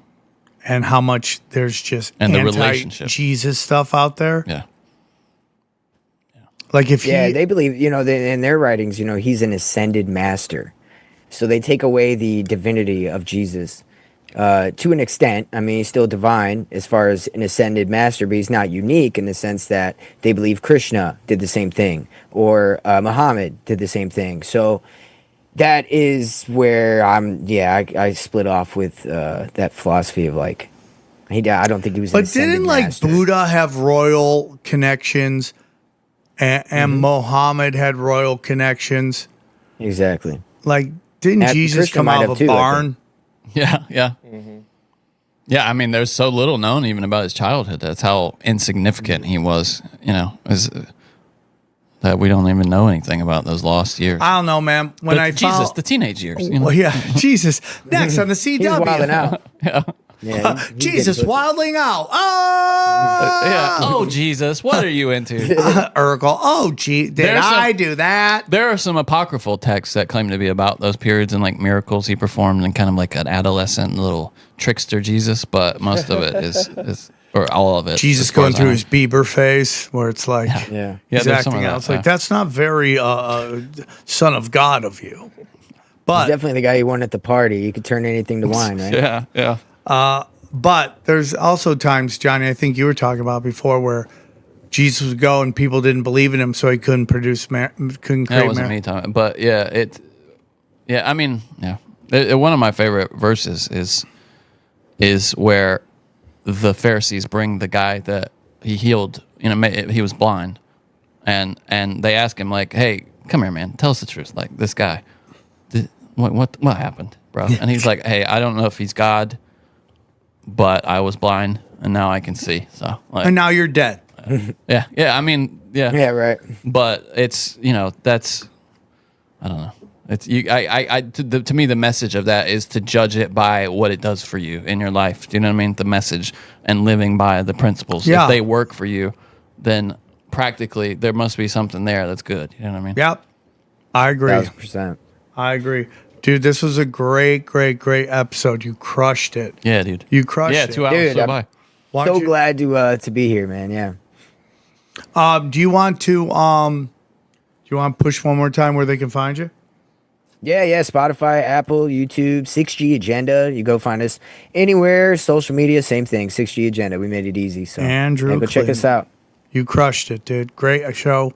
And how much there's just
And the relationship.
Jesus stuff out there.
Yeah.
Like if
they believe, you know, in their writings, you know, he's an ascended master. So they take away the divinity of Jesus to an extent. I mean, he's still divine as far as an ascended master, but he's not unique in the sense that they believe Krishna did the same thing or Muhammad did the same thing. So that is where I split off with that philosophy of like, I don't think he was.
But didn't like
master.
Buddha have royal connections, and Muhammad had royal connections?
Exactly.
Like, didn't Jesus
Krishna
come
might
out
have
of a
too, I
barn?
Yeah, yeah. Mm-hmm. Yeah, I mean, there's so little known even about his childhood. That's how insignificant he was, you know, that we don't even know anything about those lost years.
I don't know, man. When I
Jesus, the teenage years. You know?
Well, yeah, Jesus. Next on the CW.
He was wilding out. Yeah,
Jesus wilding out. Oh,
Yeah. Oh, Jesus, what are you into?
Urkel. Oh, gee, did I do that?
There are some apocryphal texts that claim to be about those periods and like miracles he performed and kind of like an adolescent little trickster Jesus, but most of it is or all of it.
Jesus going through his Bieber face, where it's like,
Yeah.
he's
there's some
acting
of
out.
that,
It's like, that's not very son of God of you.
He's
But
definitely the guy you want at the party. You could turn anything to wine, right?
Yeah, yeah.
But there's also times, Johnny, I think you were talking about before, where Jesus would go and people didn't believe in him, so he couldn't couldn't create.
That wasn't me talking, but yeah, I mean, yeah. One of my favorite verses is where the Pharisees bring the guy that he healed. You know, he was blind, and they ask him like, "Hey, come here, man. Tell us the truth. Like this guy, what happened, bro?" And he's like, "Hey, I don't know if he's God, but I was blind and now I can see. So, like,
And now you're dead.
yeah. I mean, yeah.
Yeah, right.
But it's, you know, that's, I don't know. It's you. To me, the message of that is to judge it by what it does for you in your life. Do you know what I mean? The message and living by the principles.
Yeah.
If they work for you, then practically there must be something there that's good. You know what I mean?
Yep. I agree.
1,000%.
I agree. Dude, this was a great episode. You crushed it.
Yeah, dude.
You crushed
Yeah,
it.
2 hours
Dude,
flew
I'm
by.
Why
So
don't you-
glad to be here, man. Yeah.
Do you want to push one more time where they can find you?
Yeah. Spotify, Apple, YouTube, 6G Agenda. You go find us anywhere, social media, same thing. 6G Agenda. We made it easy. So
Andrew
yeah, go check us
Clinton.
out.
You crushed it, dude. Great show.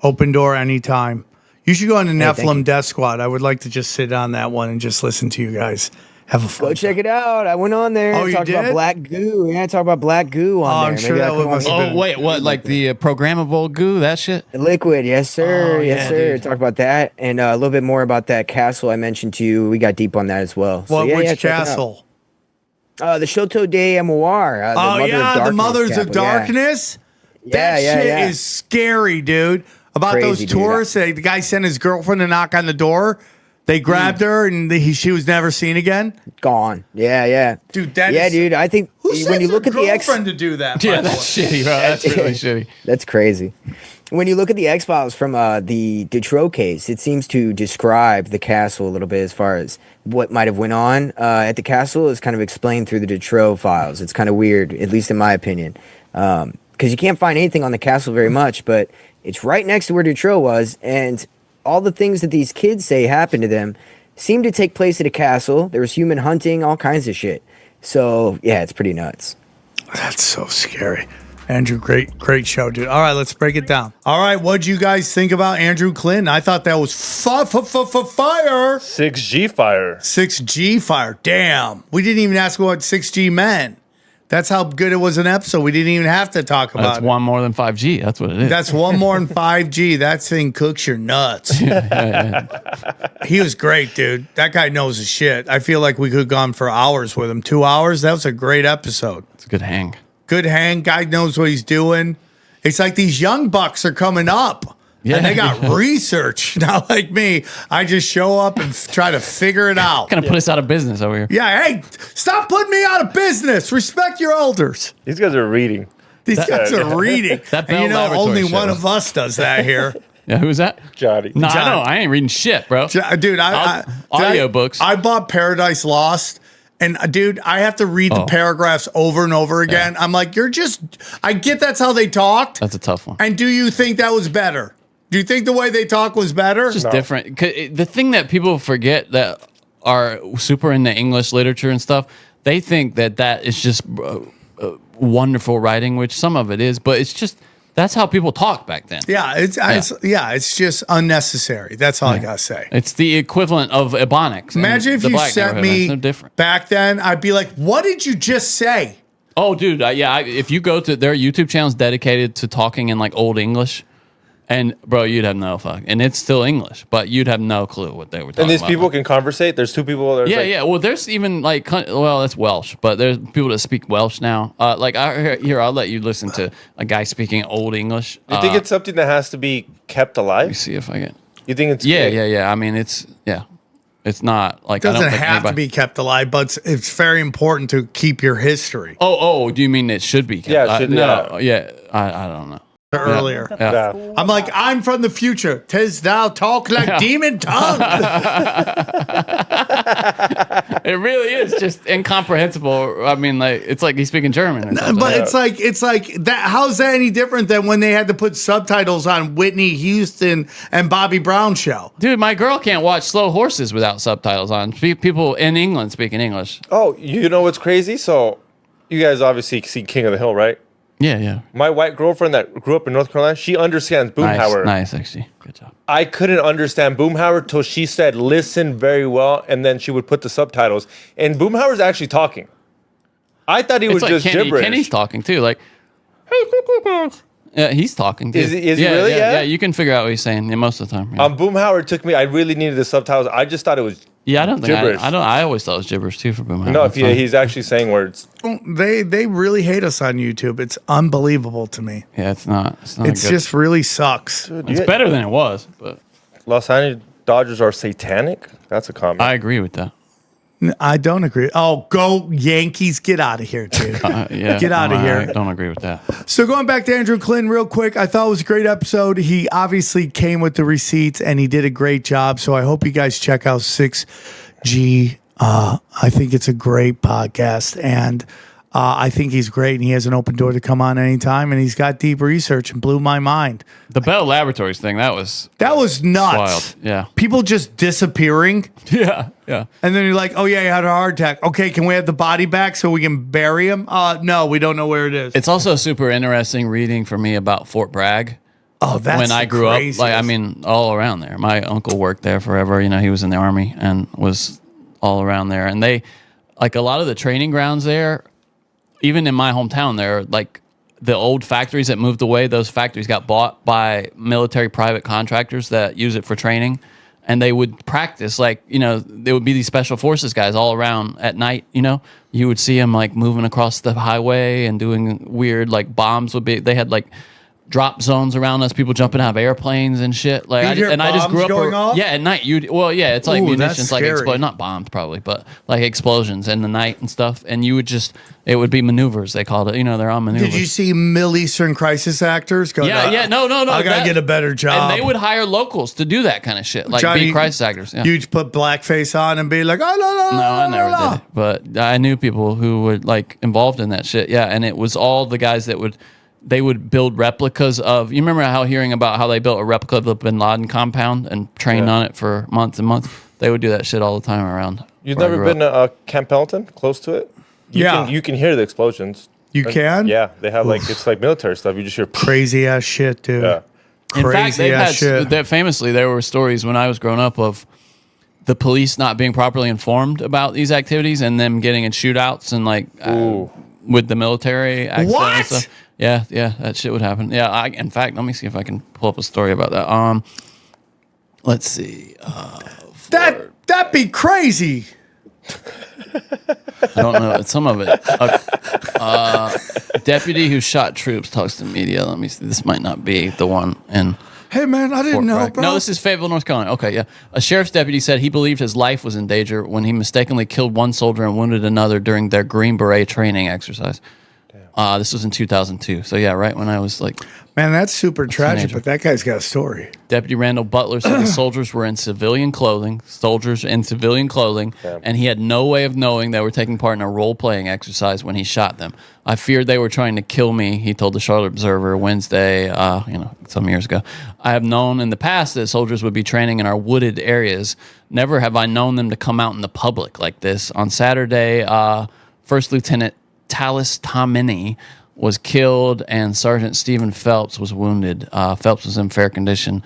Open door anytime. You should go on the
thank
Nephilim
you.
Death Squad. I would like to just sit on that one and just listen to you guys have a fun.
Go check it out. I went on there
Oh,
and
you
talked about
did?
black goo. Yeah, I talked about black goo on
Oh,
there.
I'm sure
Maybe
that
I'll come
must
on
have
here.
been-
Oh wait, what? Like the programmable goo? That shit?
Liquid, yes sir,
Oh,
yes
yeah,
sir.
dude.
Talk about that and a little bit more about that castle I mentioned to you. We got deep on that as well. So,
What?
yeah,
Which
check it out.
castle?
The Shoto de Amoir.
The Mothers of Darkness.
Yeah,
That
yeah,
shit
yeah.
is scary, dude. About
Crazy,
those
dude.
tourists, the guy sent his girlfriend to knock on the door. They grabbed her, and she was never seen again.
Gone. Yeah.
Dude, that
yeah,
is-
dude. I think
Who
when
sends
you
their
look at the X,
girlfriend to do that?
Yeah,
by the
that's
way?
shitty, bro. That's really shitty.
that's crazy. When you look at the X Files from the Detroit case, it seems to describe the castle a little bit as far as what might have went on at the castle is kind of explained through the Detroit files. It's kind of weird, at least in my opinion, because you can't find anything on the castle very much, but it's right next to where Detroit was, and all the things that these kids say happened to them seem to take place at a castle. There was human hunting, all kinds of shit. So yeah, it's pretty nuts.
That's so scary. Andrew, great show, dude. All right, let's break it down. All right, what'd you guys think about Andrew Clinton? I thought that was fire.
6G fire.
6G fire. Damn. We didn't even ask what 6G meant. That's how good it was an episode. We didn't even have to talk about
That's
it.
one more than 5G. That's what it is.
That's one more than 5G. That thing cooks your nuts. He was great, dude. That guy knows his shit. I feel like we could have gone for hours with him. 2 hours. That was a great episode.
It's a good hang.
Good hang. Guy knows what he's doing. It's like these young bucks are coming up.
Yeah.
And they got research. Not like me. I just show up and try to figure it out.
Gonna put us out of business over here.
Yeah, hey, stop putting me out of business. Respect your elders.
These guys are reading.
These guys are reading.
That
And you
Bell
know, only
Laboratories
one
show.
of us does that here.
Yeah, who's that?
Johnny.
No,
John.
I don't. I ain't reading shit, bro.
Dude,
Audiobooks.
I bought Paradise Lost. And dude, I have to read the paragraphs over and over again. I'm like, I get that's how they talked.
That's a tough one.
And do you think that was better? Do you think the way they talk was better?
It's just different. 'Cause the thing that people forget that are super into English literature and stuff, they think that is just wonderful writing, which some of it is, but it's just that's how people talk back then.
Yeah, it's just unnecessary. That's all I gotta say.
It's the equivalent of Ebonics. in
Imagine if
the
you
black
sent
neighborhood.
me
It's no different.
back then, I'd be like, "What did you just say?"
Oh, dude, if you go to their YouTube channels dedicated to talking in like old English, and bro, you'd have no fuck, and it's still English, but you'd have no clue what they were talking
And these
about.
people can conversate. There's two people. There's
Yeah,
like,
yeah. Well, there's even like, well, that's Welsh, but there's people that speak Welsh now. Like, I'll let you listen to a guy speaking Old English.
You think it's something that has to be kept
Let me
alive?
see if I get.
You think it's
Yeah. I mean, it's not like
It
I don't
doesn't
think
have to
anybody-
be kept alive, but it's very important to keep your history.
Oh, do you mean it should be? Kept?
Yeah, it should-
no, yeah. I don't know.
Earlier,
Yeah.
Yeah.
I'm like, I'm from the future. Tis thou talk like demon tongue.
It really is just incomprehensible. I mean, like it's like he's speaking German. Or something.
But it's like that. How's that any different than when they had to put subtitles on Whitney Houston and Bobby Brown show?
Dude, my girl can't watch Slow Horses without subtitles on. People in England speaking English.
Oh, you know what's crazy? So, you guys obviously see King of the Hill, right?
Yeah.
My white girlfriend that grew up in North Carolina, she understands Boomhauer.
Nice, actually. Good job.
I couldn't understand Boomhauer till she said, listen very well, and then she would put the subtitles. And Boomhauer's actually talking. I thought he was
It's like
just
Kenny,
gibberish.
Kenny's talking too. Like, yeah, he's talking too.
Is he really?
Yeah,
Yeah?
you can figure out what he's saying most of the time. Yeah,
Boomhauer took me, I really needed the subtitles. I just thought it was
I don't think
gibberish.
I always thought it was gibberish too for Boomhauer.
No,
That's fine.
he's actually saying words.
They really hate us on YouTube. It's unbelievable to me.
Yeah, it's not. It's not.
It's
good.
just really sucks.
It's better than it was, but
Los Angeles Dodgers are satanic? That's a comment.
I agree with that.
I don't agree. Oh, go Yankees. Get out of here, dude.
Yeah,
Get out of here.
I don't agree with that.
So going back to Andrew Clinton real quick, I thought it was a great episode. He obviously came with the receipts and he did a great job. So I hope you guys check out 6G. I think it's a great podcast and I think he's great and he has an open door to come on anytime and he's got deep research and blew my mind.
The Bell Laboratories thing, that was
nuts.
wild. Yeah.
People just disappearing.
Yeah. Yeah.
And then you're like, oh, yeah, he had a heart attack. Okay, can we have the body back so we can bury him? No, we don't know where it is.
It's also super interesting reading for me about Fort Bragg.
Oh, that's
when I grew up, like, I mean, all around there. My uncle worked there forever. You know, he was in the Army and was all around there. And they, like, a lot of the training grounds there, even in my hometown, there, like, the old factories that moved away, those factories got bought by military private contractors that use it for training. And they would practice, like, you know, there would be these special forces guys all around at night, you know. You would see them, like, moving across the highway and doing weird, like, bombs would be, they had, like, drop zones around us, people jumping out of airplanes and shit. Like, I just grew up
going off?
Yeah, at night. It's like
Ooh,
munitions,
that's
like
scary.
not bombs probably, but like explosions in the night and stuff. And you would just, it would be maneuvers. They called it. You know, they're on maneuvers.
Did you see Middle Eastern crisis actors go?
No.
I gotta get a better job.
And they would hire locals to do that kind of shit, like
Johnny,
be crisis actors. Yeah.
You'd put blackface on and be like, oh no,
No, I never did it, but I knew people who were like involved in that shit. Yeah, and it was all the guys that would build replicas of. You remember hearing about how they built a replica of the Bin Laden compound and trained on it for months and months? They would do that shit all the time around.
You've never been to Camp Pendleton, close to it? You can hear the explosions.
You can?
Yeah, they have like it's like military stuff. You just hear
crazy ass shit, dude.
Yeah.
In fact,
Crazy ass shit.
famously, there were stories when I was growing up of the police not being properly informed about these activities and them getting in shootouts and like with the military accidents
What?
and stuff. Yeah, that shit would happen. Yeah, in fact, let me see if I can pull up a story about that. Let's see.
That'd be crazy.
I don't know. Some of it. Deputy who shot troops talks to media. Let me see. This might not be the one. And
Hey man, I didn't know,
Bragg.
bro.
No, this is Fayetteville, North Carolina. Okay, yeah. A sheriff's deputy said he believed his life was in danger when he mistakenly killed one soldier and wounded another during their Green Beret training exercise. This was in 2002. So yeah, right when I was like...
Man, that's super tragic,
teenager.
but that guy's got a story.
Deputy Randall Butler said the soldiers were in civilian clothing, and he had no way of knowing they were taking part in a role-playing exercise when he shot them. I feared they were trying to kill me, he told the Charlotte Observer Wednesday, some years ago. I have known in the past that soldiers would be training in our wooded areas. Never have I known them to come out in the public like this. On Saturday, First Lieutenant Talis Tomini was killed and Sergeant Stephen Phelps was wounded. Phelps was in fair condition.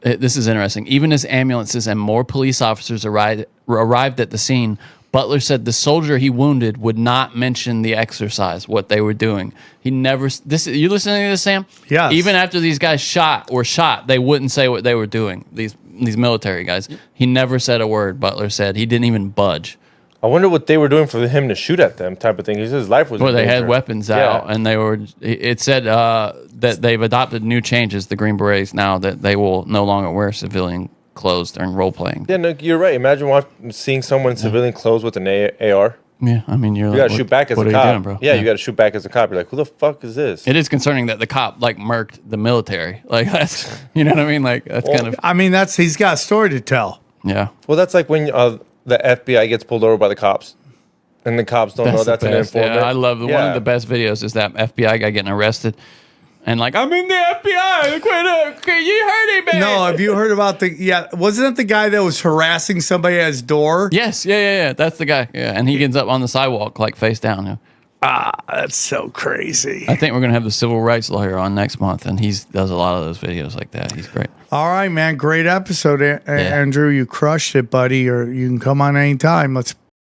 This is interesting. Even as ambulances and more police officers arrived at the scene, Butler said the soldier he wounded would not mention the exercise, what they were doing. He never... You listening to this, Sam?
Yes.
Even after these guys were shot, they wouldn't say what they were doing, these military guys. He never said a word, Butler said. He didn't even budge.
I wonder what they were doing for him to shoot at them, type of thing. He said his life was.
Well,
in
they
danger.
had weapons out, and they were. It said that they've adopted new changes. The Green Berets now that they will no longer wear civilian clothes during role playing.
Yeah, no, you're right. Imagine seeing someone in civilian clothes with an AR.
Yeah, I mean,
You got to shoot back as a
what are
cop.
you doing, bro?
Yeah, you got to shoot back as a cop. You're like, who the fuck is this?
It is concerning that the cop like murked the military. Like that's, you know what I mean? Like that's kind of.
I mean, he's got a story to tell.
Yeah.
Well, that's like when the FBI gets pulled over by the cops. And the cops don't know that's an informant.
Yeah, I love one of the best videos is that FBI guy getting arrested. And like, I'm in the FBI. Quit, you hurting me.
No, have you heard about wasn't it the guy that was harassing somebody at his door?
Yes, yeah. That's the guy. Yeah, and he gets up on the sidewalk, like face down. Yeah.
That's so crazy.
I think we're going to have the civil rights lawyer on next month, and he does a lot of those videos like that. He's great.
All right, man. Great episode, Andrew. You crushed it, buddy. Or you can come on anytime. Let's